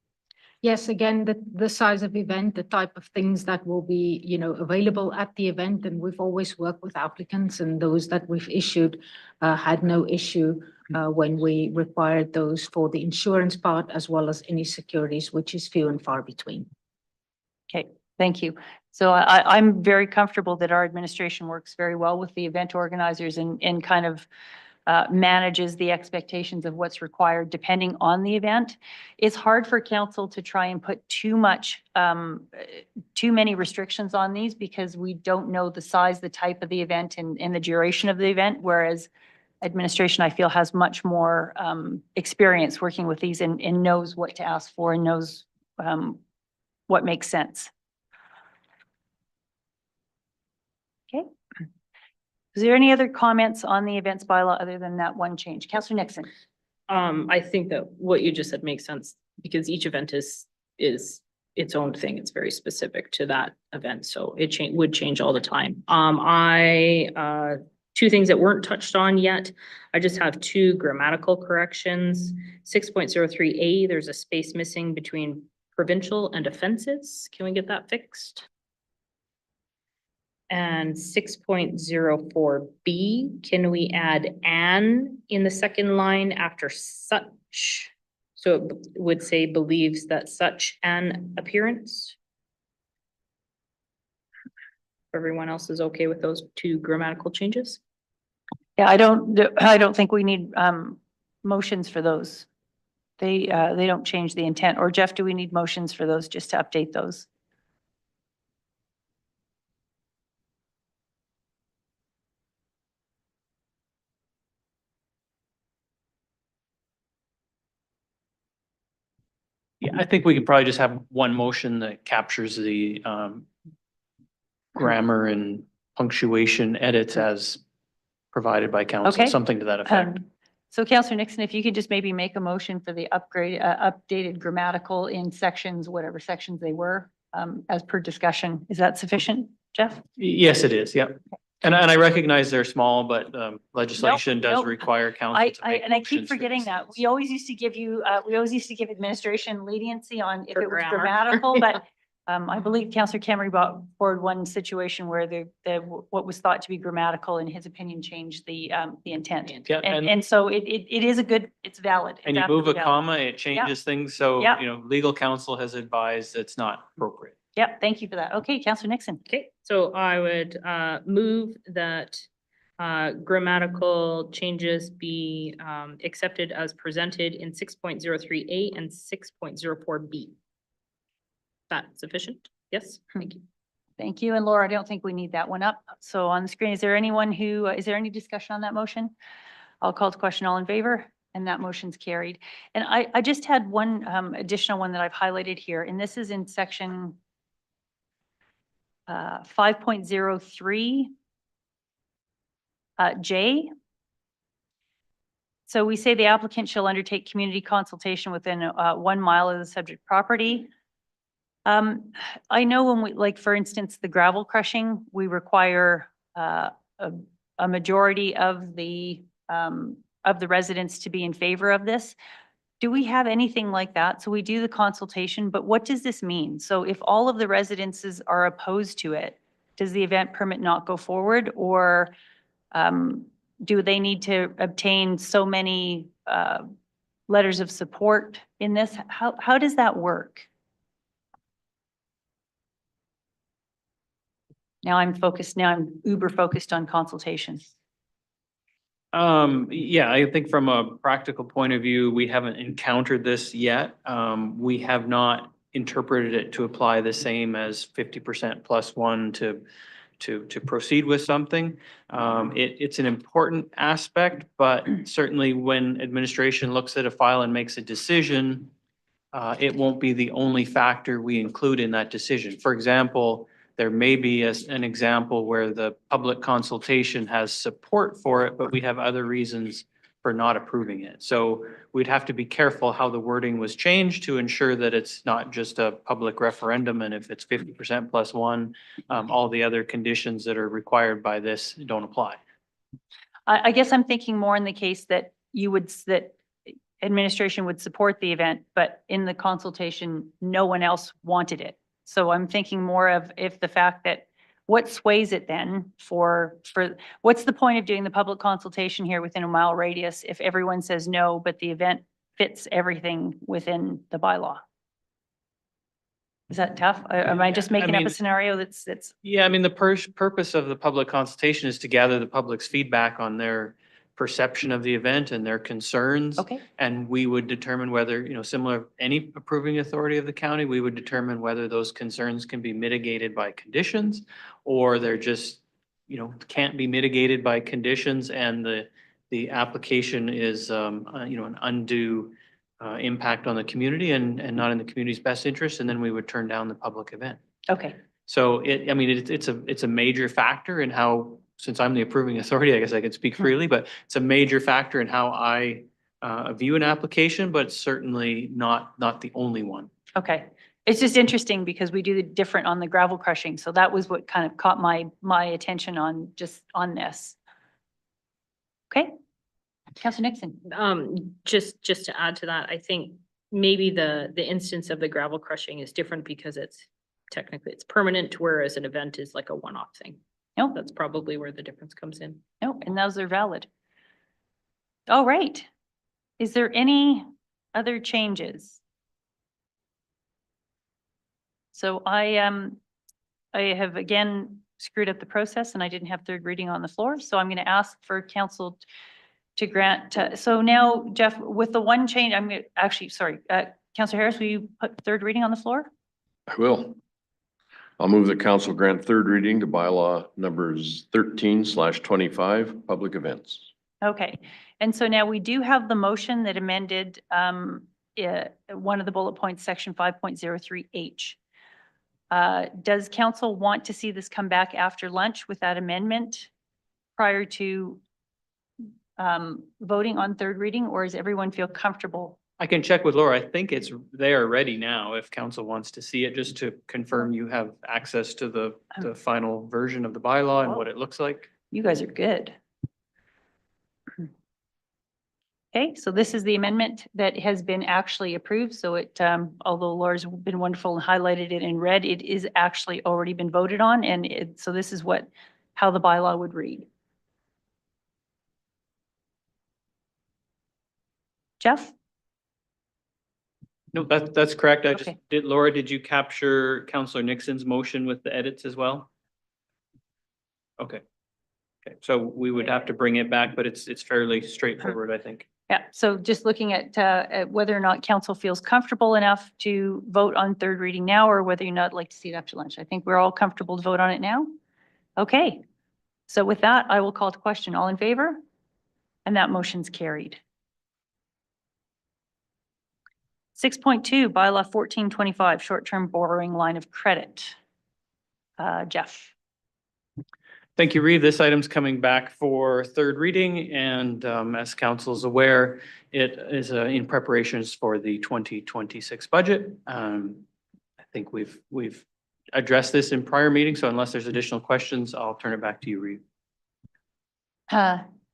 Yes, again, the size of event, the type of things that will be, available at the event, and we've always worked with applicants, and those that we've issued had no issue when we required those for the insurance part as well as any securities, which is few and far between. Okay, thank you. So I'm very comfortable that our administration works very well with the event organizers and kind of manages the expectations of what's required depending on the event. It's hard for council to try and put too many restrictions on these because we don't know the size, the type of the event and the duration of the event, whereas administration, I feel, has much more experience working with these and knows what to ask for and knows what makes sense. Okay. Is there any other comments on the events bylaw other than that one change? Councillor Nixon. I think that what you just said makes sense because each event is its own thing. It's very specific to that event. So it would change all the time. Two things that weren't touched on yet. I just have two grammatical corrections. 6.03A, there's a space missing between provincial and offenses. Can we get that fixed? And 6.04B, can we add "an" in the second line after "such"? So it would say believes that such an appearance. Everyone else is okay with those two grammatical changes? Yeah, I don't think we need motions for those. They don't change the intent. Or Jeff, do we need motions for those just to update those? Yeah, I think we could probably just have one motion that captures the grammar and punctuation edits as provided by council, Okay. something to that effect. So Councillor Nixon, if you could just maybe make a motion for the updated grammatical in sections, whatever sections they were, as per discussion. Is that sufficient, Jeff? Yes, it is. Yeah. And I recognize they're small, but legislation does nope. require council to make And I keep motions. forgetting that. We always used to give you, we always used to give administration leniency on if For it was grammar. grammatical, but I believe Councillor Camry brought forward one situation where what was thought to be grammatical, in his opinion, changed the intent. Yeah, And so it is a good, it's valid. And It's you move a absolutely valid. comma, it changes things. So, Yeah. you know, legal counsel has advised it's not appropriate. Yep, thank you for that. Okay, Councillor Nixon. Okay, so I would move that grammatical changes be accepted as presented in 6.03A and 6.04B. That sufficient? Yes, thank you. Thank you. And Laura, I don't think we need that one up. So on the screen, is there anyone who, is there any discussion on that motion? I'll call to question, all in favor, and that motion's carried. And I just had one additional one that I've highlighted here, and this is in section 5.03 J. So we say the applicant shall undertake community consultation within 1 mile of the subject property. I know when we, like, for instance, the gravel crushing, we require a majority of the residents to be in favor of this. Do we have anything like that? So we do the consultation, but what does this mean? So if all of the residences are opposed to it, does the event permit not go forward, or do they need to obtain so many letters of support in this? How does that work? Now I'm uber focused on consultations. Yeah, I think from a practical point of view, we haven't encountered this yet. We have not interpreted it to apply the same as 50% plus one to proceed with something. It's an important aspect, but certainly when administration looks at a file and makes a decision, it won't be the only factor we include in that decision. For example, there may be an example where the public consultation has support for it, but we have other reasons for not approving it. So we'd have to be careful how the wording was changed to ensure that it's not just a public referendum, and if it's 50% plus one, all the other conditions that are required by this don't apply. I guess I'm thinking more in the case that that administration would support the event, but in the consultation, no one else wanted it. So I'm thinking more of if the fact that what sways it then for what's the point of doing the public consultation here within a mile radius if everyone says no, but the event fits everything within the bylaw? Is that tough? Am I just making up a scenario that's? Yeah, I mean, the purpose of the public consultation is to gather the public's feedback on their perception of the event and their concerns. Okay. And we would determine whether, you know, similar, any approving authority of the county, we would determine whether those concerns can be mitigated by conditions, or they're just, you know, can't be mitigated by conditions, and the application is, you know, an undue impact on the community and not in the community's best interest, and then we would turn down the public event. Okay. So I mean, it's a major factor in how, since I'm the approving authority, I guess I could speak freely, but it's a major factor in how I view an application, but certainly not the only one. Okay. It's just interesting because we do the different on the gravel crushing. So that was what kind of caught my attention on this. Okay. Councillor Nixon. Just to add to that, I think maybe the instance of the gravel crushing is different because it's technically permanent, whereas an event is like a one-off thing. No, that's probably where the difference comes in. No, and those are valid. All right. Is there any other changes? So I have again screwed up the process and I didn't have third reading on the floor. So I'm going to ask for council to grant. So now, Jeff, with the one change, I'm going to actually, sorry, Councillor Harris, will you put third reading on the floor? I will. I'll move the council grant third reading to bylaw numbers 13/25, public events. Okay. And so now we do have the motion that amended one of the bullet points, section 5.03H. Does council want to see this come back after lunch with that amendment prior to voting on third reading, or does everyone feel comfortable I can check with Laura. I think it's there ready now if council wants to see it, just to confirm you have access to the final version of the bylaw and what it looks like. You guys are good. Okay, so this is the amendment that has been actually approved. So it, although Laura's been wonderful and highlighted it in red, it is actually already been voted on. And so this is how the bylaw would read. Jeff? No, that's correct. I just Okay. did, Laura, did you capture Councillor Nixon's motion with the edits as well? Okay. Okay, so we would have to bring it back, but it's fairly straightforward, I think. Yeah, so just looking at whether or not council feels comfortable enough to vote on third reading now, or whether you'd not like to see it after lunch. I think we're all comfortable to vote on it now. Okay, so with that, I will call to question. All in favor? And that motion's carried. 6.2, bylaw 1425, short-term borrowing line of credit. Jeff. Thank you, Reeve. This item's coming back for third reading, and as council's aware, it is in preparations for the 2026 budget. I think we've addressed this in prior meetings, so unless there's additional questions, I'll turn it back to you, Reeve.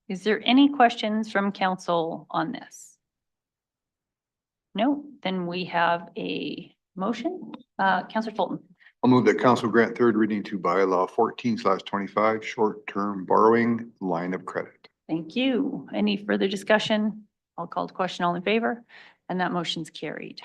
Is there any questions from council on this? No, then we have a motion. Councillor Fulton. I'll move that council grant third reading to bylaw 14/25, short-term borrowing line of credit. Thank you. Any further discussion? I'll call to question. All in favor? And that motion's carried.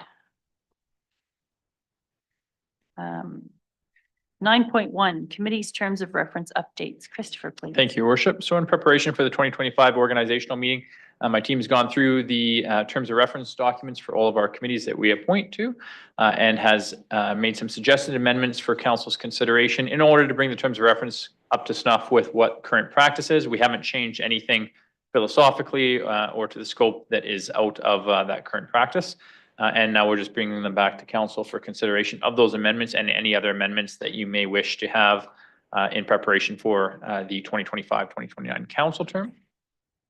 9.1, committee's terms of reference updates. Christopher, please. Thank you, Your Worship. So in preparation for the 2025 organizational meeting, my team has gone through the terms of reference documents for all of our committees that we appoint to and has made some suggested amendments for council's consideration in order to bring the terms of reference up to snuff with what current practice is. We haven't changed anything philosophically or to the scope that is out of that current practice. And now we're just bringing them back to council for consideration of those amendments and any other amendments that you may wish to have in preparation for the 2025-2029 council term.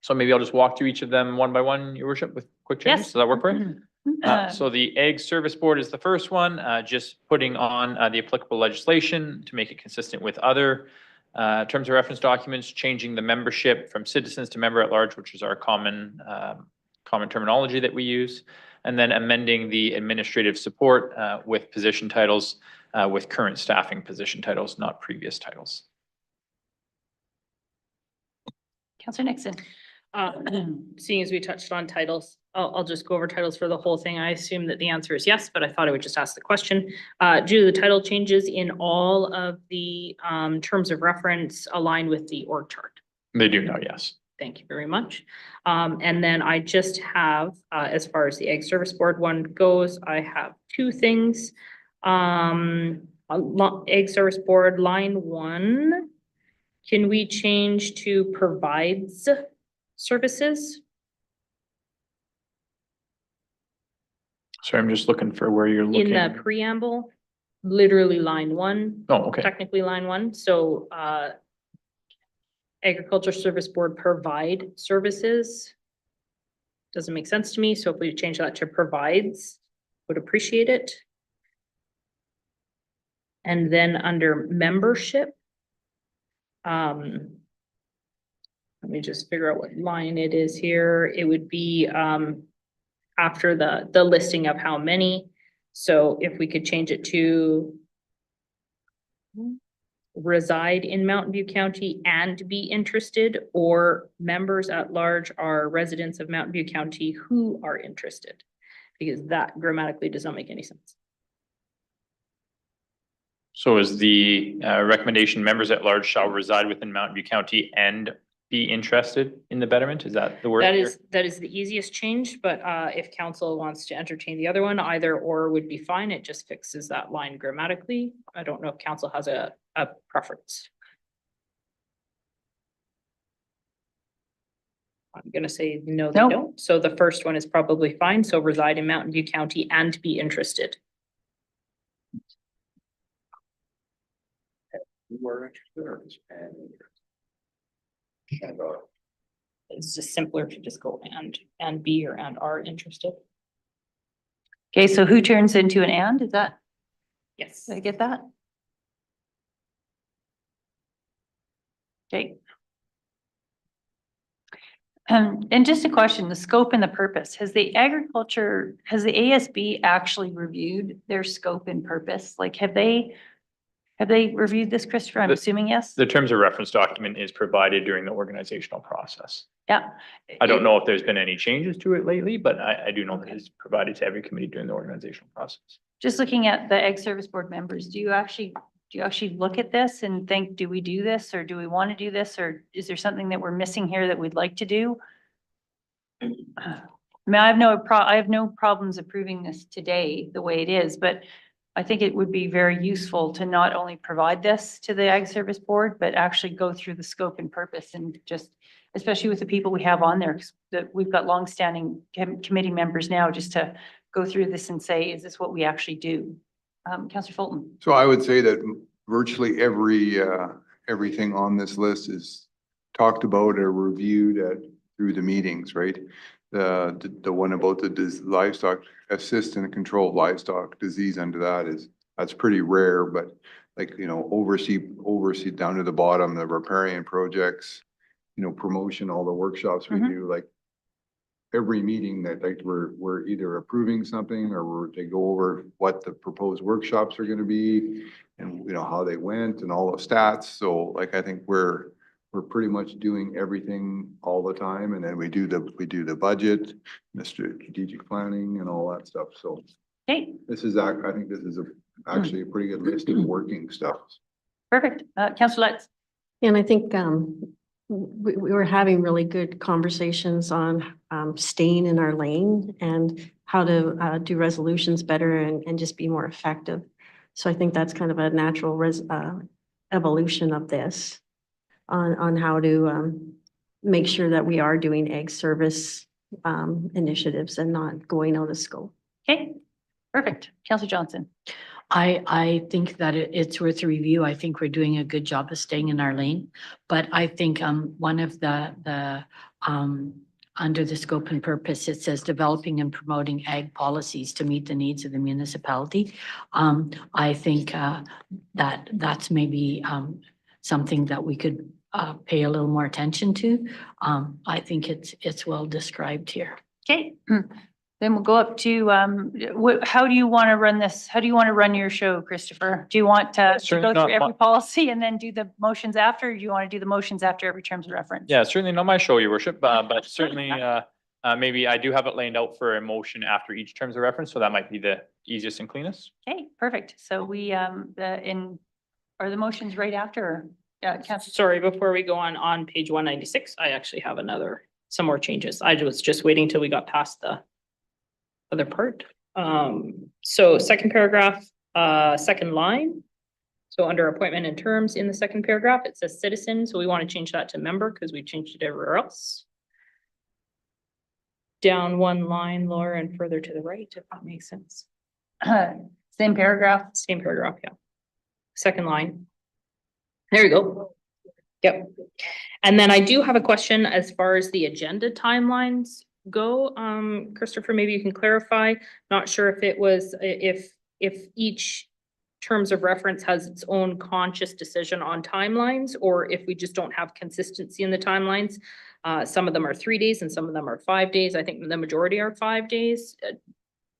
So maybe I'll just walk through each of them one by one, Your Worship, with quick changes. Yes. Does that work for you? So the Ag Service Board is the first one, just putting on the applicable legislation to make it consistent with other terms of reference documents, changing the membership from citizens to member at large, which is our common terminology that we use, and then amending the administrative support with position titles with current staffing position titles, not previous titles. Councillor Nixon. Seeing as we touched on titles, I'll just go over titles for the whole thing. I assume that the answer is yes, but I thought I would just ask the question. Do the title changes in all of the terms of reference align with the org chart? They do now, yes. Thank you very much. And then I just have, as far as the Ag Service Board one goes, I have two things. Ag Service Board line 1, can we change to provides services? Sorry, I'm just looking for where you're looking. In the preamble, literally line 1. Oh, okay. Technically line 1. So Agriculture Service Board provide services. Doesn't make sense to me. So if we change that to provides, would appreciate it. And then under membership, let me just figure out what line it is here. It would be after the listing of how many. So if we could change it to reside in Mountain View County and be interested, or members at large are residents of Mountain View County who are interested, because that grammatically does not make any sense. So is the recommendation members at large shall reside within Mountain View County and be interested in the betterment? Is that the word? That is the easiest change, but if council wants to entertain the other one, either or would be fine. It just fixes that line grammatically. I don't know if council has a preference. I'm gonna say no, they don't. So the first one is probably fine. So reside in Mountain View County and be interested. It's just simpler to just go and be or and are interested. Okay, so who turns into an and? Is that, Yes. did I get that? Okay. And just a question, the scope and the purpose, has the ASB actually reviewed their scope and purpose? Like, have they reviewed this, Christopher? I'm assuming yes? The terms of reference document is provided during the organizational process. Yeah. I don't know if there's been any changes to it lately, but I do know that it's provided to every committee during the organizational process. Just looking at the Ag Service Board members, do you actually look at this and think, do we do this, or do we want to do this, or is there something that we're missing here that we'd like to do? I mean, I have no problems approving this today the way it is, but I think it would be very useful to not only provide this to the Ag Service Board, but actually go through the scope and purpose, and just, especially with the people we have on there, 'cause we've got longstanding committee members now, just to go through this and say, is this what we actually do? Councillor Fulton. So I would say that virtually everything on this list is talked about or reviewed through the meetings, right? The one about the livestock, assist and control of livestock disease under that's pretty rare, but like, oversee down to the bottom, the riparian projects, promotion, all the workshops we do, like every meeting that like we're either approving something or they go over what the proposed workshops are gonna be and how they went and all the stats. So like I think we're pretty much doing everything all the time, and then we do the budget, the strategic planning and all that stuff. So Okay, I think this is actually a pretty good list of working stuff. perfect. Councillor Letts. And I think we were having really good conversations on staying in our lane and how to do resolutions better and just be more effective. So I think that's kind of a natural evolution of this on how to make sure that we are doing ag service initiatives and not going out of scope. Okay, perfect. Councillor Johnson. I think that it's worth a review. I think we're doing a good job of staying in our lane. But I think one of the under the scope and purpose, it says developing and promoting ag policies to meet the needs of the municipality. I think that's maybe something that we could pay a little more attention to. I think it's well described here. Okay. Then we'll go up to, how do you want to run this? How do you want to run your show, Christopher? Do you want to Certainly go through not every policy and then do the motions after? Or do you want to do the motions after every terms of reference? Yeah, certainly not my show, your worship, but certainly, maybe I do have it laid out for a motion after each terms of reference, so that might be the easiest and cleanest. Okay, perfect. So we, are the motions right after? Sorry, before we go on page 196, I actually have some more changes. I was just waiting till we got past the other part. So second paragraph, second line. So under appointment and terms in the second paragraph, it says citizen. So we want to change that to member because we changed it everywhere else. Down one line, Laura, and further to the right, if that makes sense. Same paragraph? Same paragraph, yeah. Second line. There you go. Yep. And then I do have a question as far as the agenda timelines go. Christopher, maybe you can clarify. Not sure if it was, if each terms of reference has its own conscious decision on timelines, or if we just don't have consistency in the timelines. Some of them are 3 days and some of them are 5 days. I think the majority are 5 days.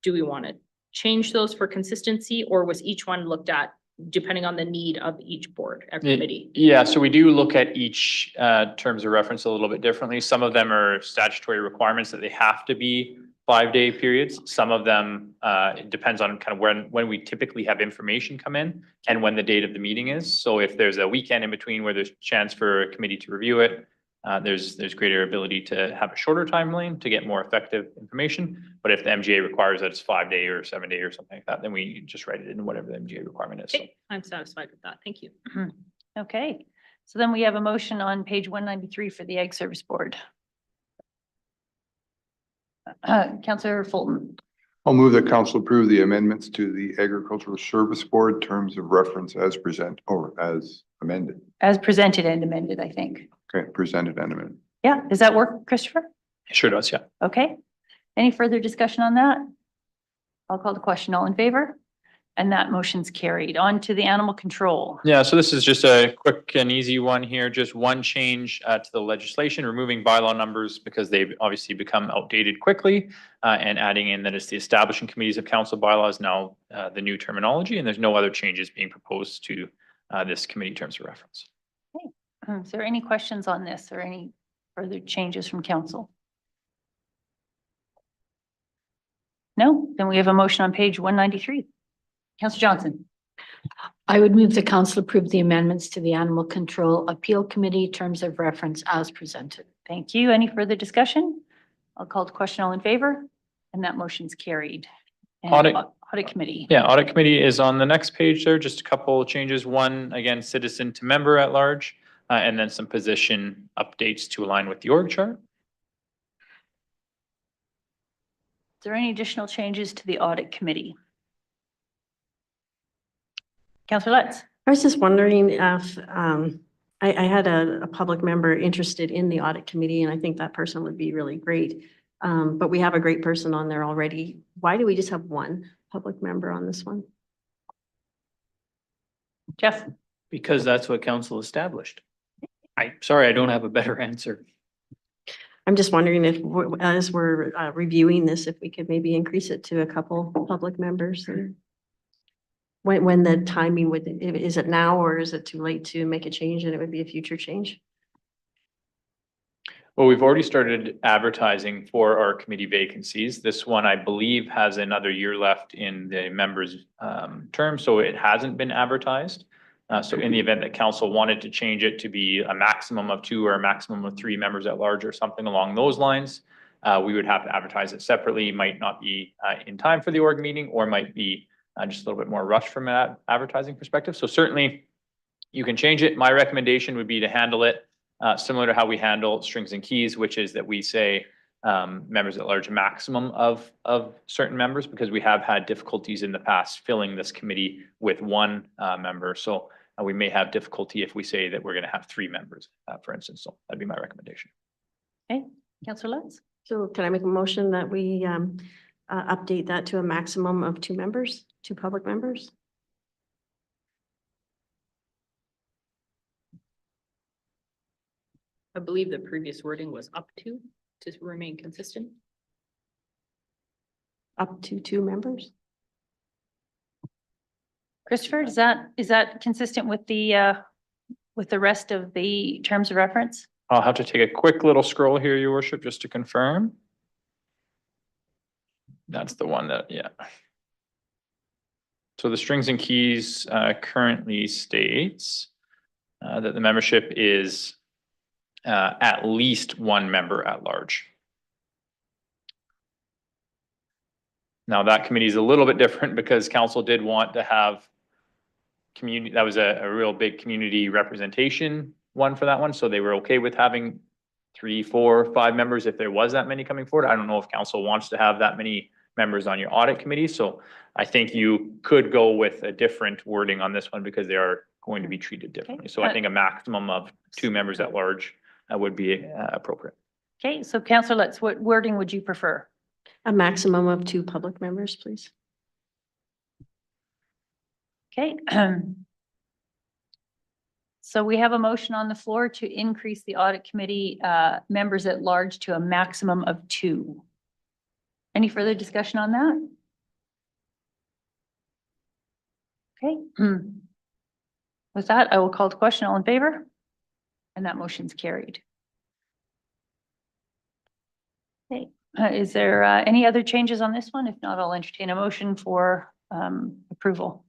Do we want to change those for consistency, or was each one looked at depending on the need of each board or committee? Yeah, so we do look at each terms of reference a little bit differently. Some of them are statutory requirements that they have to be 5-day periods. Some of them, it depends on kind of when we typically have information come in and when the date of the meeting is. So if there's a weekend in between where there's a chance for a committee to review it, there's greater ability to have a shorter timeline to get more effective information. But if the MGA requires that it's 5-day or 7-day or something like that, then we just write it in whatever the MGA requirement is. Okay, I'm satisfied with that. Thank you. Okay, so then we have a motion on page 193 for the Ag Service Board. Councillor Fulton. I'll move that council approve the amendments to the Agricultural Service Board terms of reference as amended. As presented and amended, I think. Okay, presented and amended. Yeah, does that work, Christopher? It sure does, yeah. Okay. Any further discussion on that? I'll call the question. All in favor? And that motion's carried. On to the animal control. Yeah, so this is just a quick and easy one here, just one change to the legislation, removing bylaw numbers because they've obviously become outdated quickly, and adding in that it's the establishing committees of council bylaws now the new terminology, and there's no other changes being proposed to this committee terms of reference. Is there any questions on this or any further changes from council? No? Then we have a motion on page 193. Councillor Johnson. I would move the council approve the amendments to the Animal Control Appeal Committee terms of reference as presented. Thank you. Any further discussion? I'll call the question. All in favor? And that motion's carried. And Audit Committee. Yeah, Audit Committee is on the next page there, just a couple of changes. One, again, citizen to member at large, and then some position updates to align with the org chart. Is there any additional changes to the Audit Committee? Councillor Lutz. I was just wondering if, I had a public member interested in the audit committee, and I think that person would be really great. But we have a great person on there already. Why do we just have one public member on this one? Jeff. Because that's what council established. Sorry, I don't have a better answer. I'm just wondering if, as we're reviewing this, if we could maybe increase it to a couple public members. And when the timing would, is it now or is it too late to make a change and it would be a future change? Well, we've already started advertising for our committee vacancies. This one, I believe, has another year left in the members' term, so it hasn't been advertised. So in the event that council wanted to change it to be a maximum of 2 or a maximum of 3 members at large or something along those lines, we would have to advertise it separately. Might not be in time for the org meeting, or might be just a little bit more rushed from an advertising perspective. So certainly you can change it. My recommendation would be to handle it similar to how we handle strings and keys, which is that we say members at large maximum of certain members, because we have had difficulties in the past filling this committee with 1 member. So we may have difficulty if we say that we're going to have 3 members, for instance. So that'd be my recommendation. Okay, Councillor Lutz. So can I make a motion that we update that to a maximum of 2 members, 2 public members? I believe the previous wording was up to remain consistent. Up to 2 members? Christopher, is that consistent with the rest of the terms of reference? I'll have to take a quick little scroll here, Your Worship, just to confirm. That's the one that, yeah. So the strings and keys currently states that the membership is at least 1 member at large. Now that committee is a little bit different because council did want to have community, that was a real big community representation one for that one. So they were okay with having 3, 4, 5 members if there was that many coming forward. I don't know if council wants to have that many members on your audit committee. So I think you could go with a different wording on this one because they are going to be treated differently. So I think a maximum of 2 members at large would be appropriate. Okay, so Councillor Lutz, what wording would you prefer? A maximum of 2 public members, please. Okay. So we have a motion on the floor to increase the audit committee members at large to a maximum of 2. Any further discussion on that? Okay. With that, I will call the question. All in favor? And that motion's carried. Okay. Is there any other changes on this one? If not, I'll entertain a motion for approval.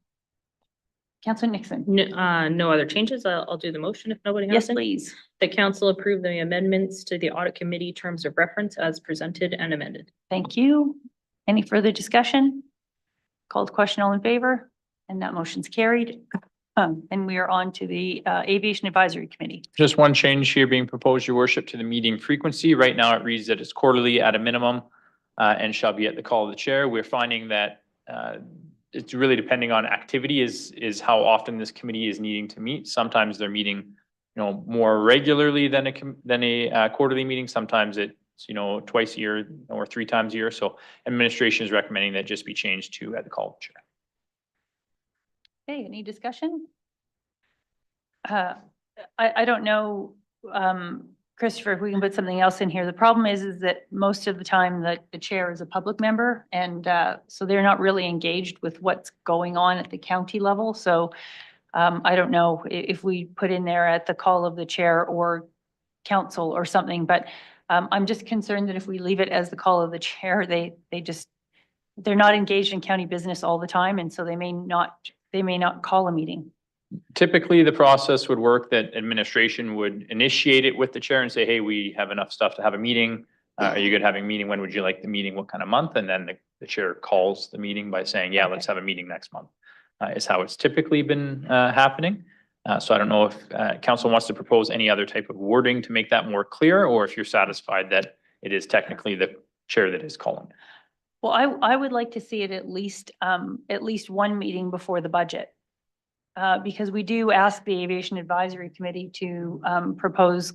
Councillor Nixon. No other changes. I'll do the motion if nobody has Yes, any. please. The council approve the amendments to the audit committee terms of reference as presented and amended. Thank you. Any further discussion? Called question. All in favor? And that motion's carried. And we are on to the Aviation Advisory Committee. Just one change here being proposed, Your Worship, to the meeting frequency. Right now it reads that it's quarterly at a minimum and shall be at the call of the chair. We're finding that it's really depending on activity is how often this committee is needing to meet. Sometimes they're meeting, more regularly than a quarterly meeting. Sometimes it twice a year or 3 times a year. So administration is recommending that just be changed to at the call of the chair. Okay, any discussion? I don't know, Christopher, if we can put something else in here. The problem is that most of the time that the chair is a public member, and so they're not really engaged with what's going on at the county level. So I don't know if we put in there at the call of the chair or council or something, but I'm just concerned that if we leave it as the call of the chair, they're not engaged in county business all the time, and so they may not call a meeting. Typically, the process would work that administration would initiate it with the chair and say, hey, we have enough stuff to have a meeting. Are you good having a meeting? When would you like the meeting? What kind of month? And then the chair calls the meeting by saying, yeah, let's have a meeting next month, is how it's typically been happening. So I don't know if council wants to propose any other type of wording to make that more clear, or if you're satisfied that it is technically the chair that is calling. Well, I would like to see it at least one meeting before the budget. Because we do ask the Aviation Advisory Committee to propose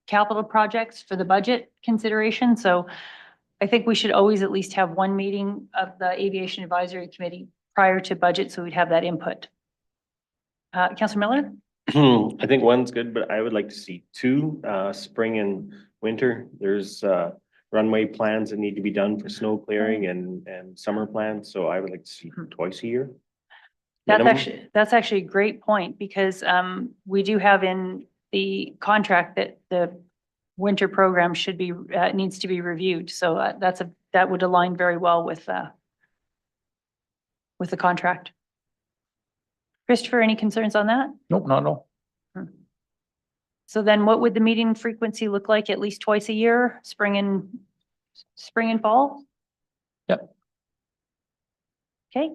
capital projects for the budget consideration. So I think we should always at least have one meeting of the Aviation Advisory Committee prior to budget, so we'd have that input. Councillor Miller? I think one's good, but I would like to see 2, spring and winter. There's runway plans that need to be done for snow clearing and summer plans, so I would like to see twice a year. That's actually a great point, because we do have in the contract that the winter program should be, needs to be reviewed. So that would align very well with the contract. Christopher, any concerns on that? Nope, not at all. So then what would the meeting frequency look like? At least twice a year, spring and fall? Yep. Okay.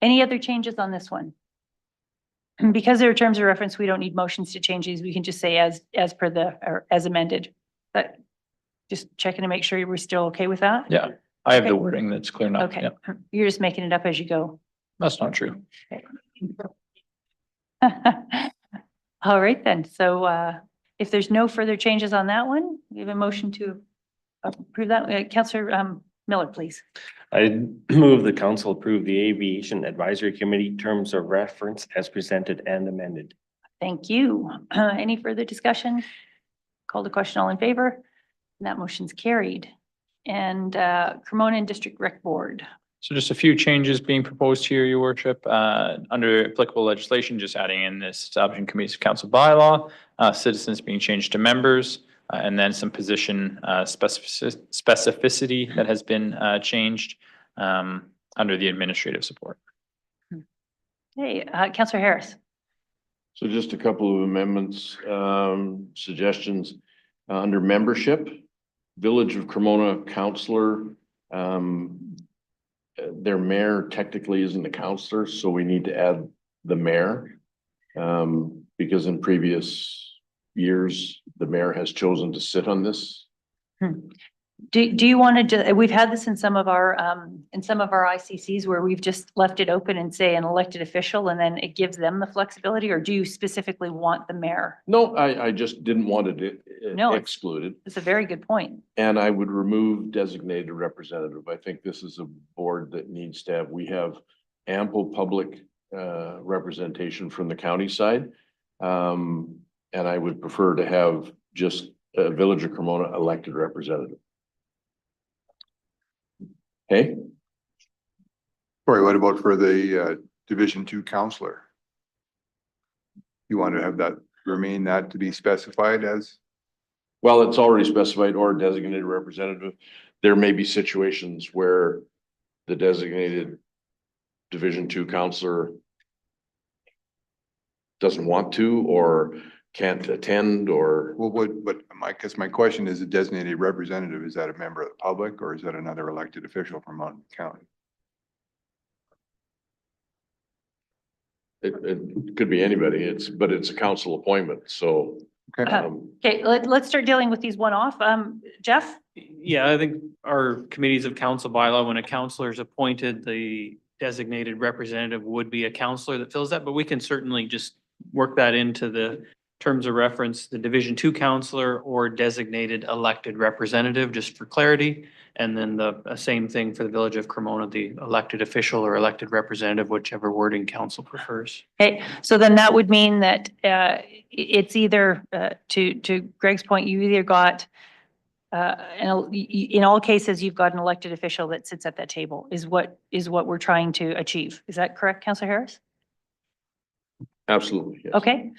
Any other changes on this one? Because there are terms of reference, we don't need motions to change these. We can just say as per or as amended. But just checking to make sure we're still okay with that? Yeah, I have the Okay. wording that's clear enough. Okay, Yeah, you're just making it up as you go. that's not true. All right then, so if there's no further changes on that one, we have a motion to approve that. Councillor Miller, please. I move the council approve the Aviation Advisory Committee terms of reference as presented and amended. Thank you. Any further discussion? Call the question, all in favor? And that motion's carried. And Cremona District Rec Board. So just a few changes being proposed here, your worship, under applicable legislation, just adding in this establishing committees of council bylaw, citizens being changed to members, and then some position specificity that has been changed under the administrative support. Hey, Councillor Harris. So just a couple of amendments, suggestions, under membership, Village of Cremona Councillor, their mayor technically isn't a councillor, so we need to add the mayor. Because in previous years, the mayor has chosen to sit on this. Do you want to, we've had this in some of our ICCs where we've just left it open and say an elected official, and then it gives them the flexibility, or do you specifically want the mayor? No, I just didn't want it No, excluded. It's a very good point. And I would remove designated representative. I think this is a board that needs to have, we have ample public representation from the county side. And I would prefer to have just a Village of Cremona elected representative. Okay. Sorry, what about for the Division 2 counselor? You want to have that remain that to be specified as? Well, it's already specified or designated representative. There may be situations where the designated Division 2 counselor doesn't want to or can't attend or. Well, but my question is, a designated representative, is that a member of the public or is that another elected official from Mountain County? It could be anybody. But it's a council appointment, so. Okay, let's start dealing with these one off. Jeff? Yeah, I think our committees of council bylaw, when a councillor is appointed, the designated representative would be a councillor that fills that, but we can certainly just work that into the terms of reference, the Division Two counselor or designated elected representative, just for clarity. And then the same thing for the Village of Cremona, the elected official or elected representative, whichever wording council prefers. Okay, so then that would mean that it's either, to Greg's point, you either got, in all cases, you've got an elected official that sits at that table, is what we're trying to achieve. Is that correct, Councillor Harris? Absolutely, yes. Okay.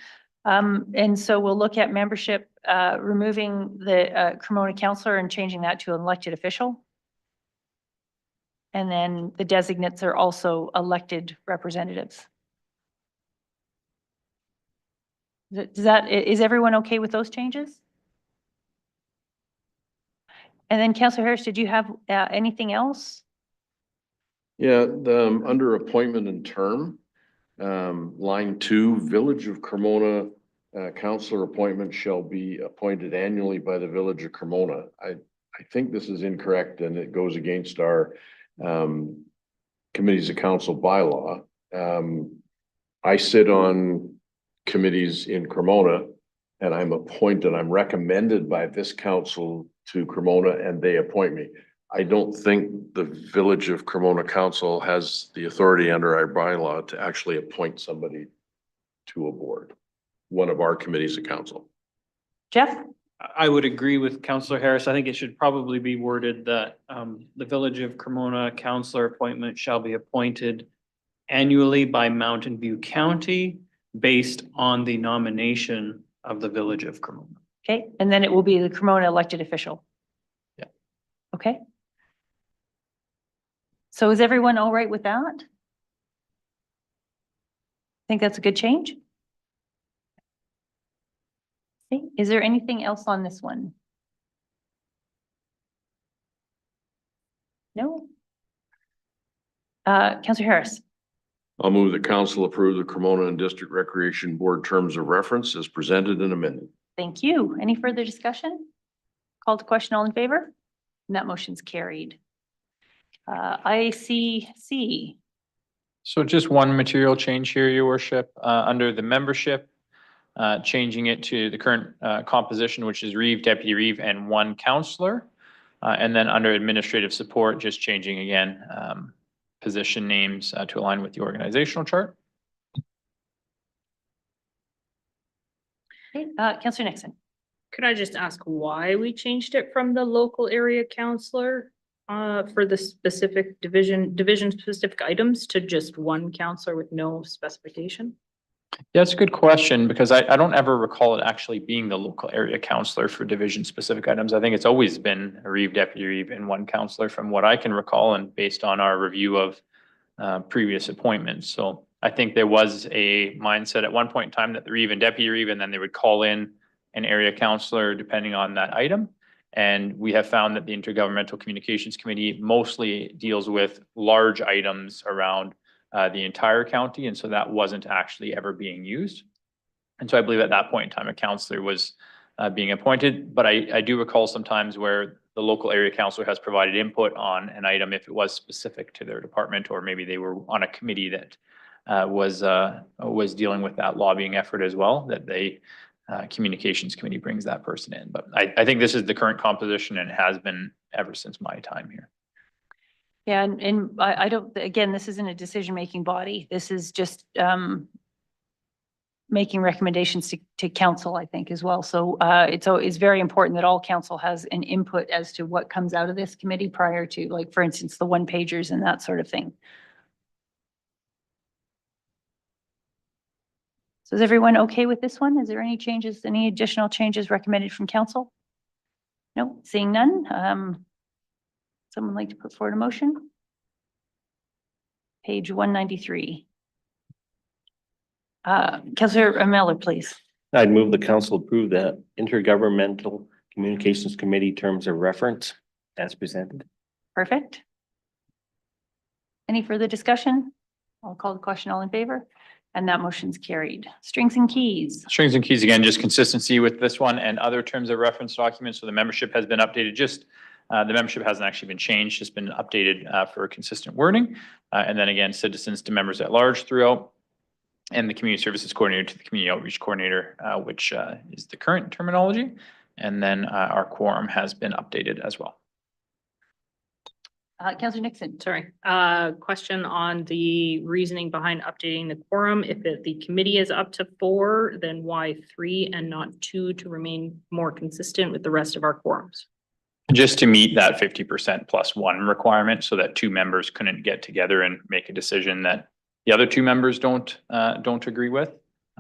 And so we'll look at membership, removing the Cremona councillor and changing that to an elected official. And then the designates are also elected representatives. Is everyone okay with those changes? And then Councillor Harris, did you have anything else? Yeah, under appointment and term, line 2, Village of Cremona councillor appointment shall be appointed annually by the Village of Cremona. I think this is incorrect and it goes against our committees of council bylaw. I sit on committees in Cremona and I'm recommended by this council to Cremona and they appoint me. I don't think the Village of Cremona Council has the authority under our bylaw to actually appoint somebody to a board, one of our committees of council. Jeff? I would agree with Councillor Harris. I think it should probably be worded that the Village of Cremona councillor appointment shall be appointed annually by Mountain View County based on the nomination of the Village of Cremona. Okay, and then it will be the Cremona elected official. Yeah. Okay. So is everyone all right with that? Think that's a good change? Okay, is there anything else on this one? No? Councillor Harris? I'll move the council approve the Cremona and District Recreation Board terms of reference as presented and amended. Thank you. Any further discussion? Call to question, all in favor? And that motion's carried. ICC. So just one material change here, your worship, under the membership, changing it to the current composition, which is Reeve, Deputy Reeve, and 1 counselor. And then under administrative support, just changing again, position names to align with the organizational chart. Okay, Councillor Nixon. Could I just ask why we changed it from the local area counselor for the specific division specific items to just 1 counselor with no specification? Yeah, that's a good question because I don't ever recall it actually being the local area counselor for division specific items. I think it's always been a Reeve, Deputy Reeve, and 1 counselor from what I can recall and based on our review of previous appointments. So I think there was a mindset at one point in time that the Reeve and Deputy Reeve, and then they would call in an area counselor depending on that item. And we have found that the Intergovernmental Communications Committee mostly deals with large items around the entire county. And so that wasn't actually ever being used. And so I believe at that point in time, a counselor was being appointed. But I do recall sometimes where the local area counselor has provided input on an item if it was specific to their department, or maybe they were on a committee that was dealing with that lobbying effort as well, that they communications committee brings that person in. But I think this is the current composition and it has been ever since my time here. Yeah, and I don't, again, this isn't a decision-making body. This is just making recommendations to council, I think, as well. So it's very important that all council has an input as to what comes out of this committee prior to, like, for instance, the 1-pagers and that sort of thing. So is everyone okay with this one? Is there any changes, any additional changes recommended from council? No, seeing none. Someone like to put forward a motion? Page 193. Councillor Miller, please. I'd move the council approve the Intergovernmental Communications Committee terms of reference as presented. Perfect. Any further discussion? I'll call the question, all in favor? And that motion's carried. Strings and keys. Strings and keys, again, just consistency with this one and other terms of reference documents. So the membership has been updated, the membership hasn't actually been changed, it's been updated for consistent wording. And then again, citizens to members at large throughout. and the community services coordinator to the community outreach coordinator, which is the current terminology. And then our quorum has been updated as well. Councillor Nixon. Sorry, question on the reasoning behind updating the quorum. If the committee is up to 4, then why 3 and not 2 to remain more consistent with the rest of our quorums? Just to meet that 50% plus 1 requirement so that 2 members couldn't get together and make a decision that the other 2 members don't agree with.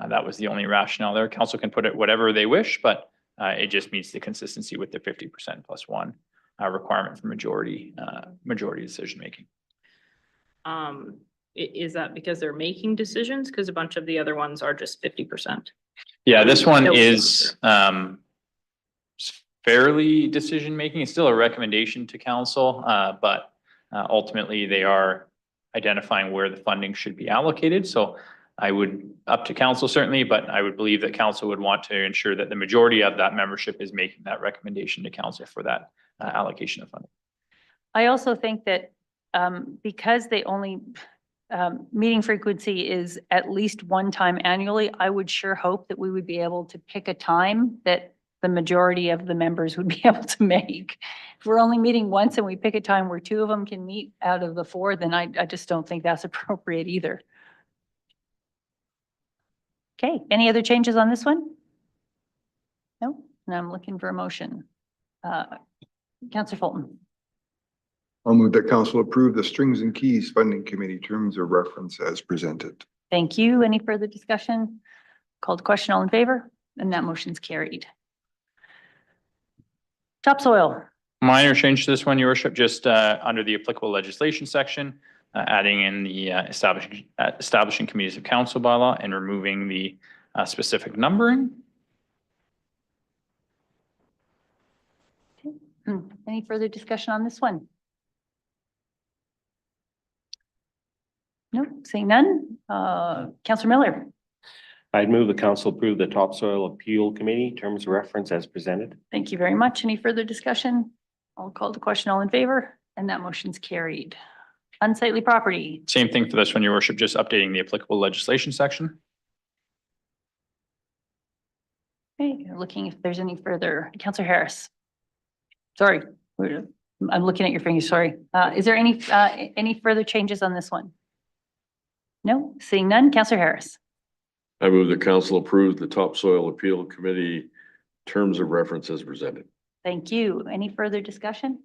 That was the only rationale there. Council can put it whatever they wish, but it just meets the consistency with the 50% plus 1 requirement for majority decision making. Is that because they're making decisions? Because a bunch of the other ones are just 50%. Yeah, this one is fairly decision making. It's still a recommendation to council, but ultimately they are identifying where the funding should be allocated. So I would, up to council certainly, but I would believe that council would want to ensure that the majority of that membership is making that recommendation to council for that allocation of funding. I also think that because they only meeting frequency is at least 1 time annually, I would sure hope that we would be able to pick a time that the majority of the members would be able to make. If we're only meeting once and we pick a time where 2 of them can meet out of the 4, then I just don't think that's appropriate either. Okay, any other changes on this one? No, and I'm looking for a motion. Councillor Fulton. I'll move that council approve the Strings and Keys Funding Committee terms of reference as presented. Thank you. Any further discussion? Called question, all in favor? And that motion's carried. Topsoil. Minor change to this one, your worship, just under the applicable legislation section, adding in the establishing committees of council bylaw and removing the specific numbering. Any further discussion on this one? No, seeing none. Councillor Miller. I'd move the council approve the Topsoil Appeal Committee terms of reference as presented. Thank you very much. Any further discussion? I'll call the question, all in favor, and that motion's carried. Unsightly property. Same thing for this one, your worship, just updating the applicable legislation section. Okay, looking if there's any further. Councillor Harris. Sorry, I'm looking at your fingers, sorry. Is there any further changes on this one? No, seeing none. Councillor Harris. I move the council approve the Topsoil Appeal Committee terms of reference as presented. Thank you. Any further discussion?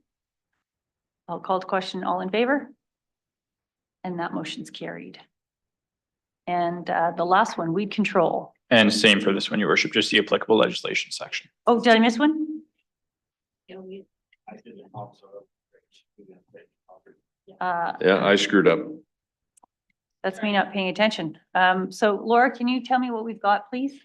I'll call the question, all in favor? And that motion's carried. And the last one, weed control. And same for this one, your worship, just the applicable legislation section. Oh, did I miss one? Yeah, I screwed up. That's me not paying attention. So Laura, can you tell me what we've got, please?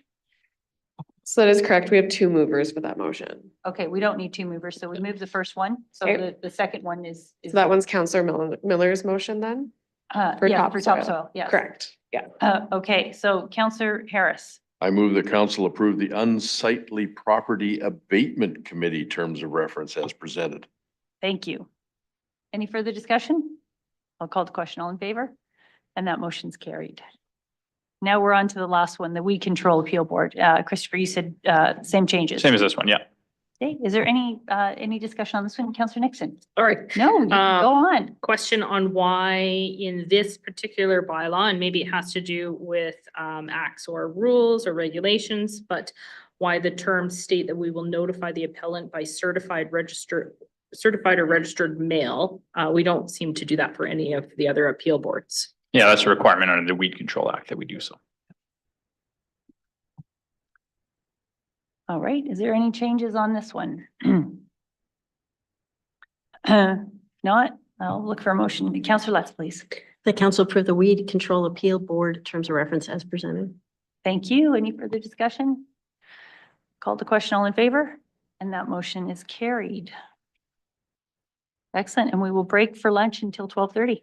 So that is correct. We have 2 movers for that motion. Okay, we don't need 2 movers, so we moved the first one. So Okay. the second one is. So that one's Councillor Miller's motion then? For Yeah, for topsoil. topsoil, yes. Correct, yeah. Okay, so Councillor Harris. I move the council approve the Unsightly Property Abatement Committee terms of reference as presented. Thank you. Any further discussion? I'll call the question, all in favor? And that motion's carried. Now we're on to the last one, the Weed Control Appeal Board. Christopher, you said same changes. Same as this one, yeah. Okay, is there any discussion on this one? Councillor Nixon? All right. No, you can go on. Question on why in this particular bylaw, and maybe it has to do with acts or rules or regulations, but why the terms state that we will notify the appellant by certified or registered mail. We don't seem to do that for any of the other appeal boards. Yeah, that's a requirement under the Weed Control Act that we do so. All right, is there any changes on this one? Not, I'll look for a motion. Councillor Letts, please. The council approve the Weed Control Appeal Board terms of reference as presented. Thank you. Any further discussion? Call the question, all in favor? And that motion is carried. Excellent, and we will break for lunch until 12:30.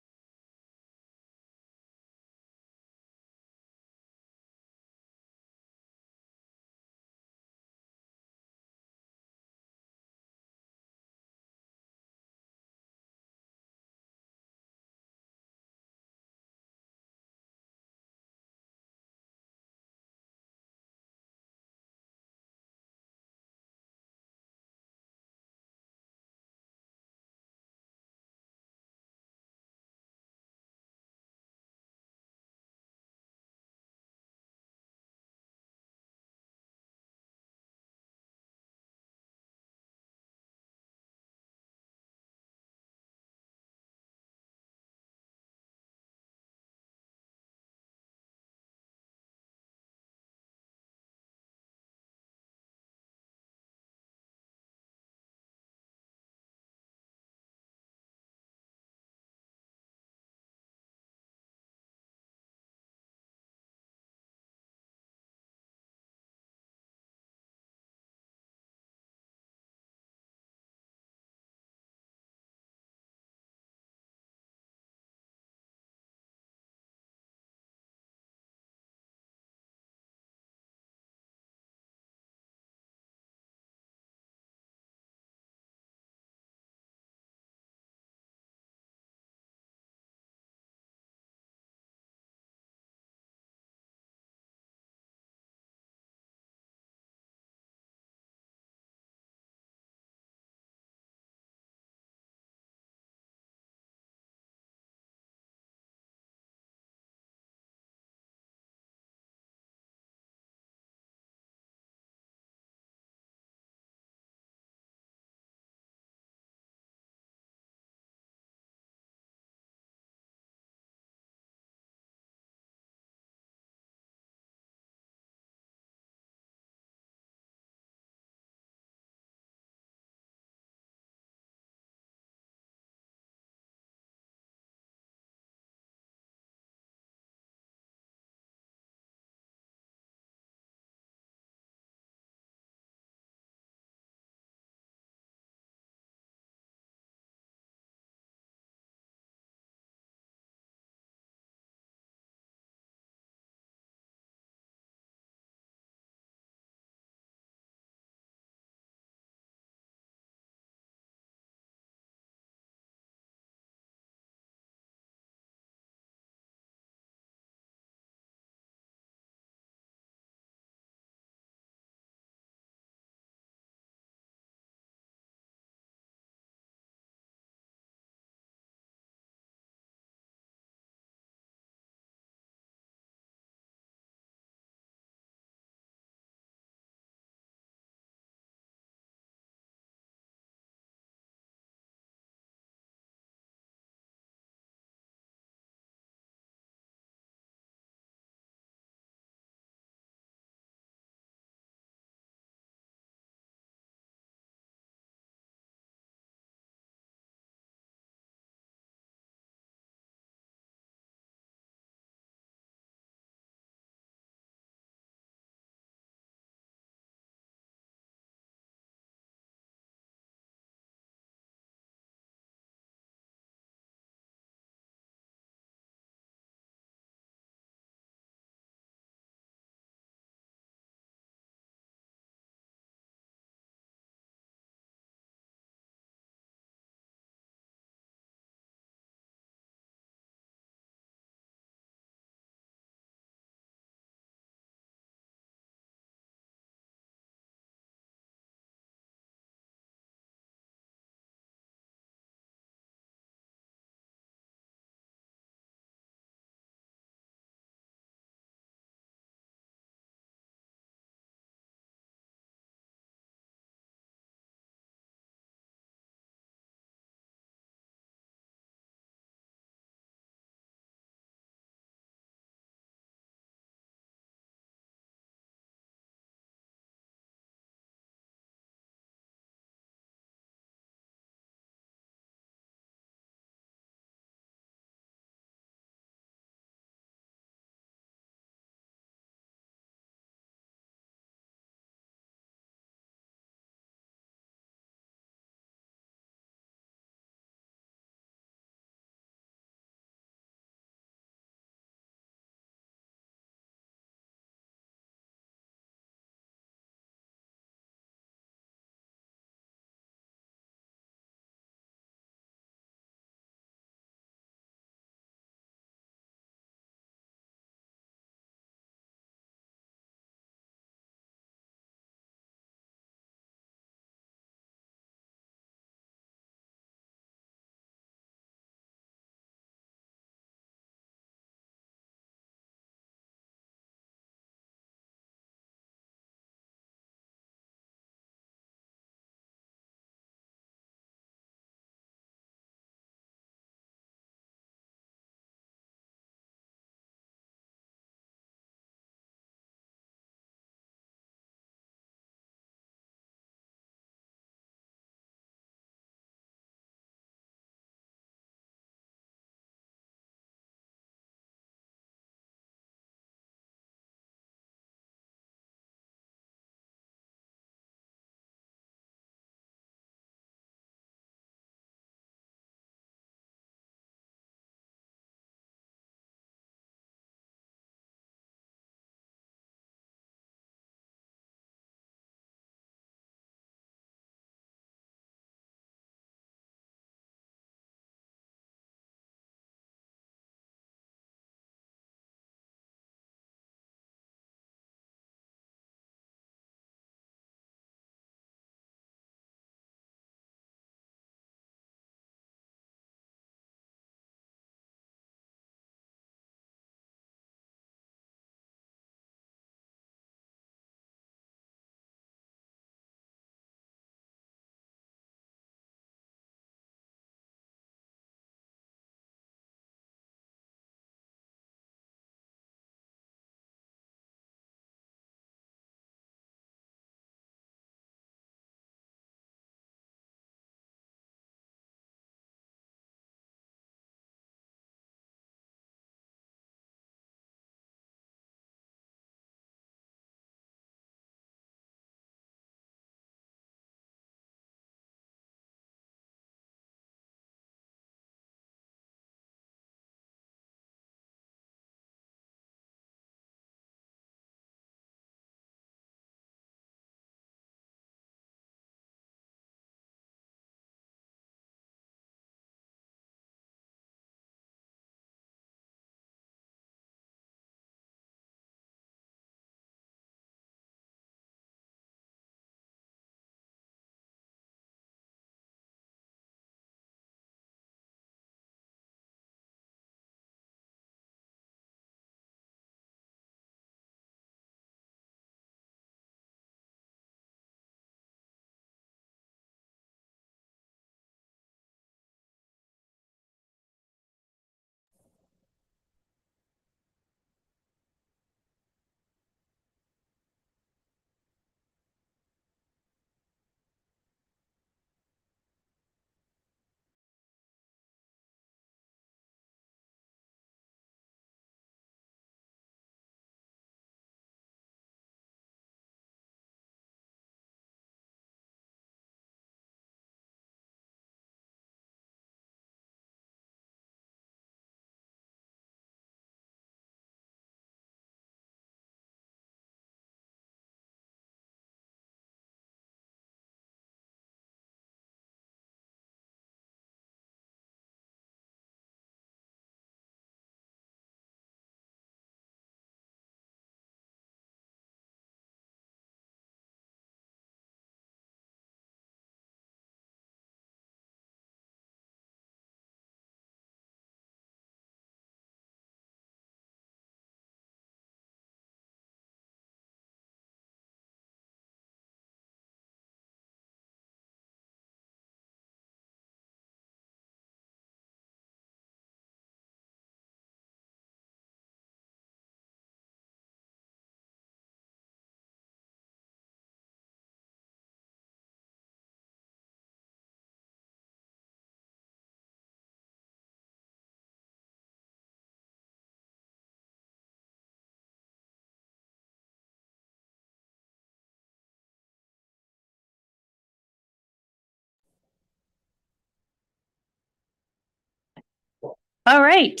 All right.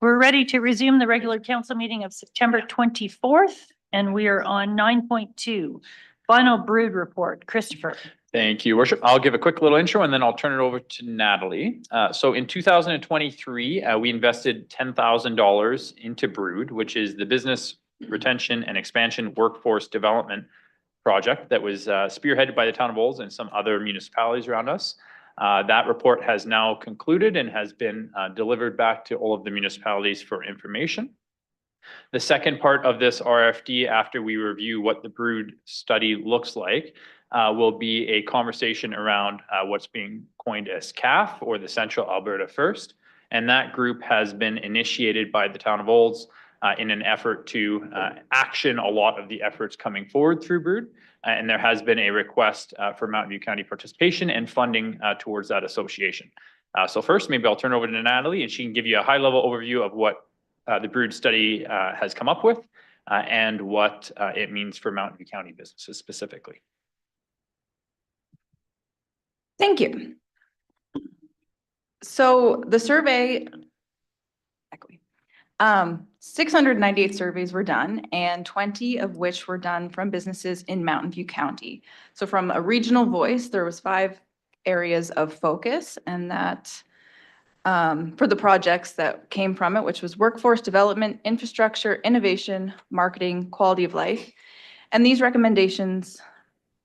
We're ready to resume the regular council meeting of September 24th, and we are on 9.2, final brood report. Christopher. Thank you, Worship. I'll give a quick little intro and then I'll turn it over to Natalie. So in 2023, we invested $10,000 into Brood, which is the business retention and expansion workforce development project that was spearheaded by the town of Olds and some other municipalities around us. That report has now concluded and has been delivered back to all of the municipalities for information. The second part of this RFD, after we review what the Brood study looks like, will be a conversation around what's being coined as CAF, or the Central Alberta First. And that group has been initiated by the town of Olds in an effort to action a lot of the efforts coming forward through Brood. And there has been a request for Mountain View County participation and funding towards that association. So first, maybe I'll turn over to Natalie and she can give you a high-level overview of what the Brood study has come up with and what it means for Mountain View County businesses specifically. Thank you. So the survey, 698 surveys were done, and 20 of which were done from businesses in Mountain View County. So from a regional voice, there was 5 areas of focus, and that for the projects that came from it, which was workforce development, infrastructure, innovation, marketing, quality of life. And these recommendations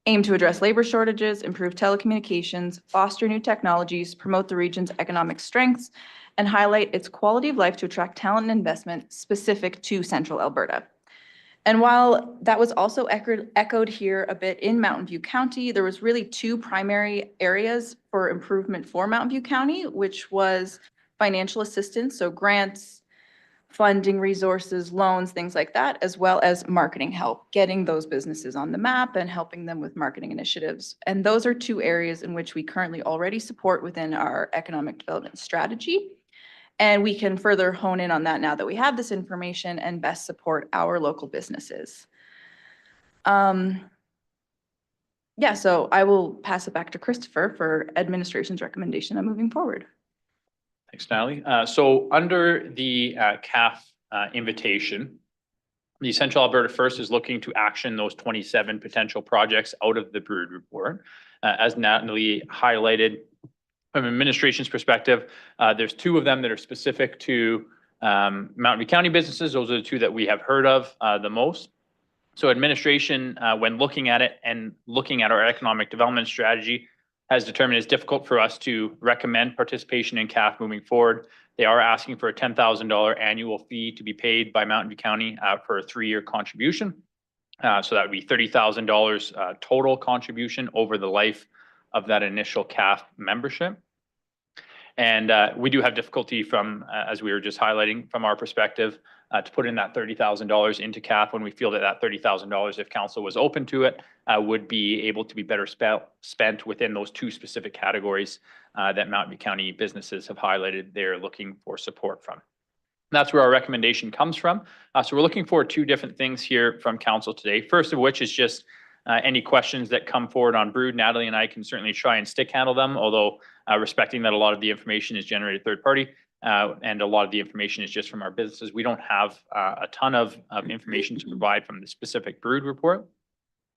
aim to address labor shortages, improve telecommunications, foster new technologies, promote the region's economic strengths, and highlight its quality of life to attract talent and investment specific to Central Alberta. And while that was also echoed here a bit in Mountain View County, there was really 2 primary areas for improvement for Mountain View County, which was financial assistance, so grants, funding resources, loans, things like that, as well as marketing help, getting those businesses on the map and helping them with marketing initiatives. And those are 2 areas in which we currently already support within our economic development strategy. And we can further hone in on that now that we have this information and best support our local businesses. Yeah, so I will pass it back to Christopher for administration's recommendation on moving forward. Thanks, Natalie. So under the CAF invitation, the Central Alberta First is looking to action those 27 potential projects out of the Brood report. As Natalie highlighted, from administration's perspective, there's 2 of them that are specific to Mountain View County businesses. Those are the 2 that we have heard of the most. So administration, when looking at it and looking at our economic development strategy, has determined it's difficult for us to recommend participation in CAF moving forward. They are asking for a $10,000 annual fee to be paid by Mountain View County for a 3-year contribution. So that would be $30,000 total contribution over the life of that initial CAF membership. And we do have difficulty from, as we were just highlighting, from our perspective, to put in that $30,000 into CAF when we feel that that $30,000, if council was open to it, would be able to be better spent within those 2 specific categories that Mountain View County businesses have highlighted they're looking for support from. That's where our recommendation comes from. So we're looking for 2 different things here from council today. First of which is just any questions that come forward on Brood. Natalie and I can certainly try and stick handle them, although respecting that a lot of the information is generated third party and a lot of the information is just from our businesses. We don't have a ton of information to provide from the specific Brood report.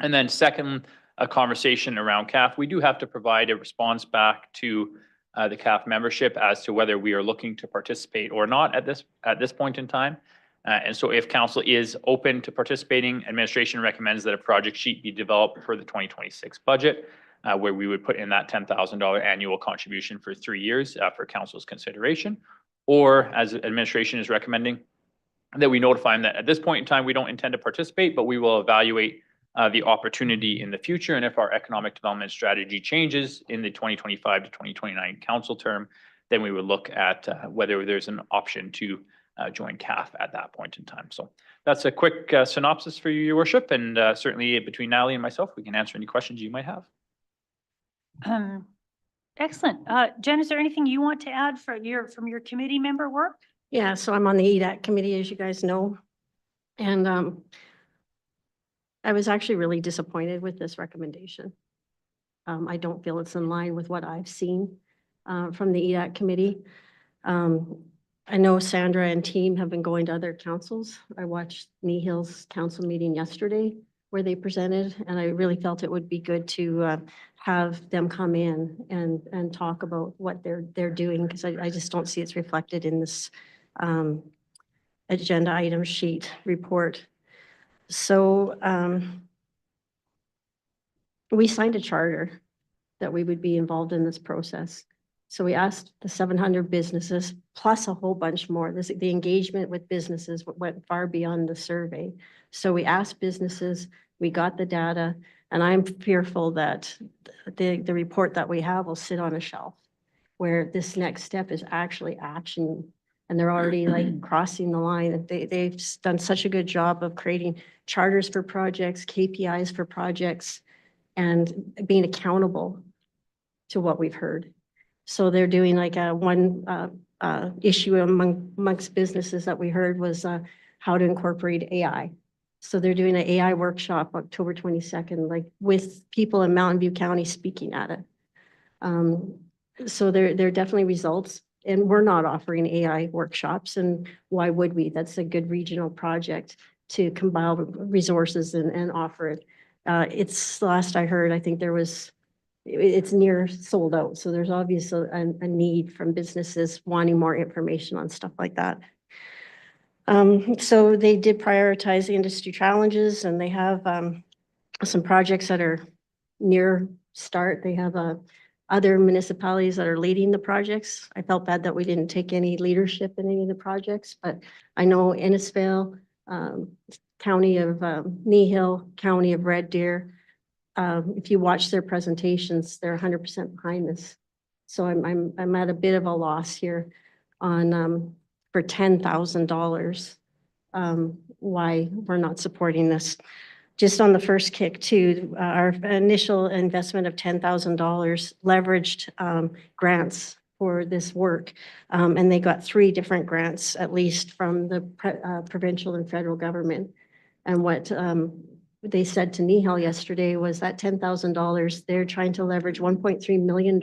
And then second, a conversation around CAF. We do have to provide a response back to the CAF membership as to whether we are looking to participate or not at this point in time. And so if council is open to participating, administration recommends that a project sheet be developed for the 2026 budget, where we would put in that $10,000 annual contribution for 3 years for council's consideration. Or as administration is recommending, that we notify them that at this point in time, we don't intend to participate, but we will evaluate the opportunity in the future. And if our economic development strategy changes in the 2025 to 2029 council term, then we would look at whether there's an option to join CAF at that point in time. So that's a quick synopsis for you, Your Worship, and certainly between Natalie and myself, we can answer any questions you might have. Excellent. Jen, is there anything you want to add from your committee member work? Yeah, so I'm on the EDAC committee, as you guys know. And I was actually really disappointed with this recommendation. I don't feel it's in line with what I've seen from the EDAC committee. I know Sandra and team have been going to other councils. I watched Nihil's council meeting yesterday where they presented, and I really felt it would be good to have them come in and talk about what they're doing, because I just don't see it's reflected in this agenda item sheet report. So we signed a charter that we would be involved in this process. So we asked the 700 businesses, plus a whole bunch more. The engagement with businesses went far beyond the survey. So we asked businesses, we got the data, and I'm fearful that the report that we have will sit on a shelf, where this next step is actually action. And they're already like crossing the line. They've done such a good job of creating charters for projects, KPIs for projects, and being accountable to what we've heard. So they're doing like one issue amongst businesses that we heard was how to incorporate AI. So they're doing an AI workshop October 22nd, like with people in Mountain View County speaking at it. So there are definitely results, and we're not offering AI workshops, and why would we? That's a good regional project to combine resources and offer it. It's last I heard, I think it's near sold out. So there's obviously a need from businesses wanting more information on stuff like that. So they did prioritize the industry challenges, and they have some projects that are near start. They have other municipalities that are leading the projects. I felt bad that we didn't take any leadership in any of the projects, but I know Innisfail, County of Nihil, County of Red Deer, if you watch their presentations, they're 100% behind this. So I'm at a bit of a loss here on for $10,000 why we're not supporting this. Just on the first kick too, our initial investment of $10,000 leveraged grants for this work, and they got 3 different grants at least from the provincial and federal government. And what they said to Nihil yesterday was that $10,000, they're trying to leverage $1.3 million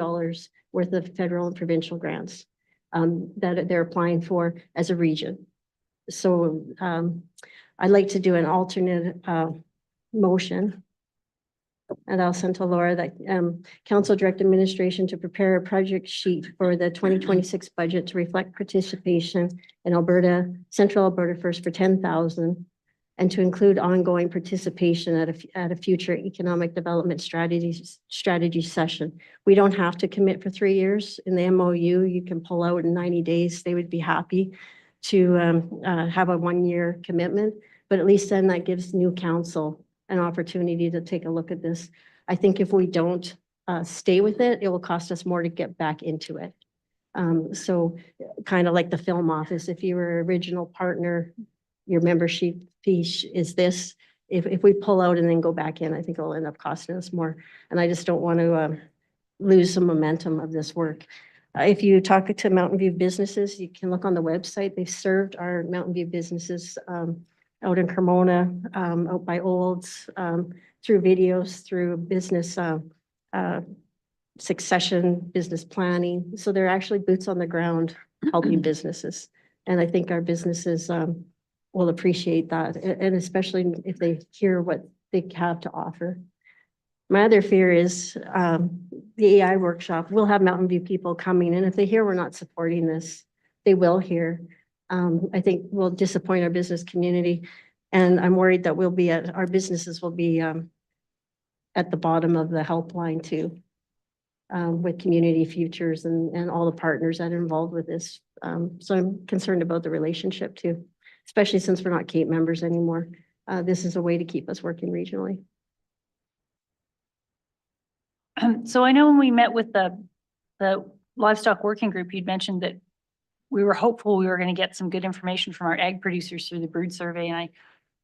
worth of federal and provincial grants that they're applying for as a region. So I'd like to do an alternate motion. And I'll send to Laura that council direct administration to prepare a project sheet for the 2026 budget to reflect participation in Alberta, Central Alberta First for 10,000, and to include ongoing participation at a future economic development strategy session. We don't have to commit for 3 years. In the MOU, you can pull out in 90 days. They would be happy to have a 1-year commitment, but at least then that gives new council an opportunity to take a look at this. I think if we don't stay with it, it will cost us more to get back into it. So kind of like the film office, if you were original partner, your membership fee is this. If we pull out and then go back in, I think it'll end up costing us more. And I just don't want to lose some momentum of this work. If you talk to Mountain View businesses, you can look on the website. They've served our Mountain View businesses out in Cremona, out by Olds, through videos, through business succession, business planning. So they're actually boots on the ground helping businesses. And I think our businesses will appreciate that, and especially if they hear what they have to offer. My other fear is the AI workshop. We'll have Mountain View people coming, and if they hear we're not supporting this, they will hear. I think we'll disappoint our business community, and I'm worried that our businesses will be at the bottom of the helpline too, with Community Futures and all the partners that are involved with this. So I'm concerned about the relationship too, especially since we're not CAPE members anymore. This is a way to keep us working regionally. So I know when we met with the livestock working group, you'd mentioned that we were hopeful we were going to get some good information from our ag producers through the brood survey. And I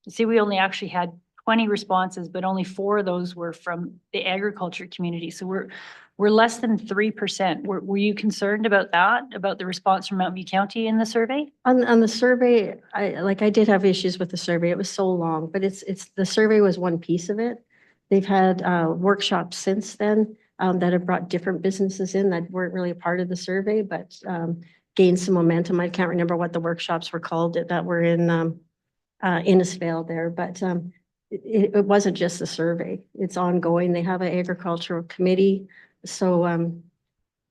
see we only actually had 20 responses, but only 4 of those were from the agriculture community. So we're less than 3%. Were you concerned about that, about the response from Mountain View County in the survey? On the survey, I did have issues with the survey. It was so long, but the survey was one piece of it. They've had workshops since then that have brought different businesses in that weren't really a part of the survey, but gained some momentum. I can't remember what the workshops were called that were in Innisfail there, but it wasn't just the survey. It's ongoing. They have an agricultural committee. So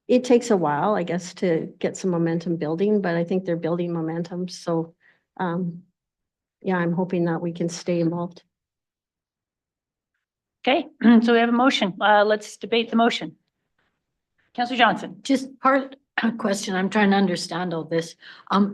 it takes a while, I guess, to get some momentum building, but I think they're building momentum. So yeah, I'm hoping that we can stay involved. Okay, so we have a motion. Let's debate the motion. Councillor Johnson. Just part question, I'm trying to understand all this.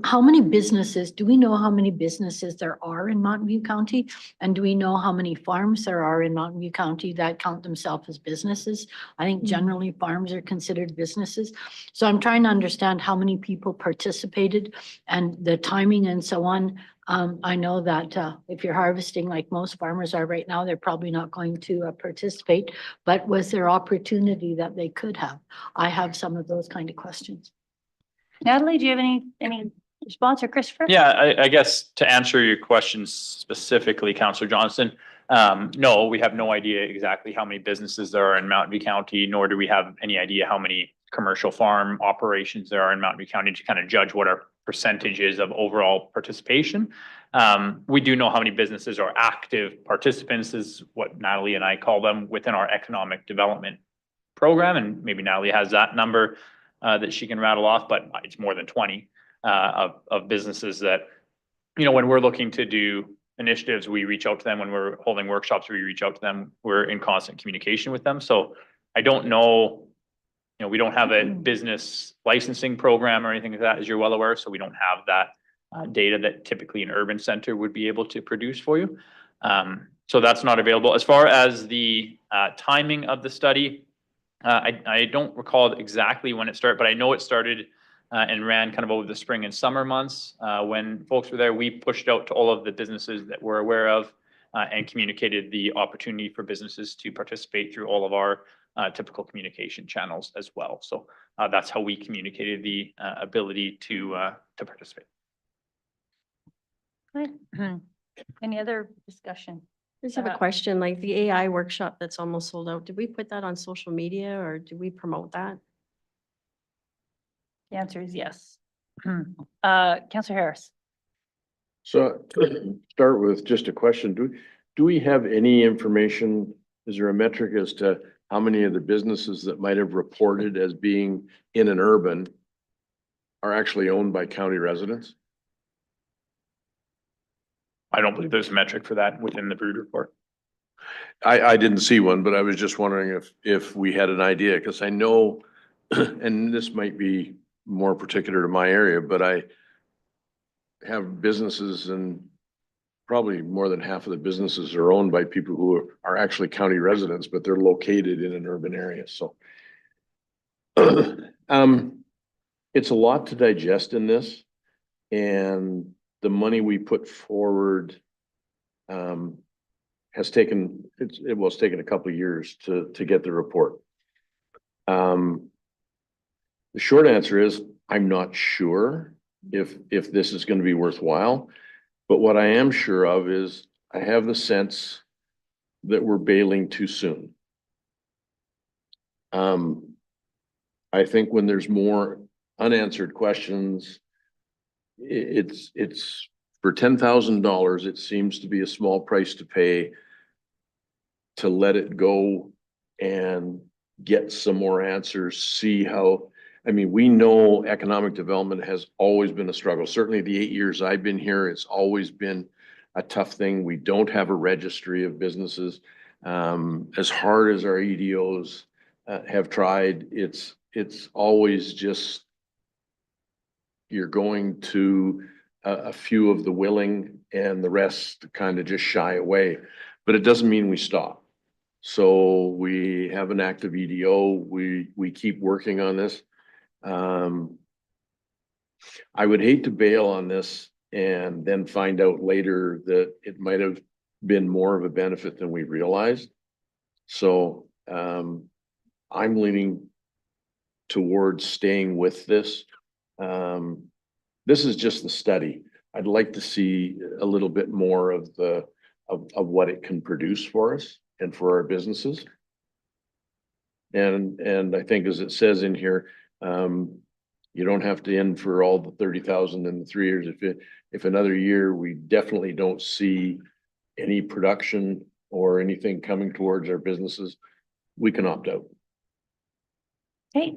How many businesses, do we know how many businesses there are in Mountain View County? And do we know how many farms there are in Mountain View County that count themselves as businesses? I think generally farms are considered businesses. So I'm trying to understand how many people participated and the timing and so on. I know that if you're harvesting like most farmers are right now, they're probably not going to participate, but was there opportunity that they could have? I have some of those kind of questions. Natalie, do you have any response, or Christopher? Yeah, I guess to answer your question specifically, Councillor Johnson, no, we have no idea exactly how many businesses there are in Mountain View County, nor do we have any idea how many commercial farm operations there are in Mountain View County to kind of judge what our percentage is of overall participation. We do know how many businesses are active participants, is what Natalie and I call them, within our economic development program, and maybe Natalie has that number that she can rattle off, but it's more than 20 of businesses that, you know, when we're looking to do initiatives, we reach out to them. When we're holding workshops, we reach out to them. We're in constant communication with them. So I don't know, you know, we don't have a business licensing program or anything like that, as you're well aware. So we don't have that data that typically an urban center would be able to produce for you. So that's not available. As far as the timing of the study, I don't recall exactly when it started, but I know it started and ran kind of over the spring and summer months. When folks were there, we pushed out to all of the businesses that we're aware of and communicated the opportunity for businesses to participate through all of our typical communication channels as well. So that's how we communicated the ability to participate. Good. Any other discussion? I just have a question, like the AI workshop that's almost sold out. Did we put that on social media or do we promote that? The answer is yes. Councillor Harris. So to start with just a question, do we have any information? Is there a metric as to how many of the businesses that might have reported as being in an urban are actually owned by county residents? I don't believe there's a metric for that within the Brood report. I didn't see one, but I was just wondering if we had an idea, because I know, and this might be more particular to my area, but I have businesses, and probably more than half of the businesses are owned by people who are actually county residents, but they're located in an urban area. So it's a lot to digest in this, and the money we put forward has taken, it was taken a couple of years to get the report. The short answer is I'm not sure if this is going to be worthwhile, but what I am sure of is I have the sense that we're bailing too soon. I think when there's more unanswered questions, it's for $10,000, it seems to be a small price to pay to let it go and get some more answers, see how, I mean, we know economic development has always been a struggle. Certainly the 8 years I've been here, it's always been a tough thing. We don't have a registry of businesses. As hard as our EDOs have tried, it's always just, you're going to a few of the willing and the rest kind of just shy away, but it doesn't mean we stop. So we have an active EDO. We keep working on this. I would hate to bail on this and then find out later that it might have been more of a benefit than we realized. So I'm leaning towards staying with this. This is just the study. I'd like to see a little bit more of what it can produce for us and for our businesses. And I think as it says in here, you don't have to end for all the 30,000 in the 3 years. If another year, we definitely don't see any production or anything coming towards our businesses, we can opt out. Okay.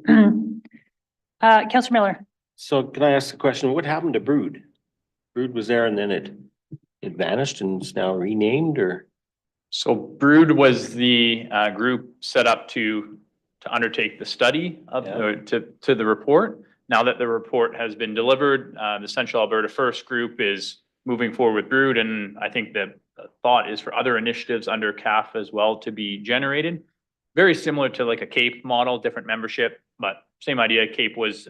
Councillor Miller. So can I ask a question? What happened to Brood? Brood was there and then it vanished and it's now renamed, or? So Brood was the group set up to undertake the study of, to the report. Now that the report has been delivered, the Central Alberta First Group is moving forward with Brood, and I think the thought is for other initiatives under CAF as well to be generated. Very similar to like a CAPE model, different membership, but same idea. CAPE was,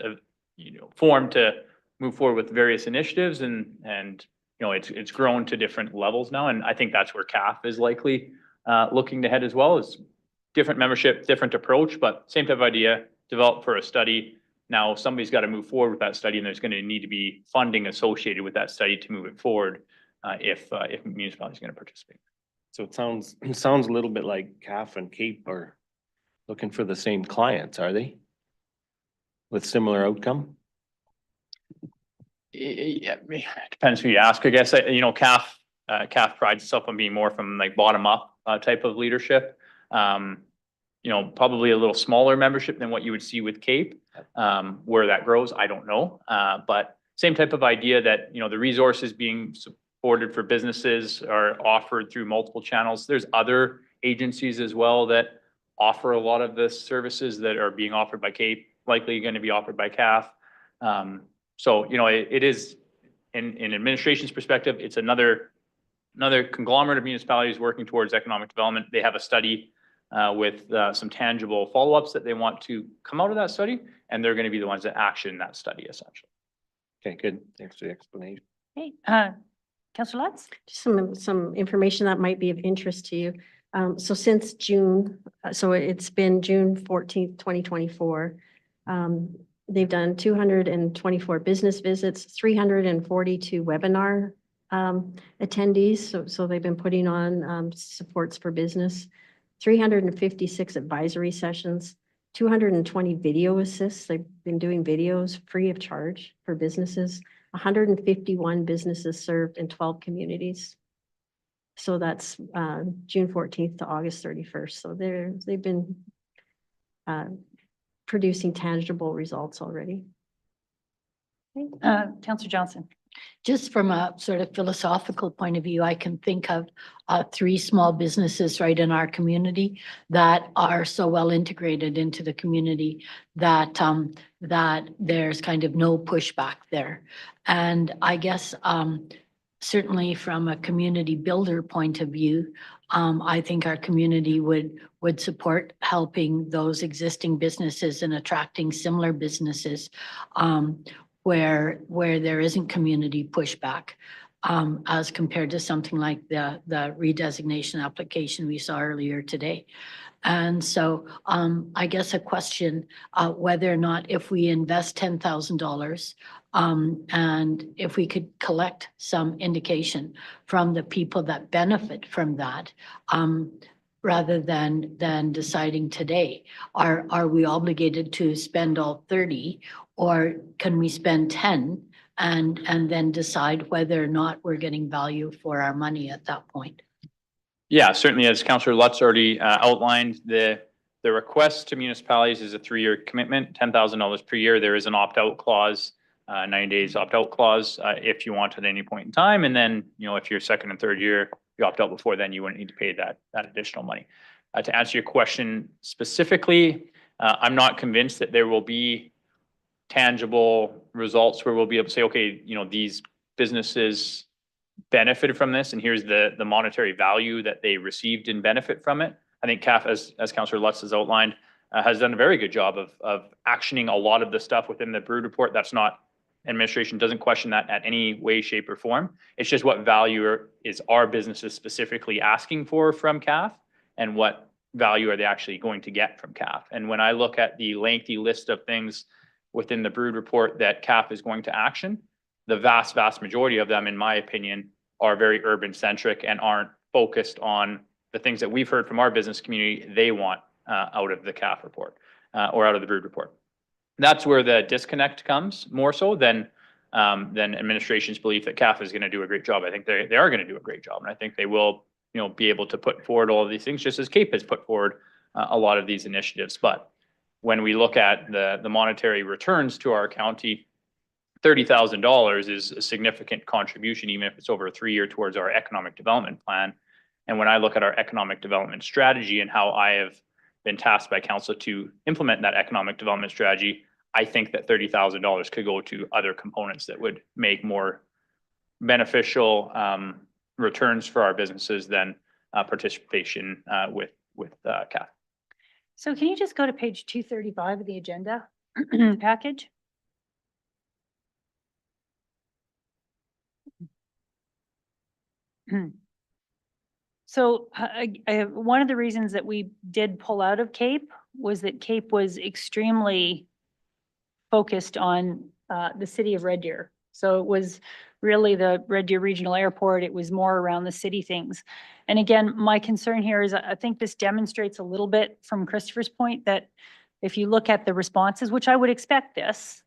formed to move forward with various initiatives, and it's grown to different levels now, and I think that's where CAF is likely looking to head as well. Is different membership, different approach, but same type of idea, developed for a study. Now somebody's got to move forward with that study, and there's going to need to be funding associated with that study to move it forward if municipality is going to participate. So it sounds a little bit like CAF and CAPE are looking for the same clients, are they? With similar outcome? Yeah, it depends who you ask. I guess, CAF prides itself on being more from like bottom up type of leadership. Probably a little smaller membership than what you would see with CAPE. Where that grows, I don't know. But same type of idea that, the resources being supported for businesses are offered through multiple channels. There's other agencies as well that offer a lot of the services that are being offered by CAPE, likely going to be offered by CAF. So, it is in administration's perspective, it's another conglomerate of municipalities working towards economic development. They have a study with some tangible follow-ups that they want to come out of that study, and they're going to be the ones that action that study essentially. Okay, good. Thanks for the explanation. Okay, Councillor Lutz? Just some information that might be of interest to you. So since June, so it's been June 14th, 2024. They've done 224 business visits, 342 webinar attendees. So they've been putting on supports for business, 356 advisory sessions, 220 video assists. They've been doing videos free of charge for businesses, 151 businesses served in 12 communities. So that's June 14th to August 31st. So they've been producing tangible results already. Councillor Johnson. Just from a sort of philosophical point of view, I can think of 3 small businesses right in our community that are so well integrated into the community that that there's kind of no pushback there. And I guess certainly from a community builder point of view, I think our community would support helping those existing businesses and attracting similar businesses where there isn't community pushback, as compared to something like the redesignation application we saw earlier today. And so I guess a question whether or not if we invest $10,000 and if we could collect some indication from the people that benefit from that, rather than deciding today, are we obligated to spend all 30, or can we spend 10 and then decide whether or not we're getting value for our money at that point? Yeah, certainly, as Councillor Lutz already outlined, the request to municipalities is a 3-year commitment, $10,000 per year. There is an opt-out clause, 90 days opt-out clause if you want at any point in time. And then, if you're second and third year, you opt out before then, you wouldn't need to pay that additional money. To answer your question specifically, I'm not convinced that there will be tangible results where we'll be able to say, okay, these businesses benefited from this, and here's the monetary value that they received in benefit from it. I think CAF, as Councillor Lutz has outlined, has done a very good job of actioning a lot of the stuff within the Brood report. That's not, administration doesn't question that at any way, shape, or form. It's just what value is our businesses specifically asking for from CAF, and what value are they actually going to get from CAF. And when I look at the lengthy list of things within the Brood report that CAF is going to action, the vast majority of them, in my opinion, are very urban centric and aren't focused on the things that we've heard from our business community they want out of the CAF report, or out of the Brood report. That's where the disconnect comes more so than administration's belief that CAF is going to do a great job. I think they are going to do a great job, and I think they will, be able to put forward all of these things, just as CAPE has put forward a lot of these initiatives. But when we look at the monetary returns to our county, $30,000 is a significant contribution, even if it's over a 3-year towards our economic development plan. And when I look at our economic development strategy and how I have been tasked by council to implement that economic development strategy, I think that $30,000 could go to other components that would make more beneficial returns for our businesses than participation with CAF. So can you just go to page 235 of the agenda package? So one of the reasons that we did pull out of CAPE was that CAPE was extremely focused on the city of Red Deer. So it was really the Red Deer Regional Airport. It was more around the city things. And again, my concern here is I think this demonstrates a little bit from Christopher's point that if you look at the responses, which I would expect this,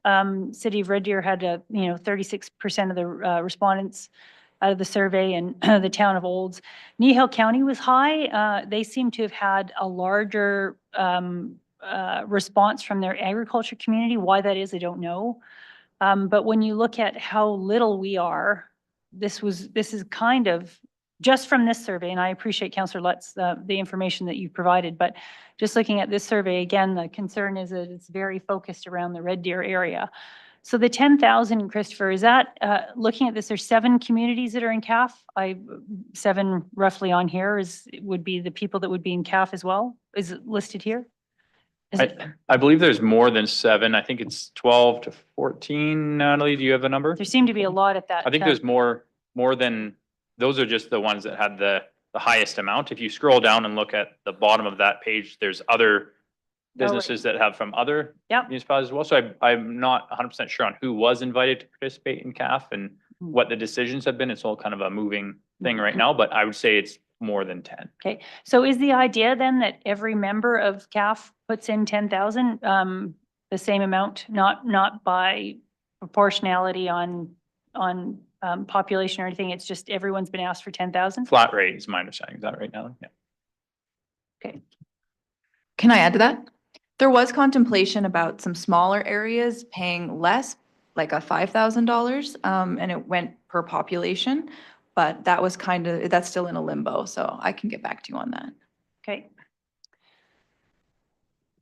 city of Red Deer had 36% of the respondents out of the survey, and the town of Olds. Nehill County was high. They seem to have had a larger response from their agriculture community. Why that is, I don't know. But when you look at how little we are, this is kind of just from this survey, and I appreciate Councillor Lutz, the information that you provided, but just looking at this survey, again, the concern is that it's very focused around the Red Deer area. So the 10,000, Christopher, is that, looking at this, there's 7 communities that are in CAF. 7 roughly on here would be the people that would be in CAF as well. Is it listed here? I believe there's more than 7. I think it's 12 to 14. Natalie, do you have a number? There seem to be a lot at that. I think there's more than, those are just the ones that had the highest amount. If you scroll down and look at the bottom of that page, there's other businesses that have from other municipalities as well. So I'm not 100% sure on who was invited to participate in CAF and what the decisions have been. It's all kind of a moving thing right now, but I would say it's more than 10. Okay, so is the idea then that every member of CAF puts in 10,000, the same amount, not by proportionality on population or anything? It's just everyone's been asked for 10,000? Flat rate is my understanding. Is that right now? Yeah. Okay. Can I add to that? There was contemplation about some smaller areas paying less, like a $5,000, and it went per population, but that was that's still in a limbo, so I can get back to you on that. Okay.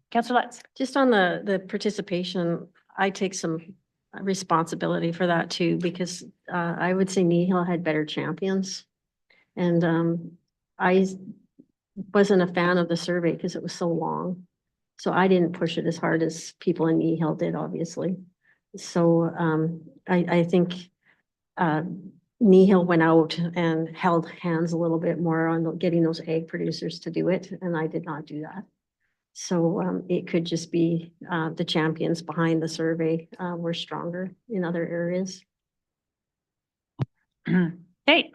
Councillor Lutz. Just on the participation, I take some responsibility for that too, because I would say Nehill had better champions. And I wasn't a fan of the survey because it was so long. So I didn't push it as hard as people in Nehill did, obviously. So I think Nehill went out and held hands a little bit more on getting those egg producers to do it, and I did not do that. So it could just be the champions behind the survey were stronger in other areas. Hey.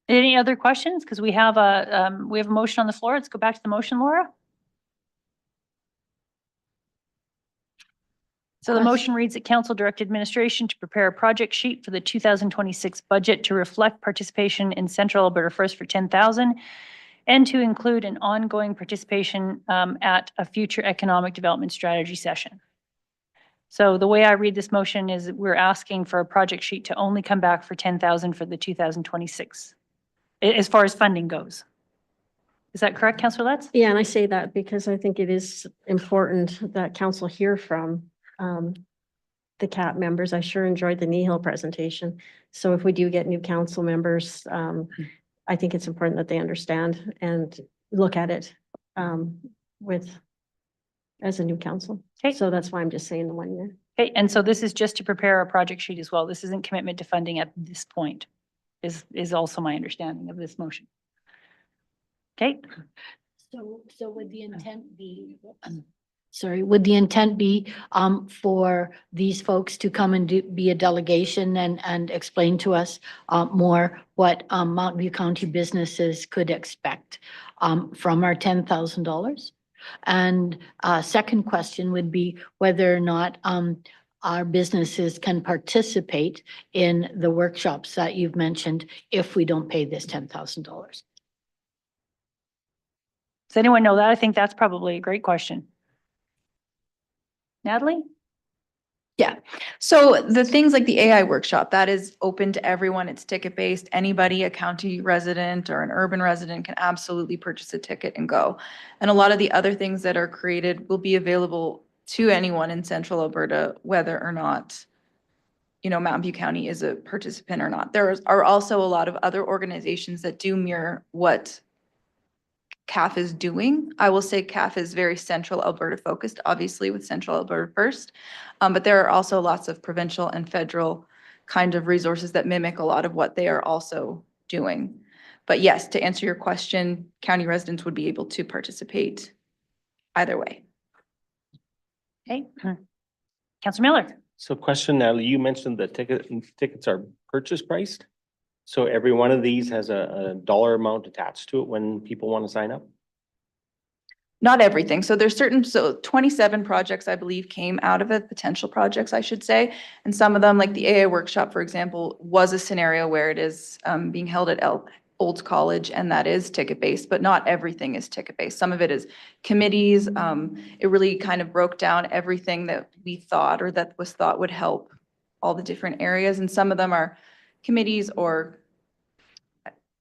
Any other questions? Because we have a motion on the floor. Let's go back to the motion, Laura. So the motion reads that council direct administration to prepare a project sheet for the 2026 budget to reflect participation in Central Alberta First for 10,000 and to include an ongoing participation at a future economic development strategy session. So the way I read this motion is we're asking for a project sheet to only come back for 10,000 for the 2026, as far as funding goes. Is that correct, Councillor Lutz? Yeah, and I say that because I think it is important that council hear from the CAP members. I sure enjoyed the Nehill presentation. So if we do get new council members, I think it's important that they understand and look at it as a new council. Okay. So that's why I'm just saying the 1 year. Okay, and so this is just to prepare a project sheet as well. This isn't commitment to funding at this point, is also my understanding of this motion. Okay. So would the intent be Sorry, would the intent be for these folks to come and be a delegation and explain to us more what Mountain View County businesses could expect from our $10,000? And second question would be whether or not our businesses can participate in the workshops that you've mentioned if we don't pay this $10,000. Does anyone know that? I think that's probably a great question. Natalie? Yeah. So the things like the AI workshop, that is open to everyone. It's ticket-based. Anybody, a county resident or an urban resident can absolutely purchase a ticket and go. And a lot of the other things that are created will be available to anyone in central Alberta, whether or not, Mountain View County is a participant or not. There are also a lot of other organizations that do mirror what CAF is doing. I will say CAF is very central Alberta focused, obviously with Central Alberta First. But there are also lots of provincial and federal kind of resources that mimic a lot of what they are also doing. But yes, to answer your question, county residents would be able to participate either way. Okay. Councillor Miller? So question, Natalie, you mentioned the tickets are purchase priced. So every one of these has a dollar amount attached to it when people want to sign up? Not everything. So there's 27 projects, I believe, came out of it, potential projects, I should say. And some of them, like the AA workshop, for example, was a scenario where it is being held at Olds College, and that is ticket-based, but not everything is ticket-based. Some of it is committees. It really kind of broke down everything that we thought or that was thought would help all the different areas. And some of them are committees, or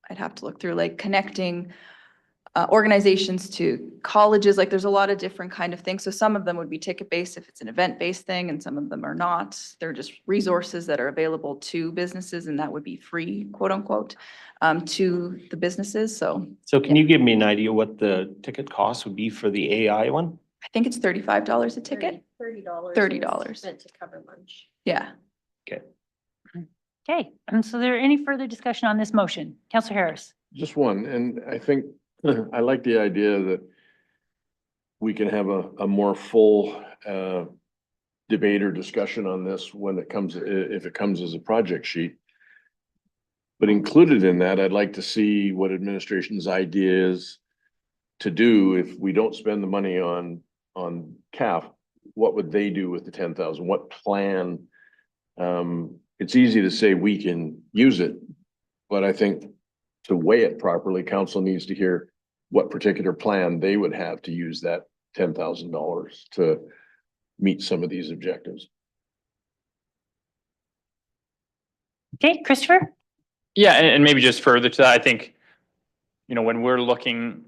I'd have to look through, like connecting organizations to colleges. Like there's a lot of different kind of things. So some of them would be ticket-based if it's an event-based thing, and some of them are not. They're just resources that are available to businesses, and that would be free, quote unquote, to the businesses. So can you give me an idea what the ticket cost would be for the AI one? I think it's $35 a ticket. $30. $30. Meant to cover lunch. Yeah. Okay. Okay, and so there any further discussion on this motion? Councillor Harris? Just one, and I think I like the idea that we can have a more full debate or discussion on this when it comes, if it comes as a project sheet. But included in that, I'd like to see what administration's idea is to do if we don't spend the money on CAF. What would they do with the 10,000? What plan? It's easy to say we can use it, but I think to weigh it properly, council needs to hear what particular plan they would have to use that $10,000 to meet some of these objectives. Okay, Christopher? Yeah, and maybe just further to that, I think, when we're looking,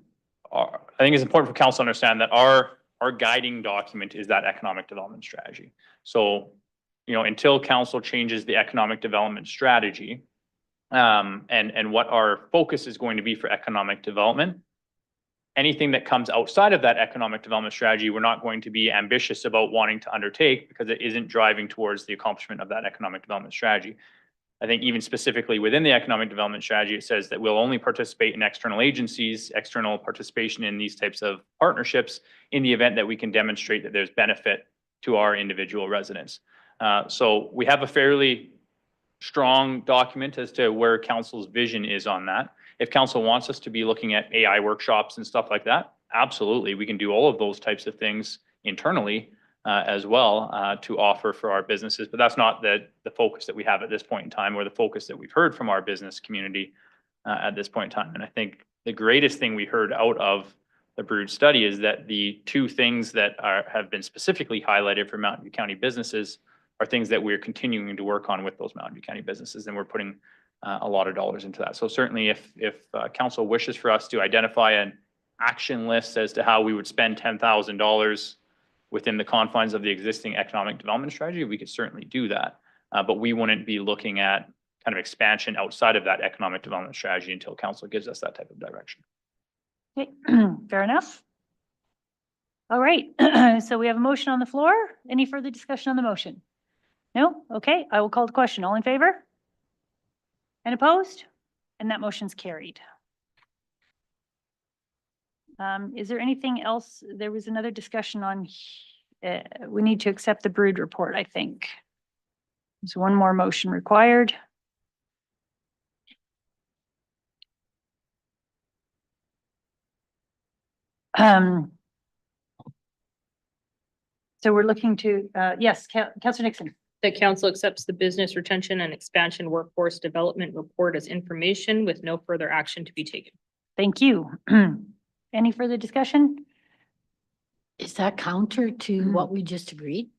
I think it's important for council to understand that our guiding document is that economic development strategy. So, until council changes the economic development strategy, and what our focus is going to be for economic development, anything that comes outside of that economic development strategy, we're not going to be ambitious about wanting to undertake because it isn't driving towards the accomplishment of that economic development strategy. I think even specifically within the economic development strategy, it says that we'll only participate in external agencies, external participation in these types of partnerships in the event that we can demonstrate that there's benefit to our individual residents. So we have a fairly strong document as to where council's vision is on that. If council wants us to be looking at AI workshops and stuff like that, absolutely, we can do all of those types of things internally as well to offer for our businesses. But that's not the focus that we have at this point in time, or the focus that we've heard from our business community at this point in time. And I think the greatest thing we heard out of the Brood study is that the two things that have been specifically highlighted for Mountain View County businesses are things that we're continuing to work on with those Mountain View County businesses, and we're putting a lot of dollars into that. So certainly if council wishes for us to identify an action list as to how we would spend $10,000 within the confines of the existing economic development strategy, we could certainly do that. But we wouldn't be looking at kind of expansion outside of that economic development strategy until council gives us that type of direction. Okay, fair enough. All right, so we have a motion on the floor. Any further discussion on the motion? No? Okay, I will call the question. All in favor? And opposed? And that motion's carried. Is there anything else? There was another discussion on, we need to accept the Brood report, I think. There's one more motion required. So we're looking to, yes, Councillor Nixon. That council accepts the business retention and expansion workforce development report as information with no further action to be taken. Thank you. Any further discussion? Is that counter to what we just agreed?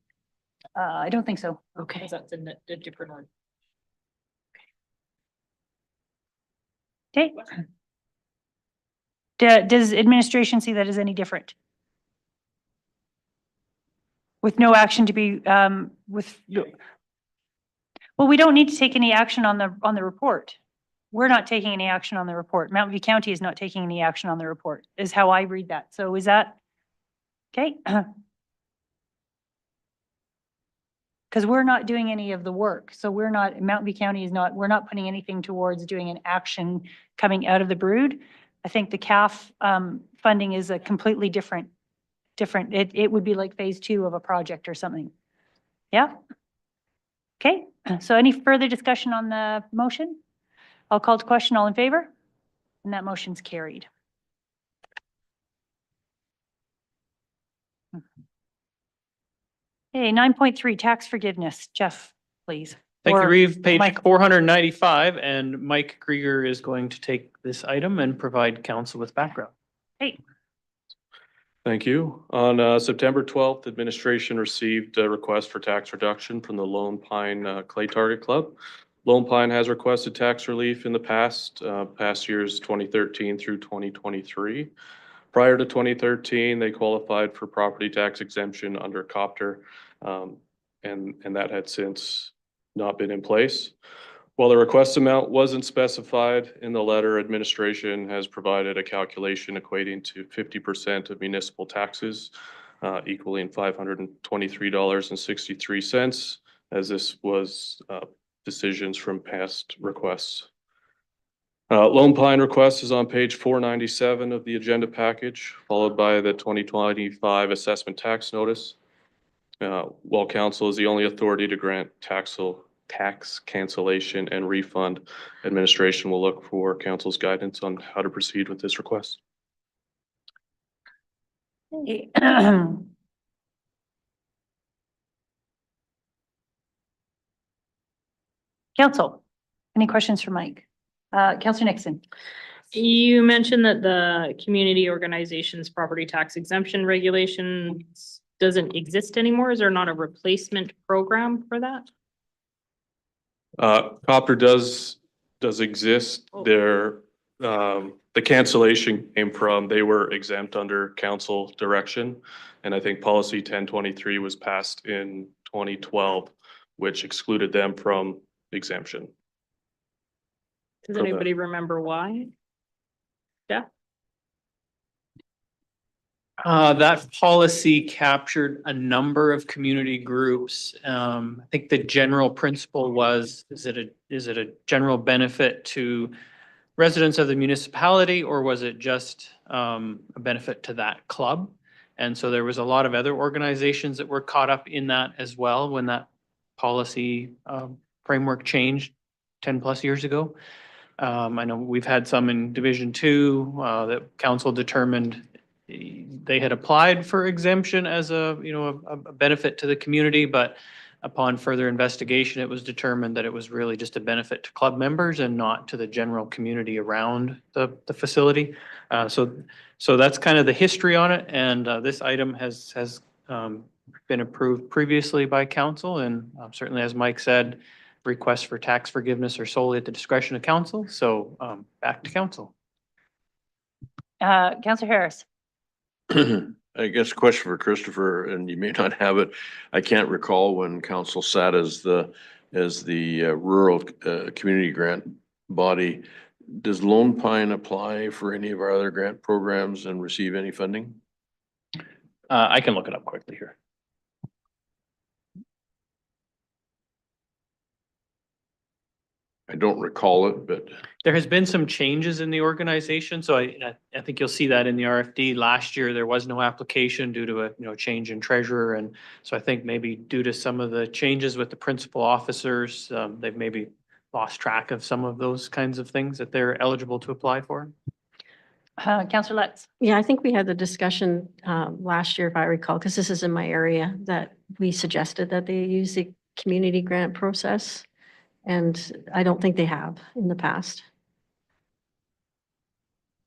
I don't think so. Okay. That's a different one. Okay. Does administration see that as any different? With no action to be, well, we don't need to take any action on the report. We're not taking any action on the report. Mountain View County is not taking any action on the report, is how I read that. So is that, okay? Because we're not doing any of the work. So we're not, Mountain View County is not, we're not putting anything towards doing an action coming out of the Brood. I think the CAF funding is a completely different, it would be like phase 2 of a project or something. Yeah? Okay, so any further discussion on the motion? I'll call to question, all in favor? And that motion's carried. Okay, 9.3, tax forgiveness. Jeff, please. Thank you, Or Reeve. Page Mike. 495, and Mike Krieger is going to take this item and provide council with background. Hey. Thank you. On September 12th, administration received a request for tax reduction from the Lone Pine Clay Target Club. Lone Pine has requested tax relief in the past years 2013 through 2023. Prior to 2013, they qualified for property tax exemption under Copter, and that had since not been in place. While the request amount wasn't specified in the letter, administration has provided a calculation equating to 50% of municipal taxes, equaling $523.63, as this was decisions from past requests. Lone Pine request is on page 497 of the agenda package, followed by the 2025 assessment tax notice. While council is the only authority to grant tax cancellation and refund, administration will look for council's guidance on how to proceed with this request. Hey. Council, any questions for Mike? Councillor Nixon. You mentioned that the community organization's property tax exemption regulations doesn't exist anymore. Is there not a replacement program for that? Copter does exist. There, the cancellation came from, they were exempt under council direction. And I think policy 1023 was passed in 2012, which excluded them from exemption. Does anybody remember why? Yeah. That policy captured a number of community groups. I think the general principle was, is it a general benefit to residents of the municipality, or was it just a benefit to that club? And so there was a lot of other organizations that were caught up in that as well when that policy framework changed 10 plus years ago. I know we've had some in Division 2 that council determined they had applied for exemption as a benefit to the community, but upon further investigation, it was determined that it was really just a benefit to club members and not to the general community around the facility. So that's kind of the history on it, and this item has been approved previously by council, and certainly, as Mike said, requests for tax forgiveness are solely at the discretion of council. So back to council. Councillor Harris. I guess a question for Christopher, and you may not have it. I can't recall when council sat as the rural community grant body. Does Lone Pine apply for any of our other grant programs and receive any funding? I can look it up quickly here. I don't recall it, but There has been some changes in the organization, so I think you'll see that in the RFD. Last year, there was no application due to a change in treasurer, and so I think maybe due to some of the changes with the principal officers, they've maybe lost track of some of those kinds of things that they're eligible to apply for. Counselor Letts. Yeah, I think we had the discussion last year, if I recall, because this is in my area, that we suggested that they use the community grant process. And I don't think they have in the past.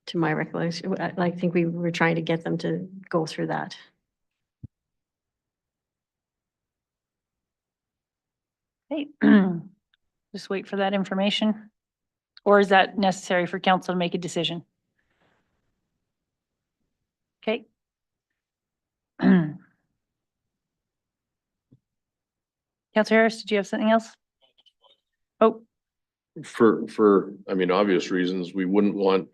To my recollection, I think we were trying to get them to go through that. Hey, just wait for that information. Or is that necessary for council to make a decision? Okay. Counselor Harris, did you have something else? Oh, I mean, obvious reasons, we wouldn't want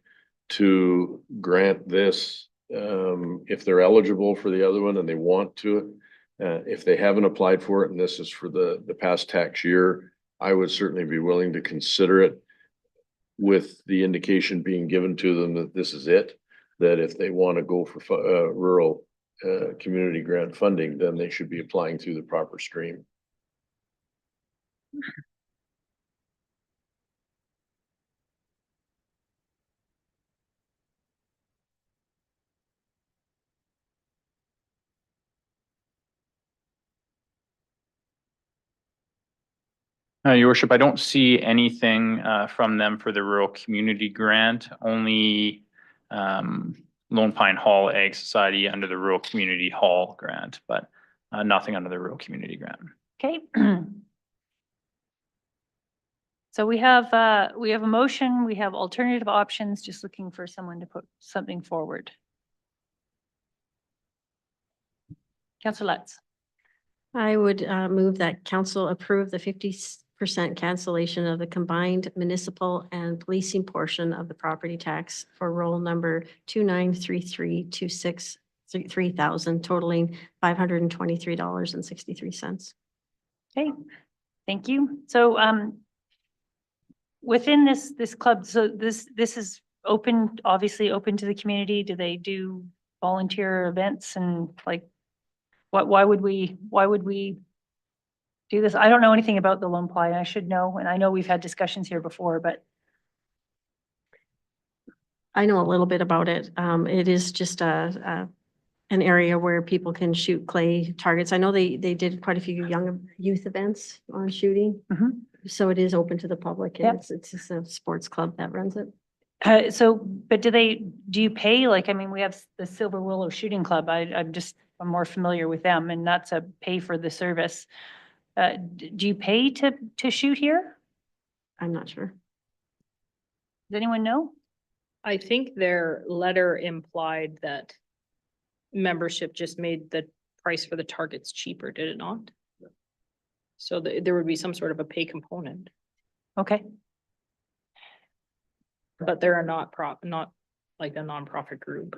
to grant this if they're eligible for the other one and they want to. If they haven't applied for it and this is for the past tax year, I would certainly be willing to consider it with the indication being given to them that this is it, that if they want to go for rural community grant funding, then they should be applying through the proper stream. Your worship, I don't see anything from them for the rural community grant, only Lone Pine Hall Ag Society under the rural community hall grant, but nothing under the rural community grant. okay. So we have a motion, we have alternative options, just looking for someone to put something forward. Councillor Letts. I would move that council approve the 50% cancellation of the combined municipal and policing portion of the property tax for roll number 2933263000 totaling $523.63. Okay, thank you. So within this club, so this is open, obviously open to the community. Do they do volunteer events and like why would we do this? I don't know anything about the Lone Pine. I should know, and I know we've had discussions here before, but I know a little bit about it. It is just an area where people can shoot clay targets. I know they did quite a few young youth events on shooting. So it is open to the public. And Yep. it's just a sports club that runs it. but do you pay? Like, I mean, we have the Silver Willow Shooting Club. I'm more familiar with them, and that's a pay for the service. Do you pay to shoot here? I'm not sure. Does anyone know? I think their letter implied that membership just made the price for the targets cheaper, did it not? So there would be some sort of a pay component, Okay. but they're not like a nonprofit group.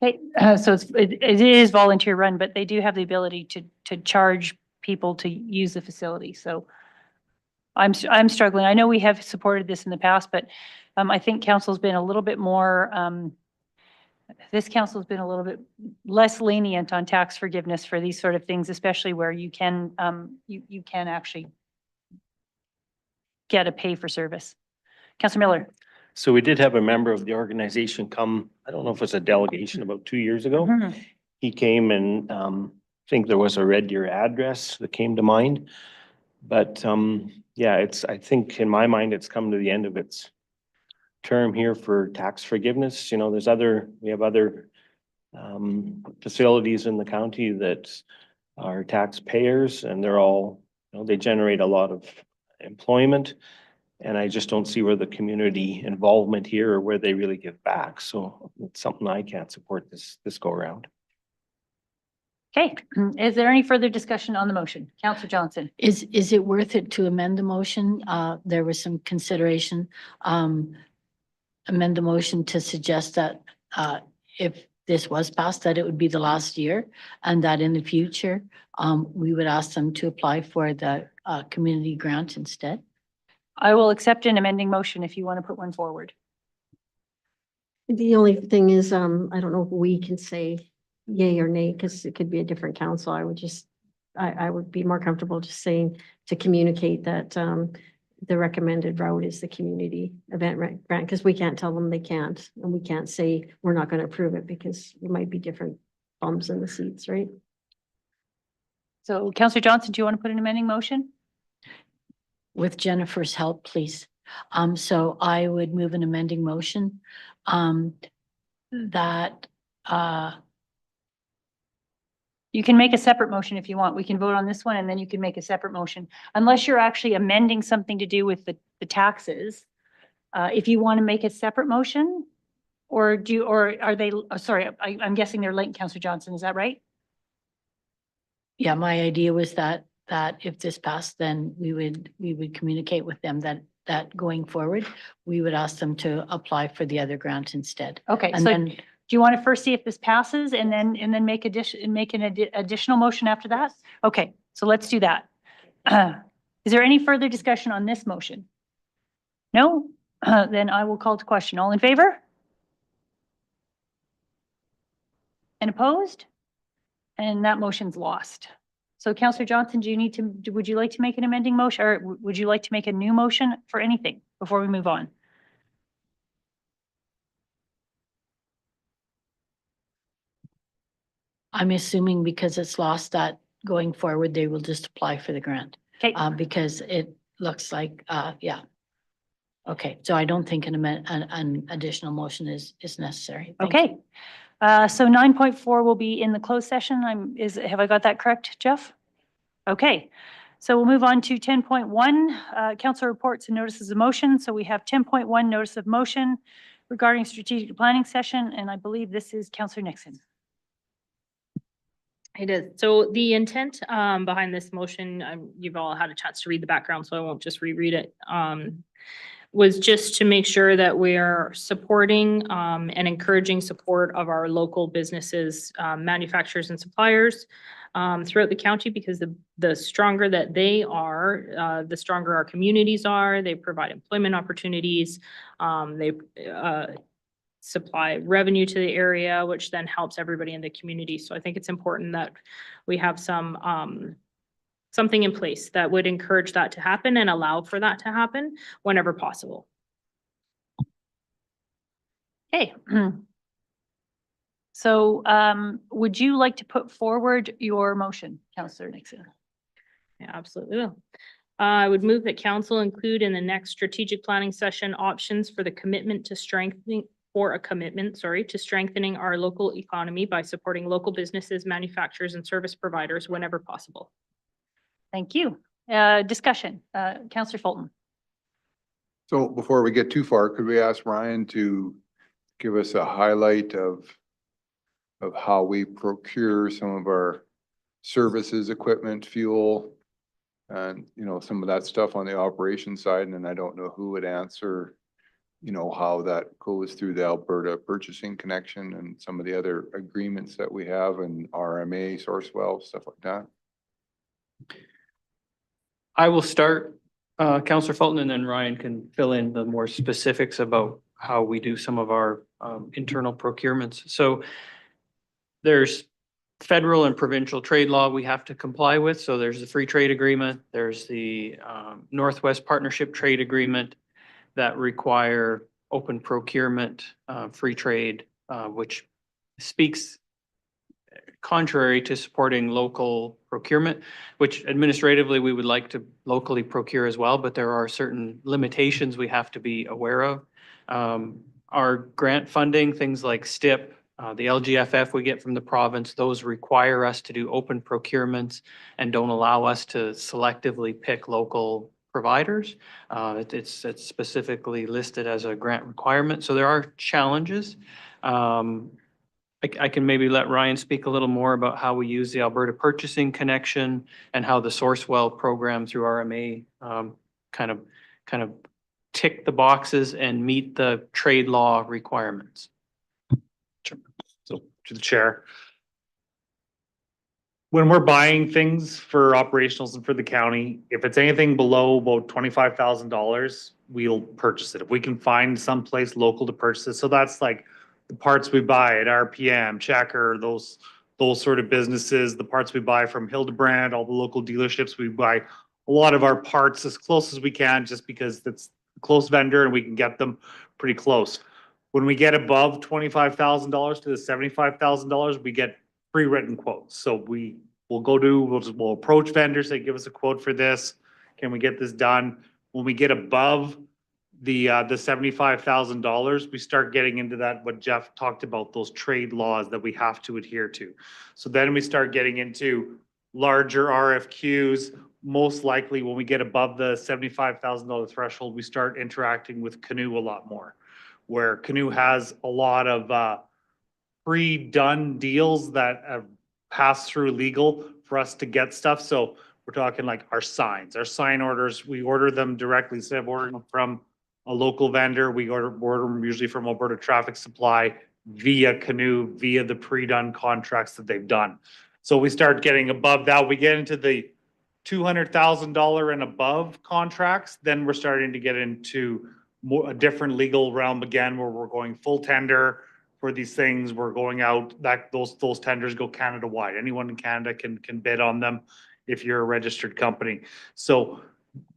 Okay, so it is volunteer run, but they do have the ability to charge people to use the facility. So I'm struggling. I know we have supported this in the past, but I think council's been a little bit more, this council's been a little bit less lenient on tax forgiveness for these sort of things, especially where you can actually get a pay for service. Councilor Miller. So we did have a member of the organization come, I don't know if it was a delegation about 2 years ago. He came and I think there was a Red Deer address that came to mind. But yeah, I think in my mind, it's come to the end of its term here for tax forgiveness. You know, we have other facilities in the county that are taxpayers and they're all, they generate a lot of employment. And I just don't see where the community involvement here or where they really give back. So it's something I can't support this go around. Okay, is there any further discussion on the motion? Councilor Johnson. Is it worth it to amend the motion? There was some consideration. Amend the motion to suggest that if this was passed, that it would be the last year and that in the future, we would ask them to apply for the community grant instead. I will accept an amending motion if you want to put one forward. The only thing is, I don't know if we can say yay or nay, because it could be a different council. I would be more comfortable just saying to communicate that, the recommended route is the community event grant, because we can't tell them they can't, and we can't say we're not going to approve it because it might be different bums in the seats, right? So Councillor Johnson, do you want to put an amending motion? With Jennifer's help, please. So I would move an amending motion, that, You can make a separate motion if you want. We can vote on this one and then you can make a separate motion. Unless you're actually amending something to do with the taxes. If you want to make a separate motion, or are they, sorry, I'm guessing they're late, Councillor Johnson, is that right? yeah, my idea was that if this passed, then we would communicate with them that going forward, we would ask them to apply for the other grant instead. Okay, And so then, do you want to first see if this passes and then make an additional motion after that? Okay, so let's do that. Is there any further discussion on this motion? No? Then I will call to question. All in favor? And opposed? And that motion's lost. So Councillor Johnson, would you like to make an amending motion, or would you like to make a new motion for anything before we move on? I'm assuming because it's lost that going forward, they will just apply for the grant. Okay. Because it looks like, yeah. Okay, so I don't think an additional motion is necessary. Thank you. Okay. So 9.4 will be in the closed session. Have I got that correct, Jeff? Okay. So we'll move on to 10.1, council reports and notices of motion. So we have 10.1 notice of motion regarding strategic planning session, and I believe this is Councillor Nixon. It is. So the intent behind this motion, you've all had a chance to read the background, so I won't just reread it. Was just to make sure that we are supporting and encouraging support of our local businesses, manufacturers and suppliers throughout the county, because the stronger that they are, the stronger our communities are. They provide employment opportunities. They supply revenue to the area, which then helps everybody in the community. So I think it's important that we have something in place that would encourage that to happen and allow for that to happen whenever possible. Okay. So would you like to put forward your motion, Councillor Nixon? Yeah, absolutely will. I would move that council include in the next strategic planning session options for the commitment to strengthening our local economy by supporting local businesses, manufacturers, and service providers whenever possible. Thank you. Discussion, Councillor Fulton. So before we get too far, could we ask Ryan to give us a highlight of how we procure some of our services, equipment, fuel, and, you know, some of that stuff on the operations side? And then I don't know who would answer, you know, how that goes through the Alberta purchasing connection and some of the other agreements that we have, and RMA, Sourcewell, stuff like that. I will start, Councillor Fulton, and then Ryan can fill in the more specifics about how we do some of our internal procurements. So there's federal and provincial trade law we have to comply with. So there's the free trade agreement, there's the Northwest Partnership Trade Agreement that require open procurement, free trade, which speaks contrary to supporting local procurement, which administratively we would like to locally procure as well, but there are certain limitations we have to be aware of. Our grant funding, things like STIP, the LGFF we get from the province, those require us to do open procurements and don't allow us to selectively pick local providers. It's specifically listed as a grant requirement. So there are challenges. I can maybe let Ryan speak a little more about how we use the Alberta Purchasing Connection and how the Sourcewell program through RMA kind of tick the boxes and meet the trade law requirements. So to the chair. when we're buying things for operationals and for the county, if it's anything below about $25,000, we'll purchase it. If we can find someplace local to purchase it. So that's like the parts we buy at RPM, Checker, those sort of businesses, the parts we buy from Hildebrand, all the local dealerships, we buy a lot of our parts as close as we can, just because it's a close vendor and we can get them pretty close. When we get above $25,000 to the $75,000, we get pre-written quotes. So we'll approach vendors, say, give us a quote for this. Can we get this done? When we get above the $75,000, we start getting into that, what Jeff talked about, those trade laws that we have to adhere to. So then we start getting into larger RFQs. Most likely when we get above the $75,000 threshold, we start interacting with Canoe a lot more, where Canoe has a lot of pre-done deals that have passed through legal for us to get stuff. So we're talking like our sign orders, we order them directly instead of ordering them from a local vendor. We order them usually from Alberta Traffic Supply via Canoe, via the pre-done contracts that they've done. So we start getting above that. We get into the $200,000 and above contracts, then we're starting to get into a different legal realm again, where we're going full tender for these things. We're going out, that those tenders go Canada wide. Anyone in Canada can bid on them if you're a registered company. So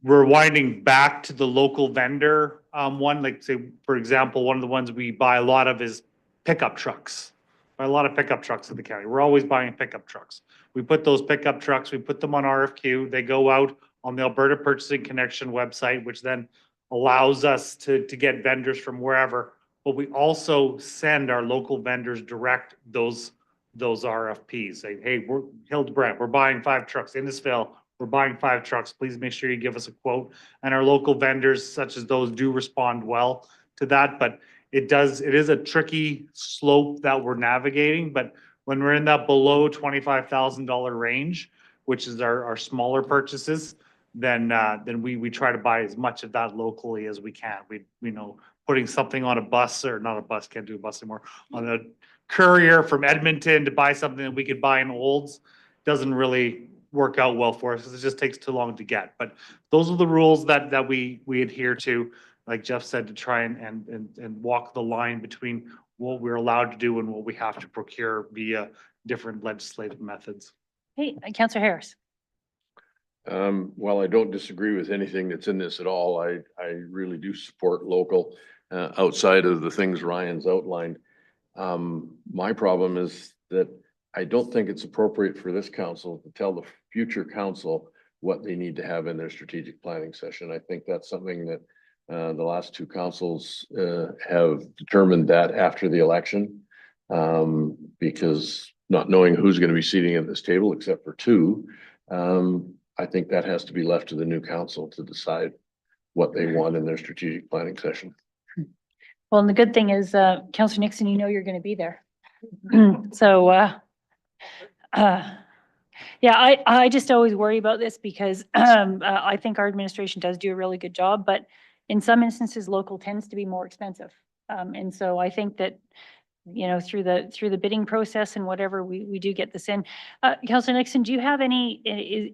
we're winding back to the local vendor one, like say, for example, one of the ones we buy a lot of is pickup trucks. Buy a lot of pickup trucks in the county. We're always buying pickup trucks. We put those pickup trucks, we put them on RFQ. They go out on the Alberta Purchasing Connection website, which then allows us to get vendors from wherever. But we also send our local vendors direct those RFPs. Say, hey, we're Hildebrand, we're buying 5 trucks. Innisfil, we're buying 5 trucks. Please make sure you give us a quote. And our local vendors, such as those, do respond well to that. But it is a tricky slope that we're navigating. But when we're in that below $25,000 range, which is our smaller purchases, then we try to buy as much of that locally as we can. We know putting something on a bus, or not a bus, can't do a bus anymore, on a courier from Edmonton to buy something that we could buy in Olds doesn't really work out well for us, because it just takes too long to get. But those are the rules that we adhere to, like Jeff said, to try and walk the line between what we're allowed to do and what we have to procure via different legislative methods. Hey, Councillor Harris. While I don't disagree with anything that's in this at all, I really do support local, outside of the things Ryan's outlined. My problem is that I don't think it's appropriate for this council to tell the future council what they need to have in their strategic planning session. I think that's something that the last 2 councils have determined that after the election, because not knowing who's going to be seating at this table except for 2, I think that has to be left to the new council to decide what they want in their strategic planning session. Well, and the good thing is, Councillor Nixon, you know you're going to be there. So, yeah, I just always worry about this because I think our administration does do a really good job, but in some instances, local tends to be more expensive. And so I think that, you know, through the bidding process and whatever, we do get this in. Councillor Nixon, do you have any,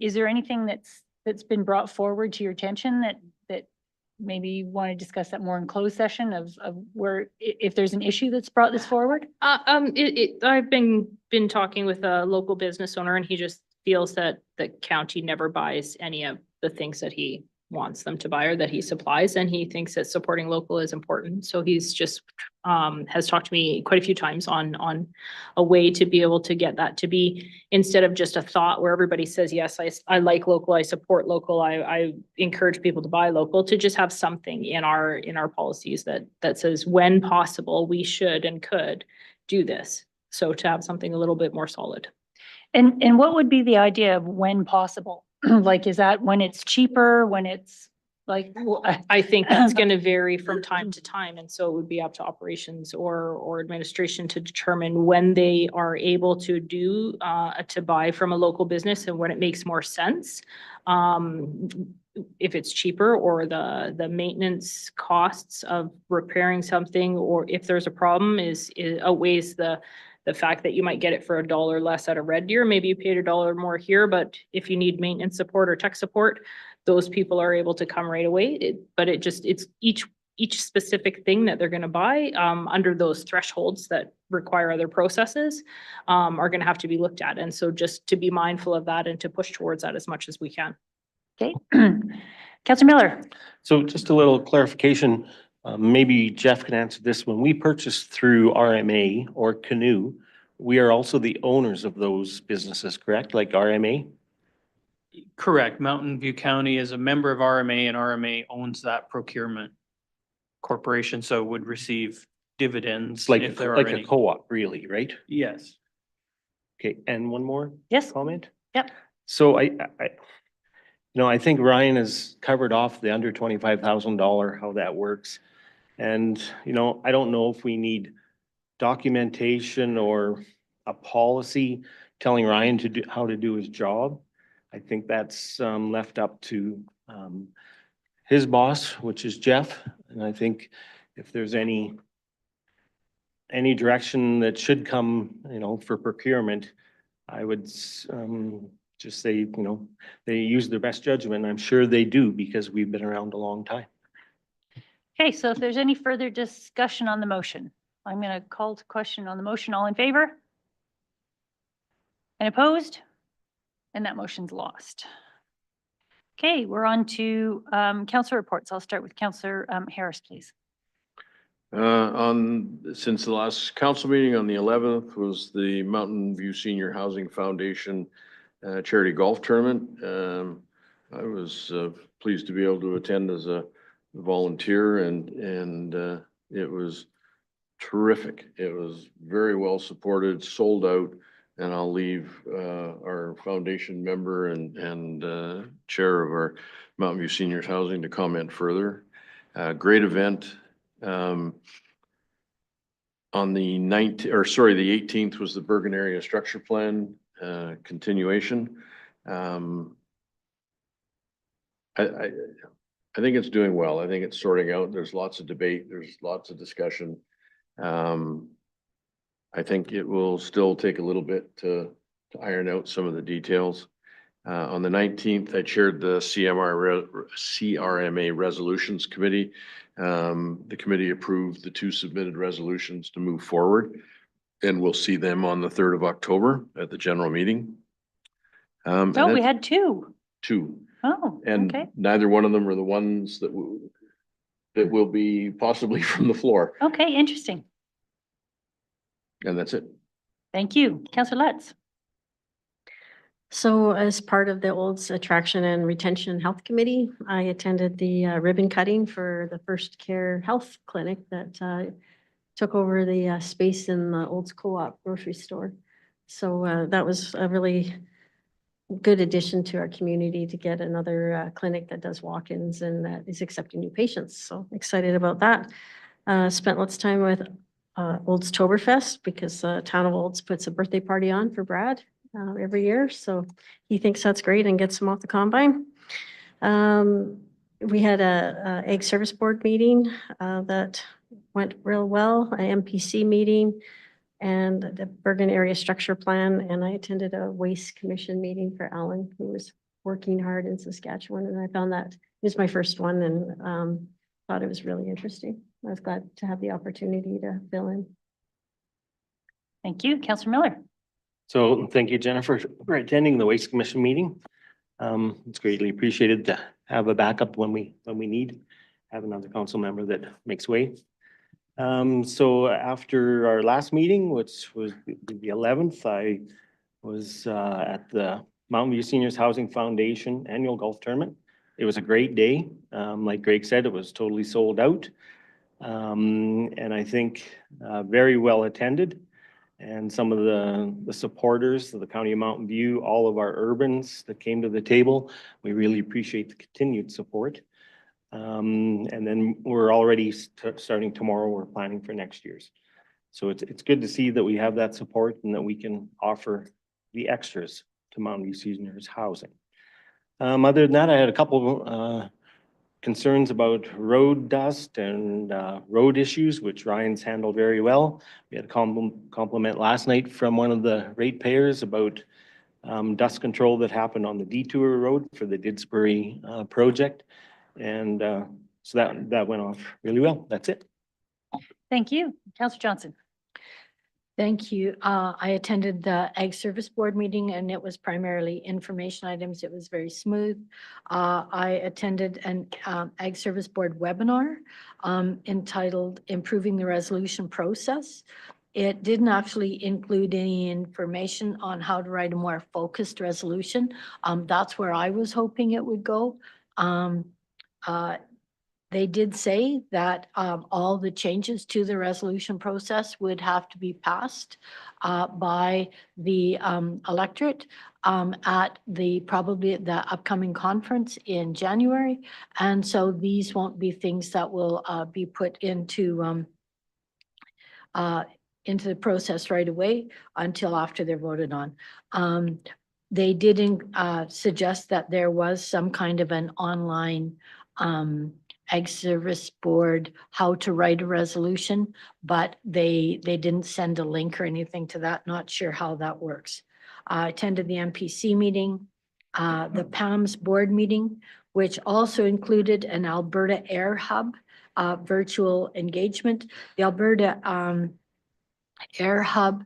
is there anything that's been brought forward to your attention that maybe you want to discuss that more in closed session of where, if there's an issue that's brought this forward? I've been talking with a local business owner, and he just feels that the county never buys any of the things that he wants them to buy or that he supplies, and he thinks that supporting local is important. So he's just has talked to me quite a few times on a way to be able to get that to be, instead of just a thought where everybody says, yes, I like local, I support local, I encourage people to buy local, to just have something in our policies that says when possible, we should and could do this. So to have something a little bit more solid. And what would be the idea of when possible? Like, is that when it's cheaper, when it's like? I think that's going to vary from time to time. And so it would be up to operations or administration to determine when they are able to do, to buy from a local business and when it makes more sense. If it's cheaper, or the maintenance costs of repairing something, or if there's a problem is outweighs the the fact that you might get it for $1 less at a Red Deer, maybe you paid $1 more here, but if you need maintenance support or tech support, those people are able to come right away. It's each specific thing that they're gonna buy, under those thresholds that require other processes, are gonna have to be looked at. And so just to be mindful of that and to push towards that as much as we can. Okay. Councillor Miller. So just a little clarification, maybe Jeff can answer this. When we purchase through RMA or Canoe, we are also the owners of those businesses, correct? Like RMA? Correct. Mountain View County is a member of RMA and RMA owns that procurement corporation, so would receive dividends Like, if there are like a any. co-op, really, right? Yes. Okay, and one more Yes. comment? Yep. So I think Ryan has covered off the under $25,000, how that works. And, I don't know if we need documentation or a policy telling Ryan to do, how to do his job. I think that's, left up to, his boss, which is Jeff. And I think if there's any direction that should come, for procurement, I would, just say, they use their best judgment. I'm sure they do because we've been around a long time. Okay, so if there's any further discussion on the motion, I'm going to call to question on the motion. All in favor? And opposed? And that motion's lost. Okay, we're on to council reports. I'll start with Councillor Harris, please. Since the last council meeting on the 11th was the Mountain View Senior Housing Foundation charity golf tournament. I was pleased to be able to attend as a volunteer and it was terrific. It was very well supported, sold out, and I'll leave our foundation member and chair of our Mountain View Seniors Housing to comment further. Great event. On the 18th was the Bergen Area Structure Plan continuation. I think it's doing well. I think it's sorting out. There's lots of debate. There's lots of discussion. I think it will still take a little bit to iron out some of the details. On the 19th, I chaired the CRMA Resolutions Committee. The committee approved the 2 submitted resolutions to move forward, and we'll see them on the 3rd of October at the general meeting. Oh, we had 2. 2. Oh, And okay. neither one of them are the ones that will be possibly from the floor. Okay, interesting. And that's it. Thank you. Councillor Lutz. So as part of the Olds Attraction and Retention Health Committee, I attended the ribbon cutting for the First Care Health Clinic that took over the space in the Olds Co-op grocery store. So that was a really good addition to our community to get another clinic that does walk-ins and that is accepting new patients. So excited about that. Spent lots of time with Olds Toberfest because Town of Olds puts a birthday party on for Brad every year. So he thinks that's great and gets him off the combine. We had a Egg Service Board meeting that went real well, an MPC meeting, and the Bergen Area Structure Plan. And I attended a Waste Commission meeting for Alan, who was working hard in Saskatchewan. And I found that it was my first one and thought it was really interesting. I was glad to have the opportunity to fill in. Thank you. Councillor Miller. So thank you, Jennifer, for attending the Waste Commission meeting. It's greatly appreciated to have a backup when we need, have another council member that makes way. So after our last meeting, which was the 11th, I was at the Mountain View Seniors Housing Foundation annual golf tournament. It was a great day. Like Greg said, it was totally sold out. And I think very well attended. And some of the supporters of the County of Mountain View, all of our urbans that came to the table, we really appreciate the continued support. And then we're already starting tomorrow, we're planning for next year's. So it's good to see that we have that support and that we can offer the extras to Mountain View Seniors Housing. Other than that, I had a couple concerns about road dust and road issues, which Ryan's handled very well. We had a compliment last night from one of the ratepayers about dust control that happened on the detour road for the Didsbury project. And so that went off really well. That's it. Thank you. Councillor Johnson. Thank you. I attended the Ag Service Board meeting and it was primarily information items. It was very smooth. I attended an Ag Service Board webinar entitled Improving the Resolution Process. It didn't actually include any information on how to write a more focused resolution. That's where I was hoping it would go. They did say that all the changes to the resolution process would have to be passed by the electorate at probably the upcoming conference in January. And so these won't be things that will be put into the process right away until after they're voted on. They did suggest that there was some kind of an online Ag Service Board, how to write a resolution, but they didn't send a link or anything to that. Not sure how that works. I attended the MPC meeting, the PAMS board meeting, which also included an Alberta Air Hub virtual engagement. The Alberta Air Hub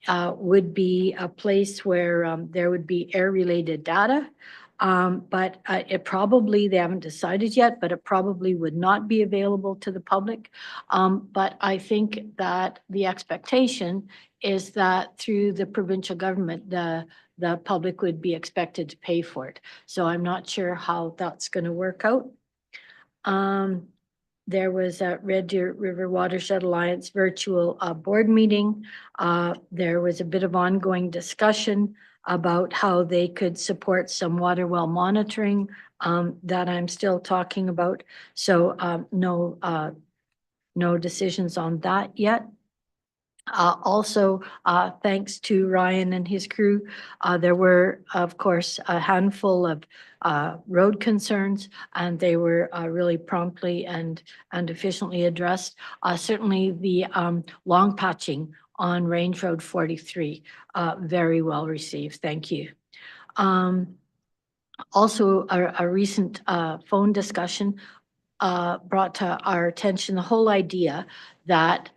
would be a place where there would be air-related data. But it probably, they haven't decided yet, but it probably would not be available to the public. But I think that the expectation is that through the provincial government, the public would be expected to pay for it. So I'm not sure how that's going to work out. There was a Red Deer River Watershed Alliance virtual board meeting. There was a bit of ongoing discussion about how they could support some water well monitoring that I'm still talking about. So no decisions on that yet. Also, thanks to Ryan and his crew, there were, of course, a handful of road concerns, and they were really promptly and efficiently addressed. Certainly the long patching on Range Road 43, very well received. Thank you. Also, a recent phone discussion brought to our attention the whole idea that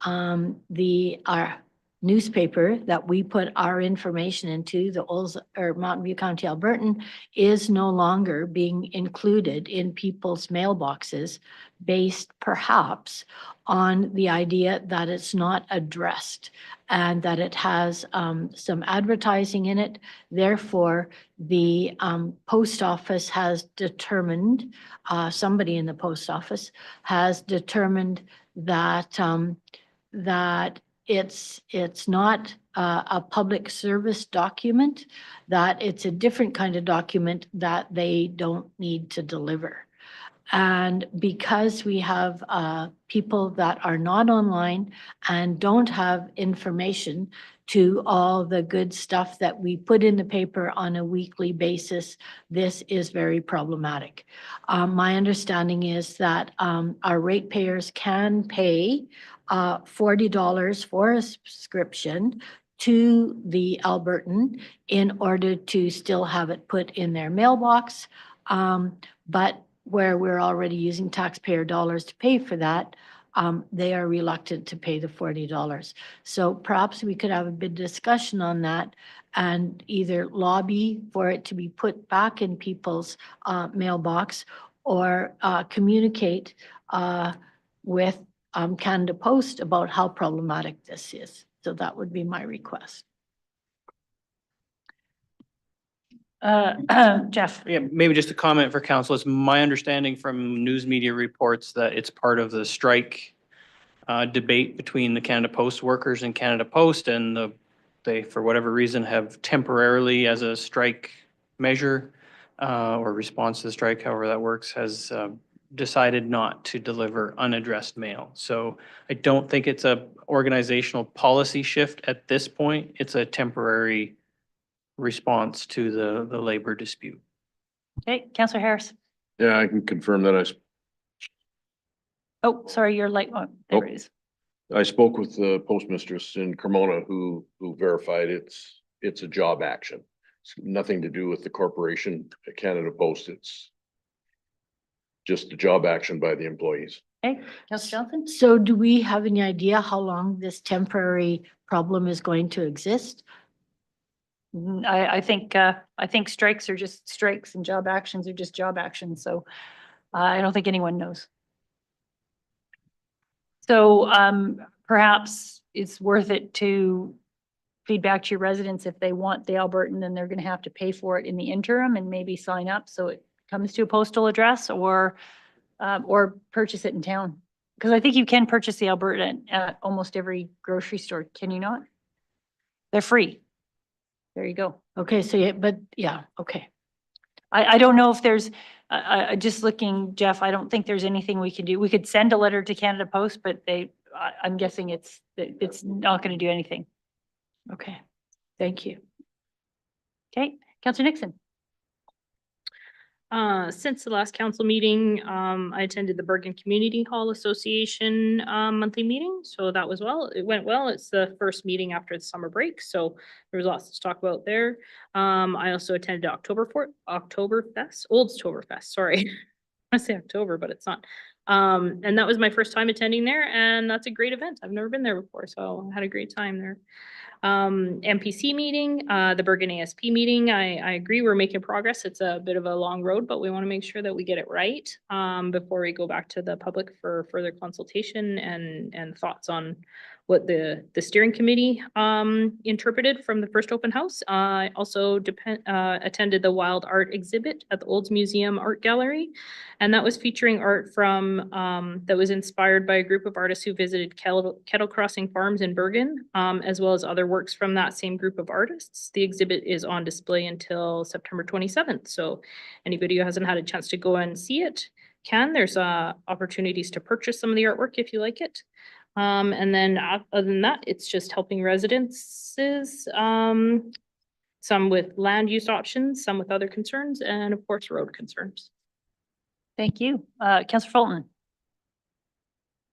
our newspaper that we put our information into, the Mountain View County Albertan, is no longer being included in people's mailboxes based perhaps on the idea that it's not addressed and that it has some advertising in it. Therefore, the post office has determined, somebody in the post office has determined that that it's not a public service document, that it's a different kind of document that they don't need to deliver. And because we have people that are not online and don't have information to all the good stuff that we put in the paper on a weekly basis, this is very problematic. My understanding is that our ratepayers can pay $40 for a subscription to the Albertan in order to still have it put in their mailbox. But where we're already using taxpayer dollars to pay for that, they are reluctant to pay the $40. So perhaps we could have a big discussion on that and either lobby for it to be put back in people's mailbox or communicate with Canada Post about how problematic this is. So that would be my request. Jeff. Yeah, maybe just a comment for council. It's my understanding from news media reports that it's part of the strike debate between the Canada Post workers and Canada Post, and they, for whatever reason, have temporarily, as a strike measure or response to the strike, however that works, has decided not to deliver unaddressed mail. So I don't think it's a organizational policy shift at this point. It's a temporary response to the labor dispute. Okay, Councillor Harris. Yeah, I can confirm that Oh, sorry, your light, oh, there it is. I spoke with the postmistress in Cremona who verified it's a job action. It's nothing to do with the corporation, Canada Post. It's just a job action by the employees. Okay, Councillor Johnson? So do we have any idea how long this temporary problem is going to exist? I think strikes are just strikes and job actions are just job actions, so I don't think anyone knows. So perhaps it's worth it to feed back to your residents if they want the Albertan, then they're gonna have to pay for it in the interim and maybe sign up so it comes to a postal address or purchase it in town. Because I think you can purchase the Alberta at almost every grocery store, can you not? They're free. There you go. Okay, so yeah, but yeah, okay. I don't know if there's, just looking, Jeff, I don't think there's anything we can do. We could send a letter to Canada Post, but I'm guessing it's not gonna do anything. Okay, thank you. Okay, Councillor Nixon. Since the last council meeting, I attended the Bergen Community Hall Association monthly meeting, so that was well. It went well. It's the first meeting after the summer break, so there was lots to talk about there. I also attended Oktoberfest, Oldstoberfest, sorry. I say October, but it's not. And that was my first time attending there, and that's a great event. I've never been there before, so I had a great time there. MPC meeting, the Bergen ASP meeting, I agree, we're making progress. It's a bit of a long road, but we want to make sure that we get it right before we go back to the public for further consultation and thoughts on what the steering committee interpreted from the first open house. I also attended the Wild Art exhibit at the Olds Museum Art Gallery, and that was featuring art from that was inspired by a group of artists who visited Kettle Crossing Farms in Bergen, as well as other works from that same group of artists. The exhibit is on display until September 27th, so anybody who hasn't had a chance to go and see it can. There's opportunities to purchase some of the artwork if you like it. And then other than that, it's just helping residences, some with land use options, some with other concerns, and of course, road concerns. Thank you. Councillor Fulton.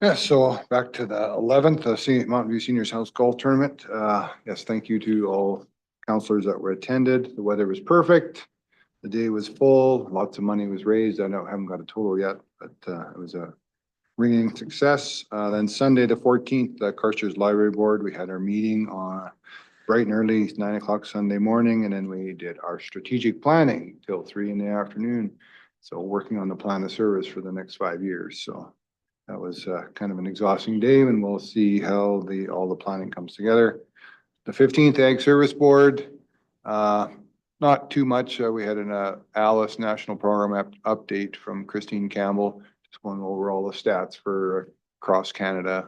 Yeah, so back to the 11th, Mountain View Seniors House Golf Tournament. Yes, thank you to all counselors that were attended. The weather was perfect. The day was full. Lots of money was raised. I haven't got a total yet, but it was a ringing success. Then Sunday, the 14th, the Carstairs Library Board, we had our meeting on bright and early, 9 o'clock Sunday morning, and then we did our strategic planning till 3 in the afternoon. So working on the plan of service for the next 5 years. So that was kind of an exhausting day, and we'll see how all the planning comes together. The 15th Ag Service Board, not too much. We had an Alice National Program update from Christine Campbell, just going over all the stats for across Canada.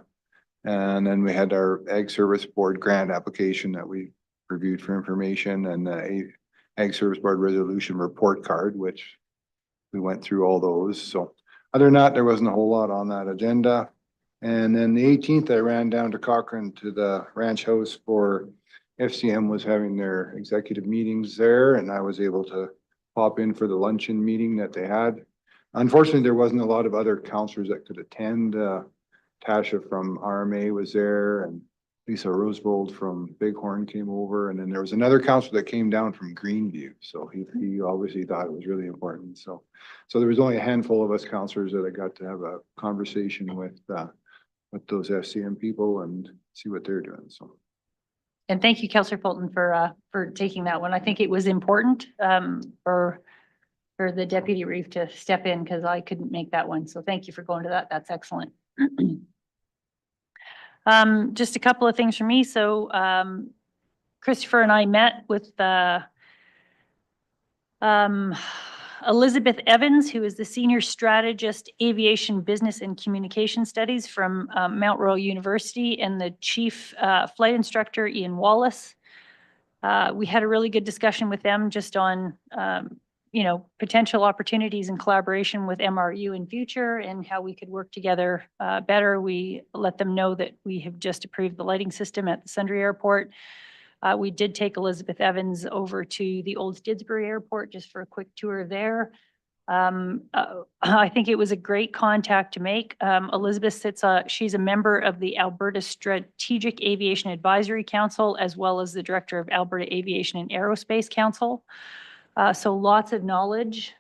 And then we had our Ag Service Board grant application that we reviewed for information, and the Ag Service Board resolution report card, which we went through all those. So other than that, there wasn't a whole lot on that agenda. And then the 18th, I ran down to Cochrane to the ranch house for FCM was having their executive meetings there, and I was able to pop in for the luncheon meeting that they had. Unfortunately, there wasn't a lot of other counselors that could attend. Tasha from RMA was there, and Lisa Roosevelt from Bighorn came over, and then there was another counselor that came down from Greenview. So he obviously thought it was really important. So there was only a handful of us counselors that I got to have a conversation with those FCM people and see what they're doing. So. And thank you, Councillor Fulton, for taking that one. I think it was important for the deputy reeve to step in because I couldn't make that one. So thank you for going to that. That's excellent. Just a couple of things for me. So Christopher and I met with Elizabeth Evans, who is the Senior Strategist, Aviation Business and Communication Studies from Mount Royal University, and the Chief Flight Instructor, Ian Wallace. We had a really good discussion with them just on, potential opportunities and collaboration with MRU in future and how we could work together better. We let them know that we have just approved the lighting system at the Sundre Airport. We did take Elizabeth Evans over to the Old Didsbury Airport just for a quick tour there. I think it was a great contact to make. Elizabeth she's a member of the Alberta Strategic Aviation Advisory Council, as well as the director of Alberta Aviation and Aerospace Council. So lots of knowledge.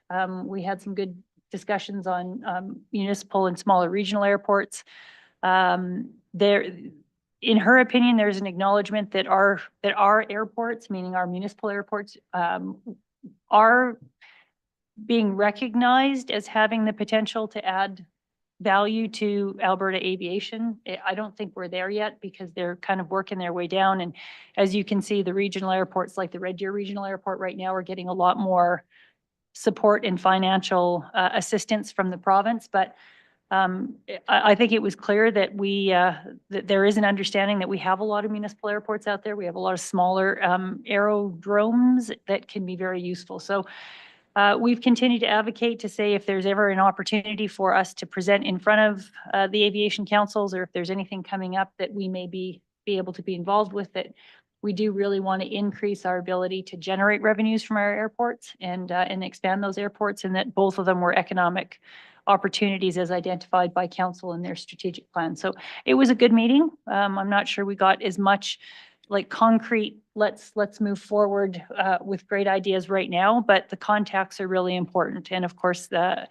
We had some good discussions on municipal and smaller regional airports. In her opinion, there's an acknowledgement that our airports, meaning our municipal airports, are being recognized as having the potential to add value to Alberta aviation. I don't think we're there yet because they're kind of working their way down. And as you can see, the regional airports like the Red Deer Regional Airport right now are getting a lot more support and financial assistance from the province. But I think it was clear that that there is an understanding that we have a lot of municipal airports out there. We have a lot of smaller aerodromes that can be very useful. So we've continued to advocate to say if there's ever an opportunity for us to present in front of the aviation councils, or if there's anything coming up that we may be able to be involved with, that we do really want to increase our ability to generate revenues from our airports and expand those airports, and that both of them were economic opportunities as identified by council in their strategic plan. So it was a good meeting. I'm not sure we got as much like concrete, let's move forward with great ideas right now, but the contacts are really important. And of course, the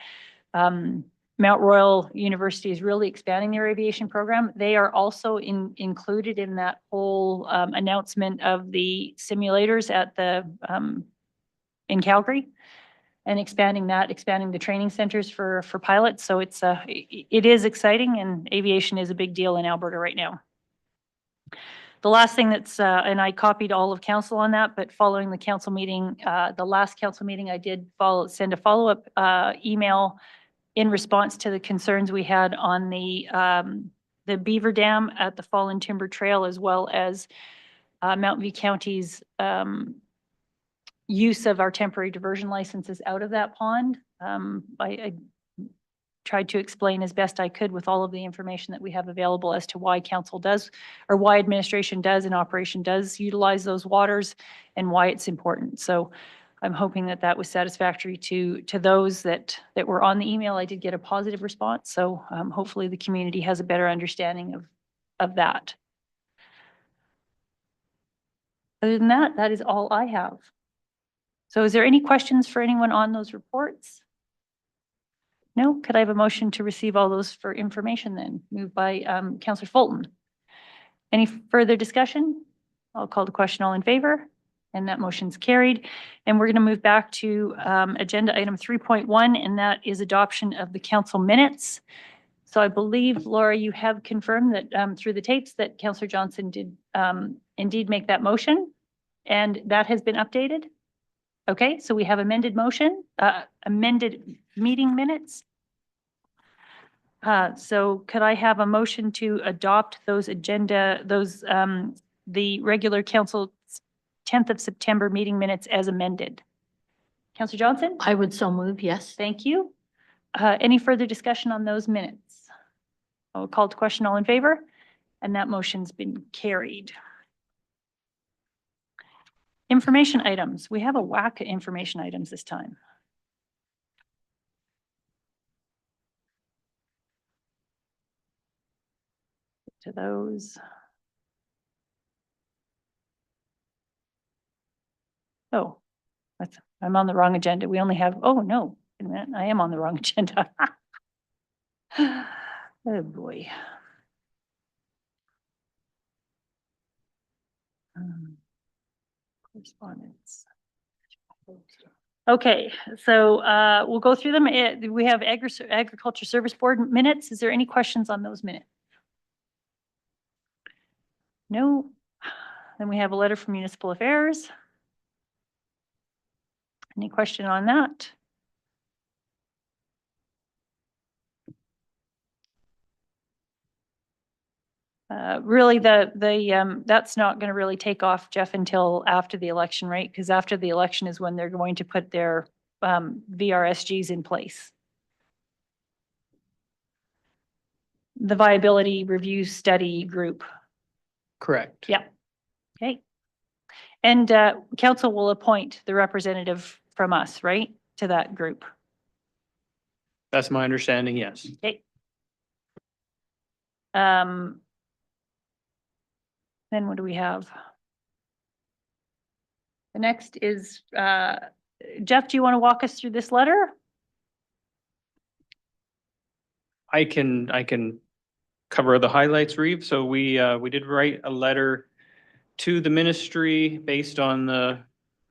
Mount Royal University is really expanding their aviation program. They are also included in that whole announcement of the simulators at the in Calgary, and expanding the training centers for pilots. So it is exciting, and aviation is a big deal in Alberta right now. The last thing and I copied all of council on that, but following the council meeting, the last council meeting, I did send a follow-up email in response to the concerns we had on the Beaver Dam at the Fallen Timber Trail, as well as Mountain View County's use of our temporary diversion licenses out of that pond. I tried to explain as best I could with all of the information that we have available as to why council does, or why administration does and operation does utilize those waters, and why it's important. So I'm hoping that that was satisfactory to those that were on the email. I did get a positive response. So hopefully the community has a better understanding of that. Other than that, that is all I have. So is there any questions for anyone on those reports? No? Could I have a motion to receive all those for information then? Moved by Councillor Fulton. Any further discussion? I'll call the question. All in favor? And that motion's carried. And we're going to move back to agenda item 3.1, and that is adoption of the council minutes. So I believe, Laura, you have confirmed that through the tapes that Councillor Johnson did indeed make that motion, and that has been updated. Okay, so we have amended motion, amended meeting minutes. So could I have a motion to adopt those the regular council 10th of September meeting minutes as amended? Councillor Johnson? I would so move, yes. Thank you. Any further discussion on those minutes? I'll call to question. All in favor? And that motion's been carried. Information items. We have a whack of information items this time. To those. Oh, I'm on the wrong agenda. We only have, oh no, wait a minute, I am on the wrong agenda. Oh boy. Correspondence. Okay, so we'll go through them. We have Agriculture Service Board minutes. Is there any questions on those minutes? No. Then we have a letter from Municipal Affairs. Any question on that? Really, that's not going to really take off, Jeff, until after the election, right? Because after the election is when they're going to put their VRSGs in place. The Viability Review Study Group. Correct. Yeah. Okay. And council will appoint the representative from us, right, to that group. That's my understanding, yes. Okay. Then what do we have? The next is, Jeff, do you want to walk us through this letter? I can cover the highlights, Reeve. So we did write a letter to the ministry based on the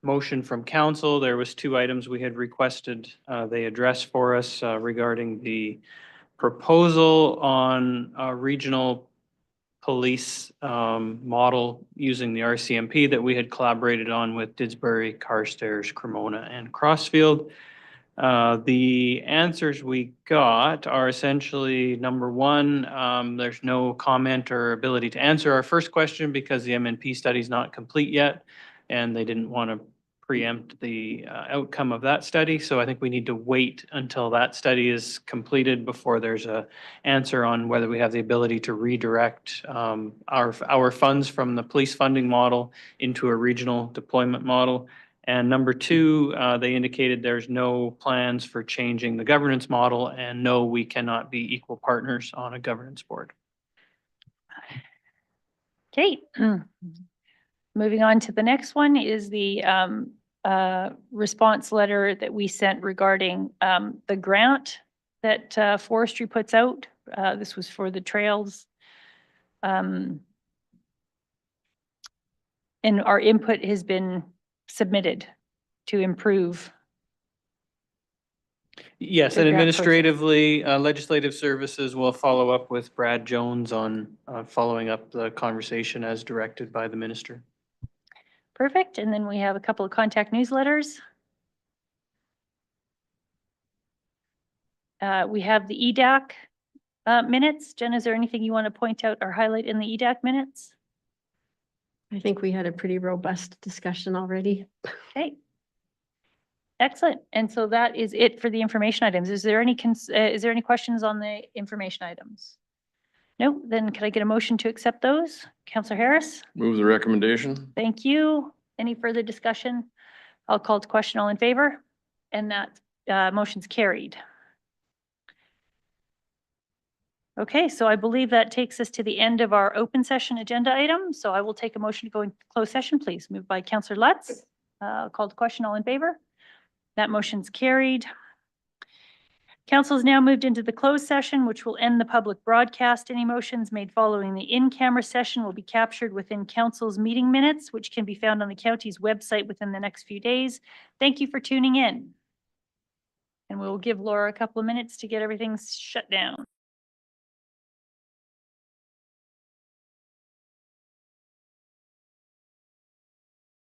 motion from council. There was 2 items we had requested they address for us regarding the proposal on a regional police model using the RCMP that we had collaborated on with Didsbury, Carstairs, Cremona, and Crossfield. The answers we got are essentially, number one, there's no comment or ability to answer our first question because the MNP study is not complete yet, and they didn't want to preempt the outcome of that study. So I think we need to wait until that study is completed before there's a answer on whether we have the ability to redirect our funds from the police funding model into a regional deployment model. And number 2, they indicated there's no plans for changing the governance model, and no, we cannot be equal partners on a governance board. Okay. Moving on to the next one is the response letter that we sent regarding the grant that forestry puts out. This was for the trails. And our input has been submitted to improve. Yes, The and grant process. administratively, legislative services will follow up with Brad Jones on following up the conversation as directed by the minister. Perfect. And then we have a couple of contact newsletters. We have the EDAC minutes. Jen, is there anything you want to point out or highlight in the EDAC minutes? I think we had a pretty robust discussion already. Okay. Excellent. And so that is it for the information items. Is there any questions on the information items? No, then could I get a motion to accept those? Councillor Harris? Move the recommendation. Thank you. Any further discussion? I'll call to question. All in favor? And that motion's carried. Okay, so I believe that takes us to the end of our open session agenda item. So I will take a motion to go into closed session, please. Moved by Councillor Lutz. Call to question. All in favor? That motion's carried. Council has now moved into the closed session, which will end the public broadcast. Any motions made following the in-camera session will be captured within council's meeting minutes, which can be found on the county's website within the next few days. Thank you for tuning in. And we'll give Laura a couple of minutes to get everything shut down.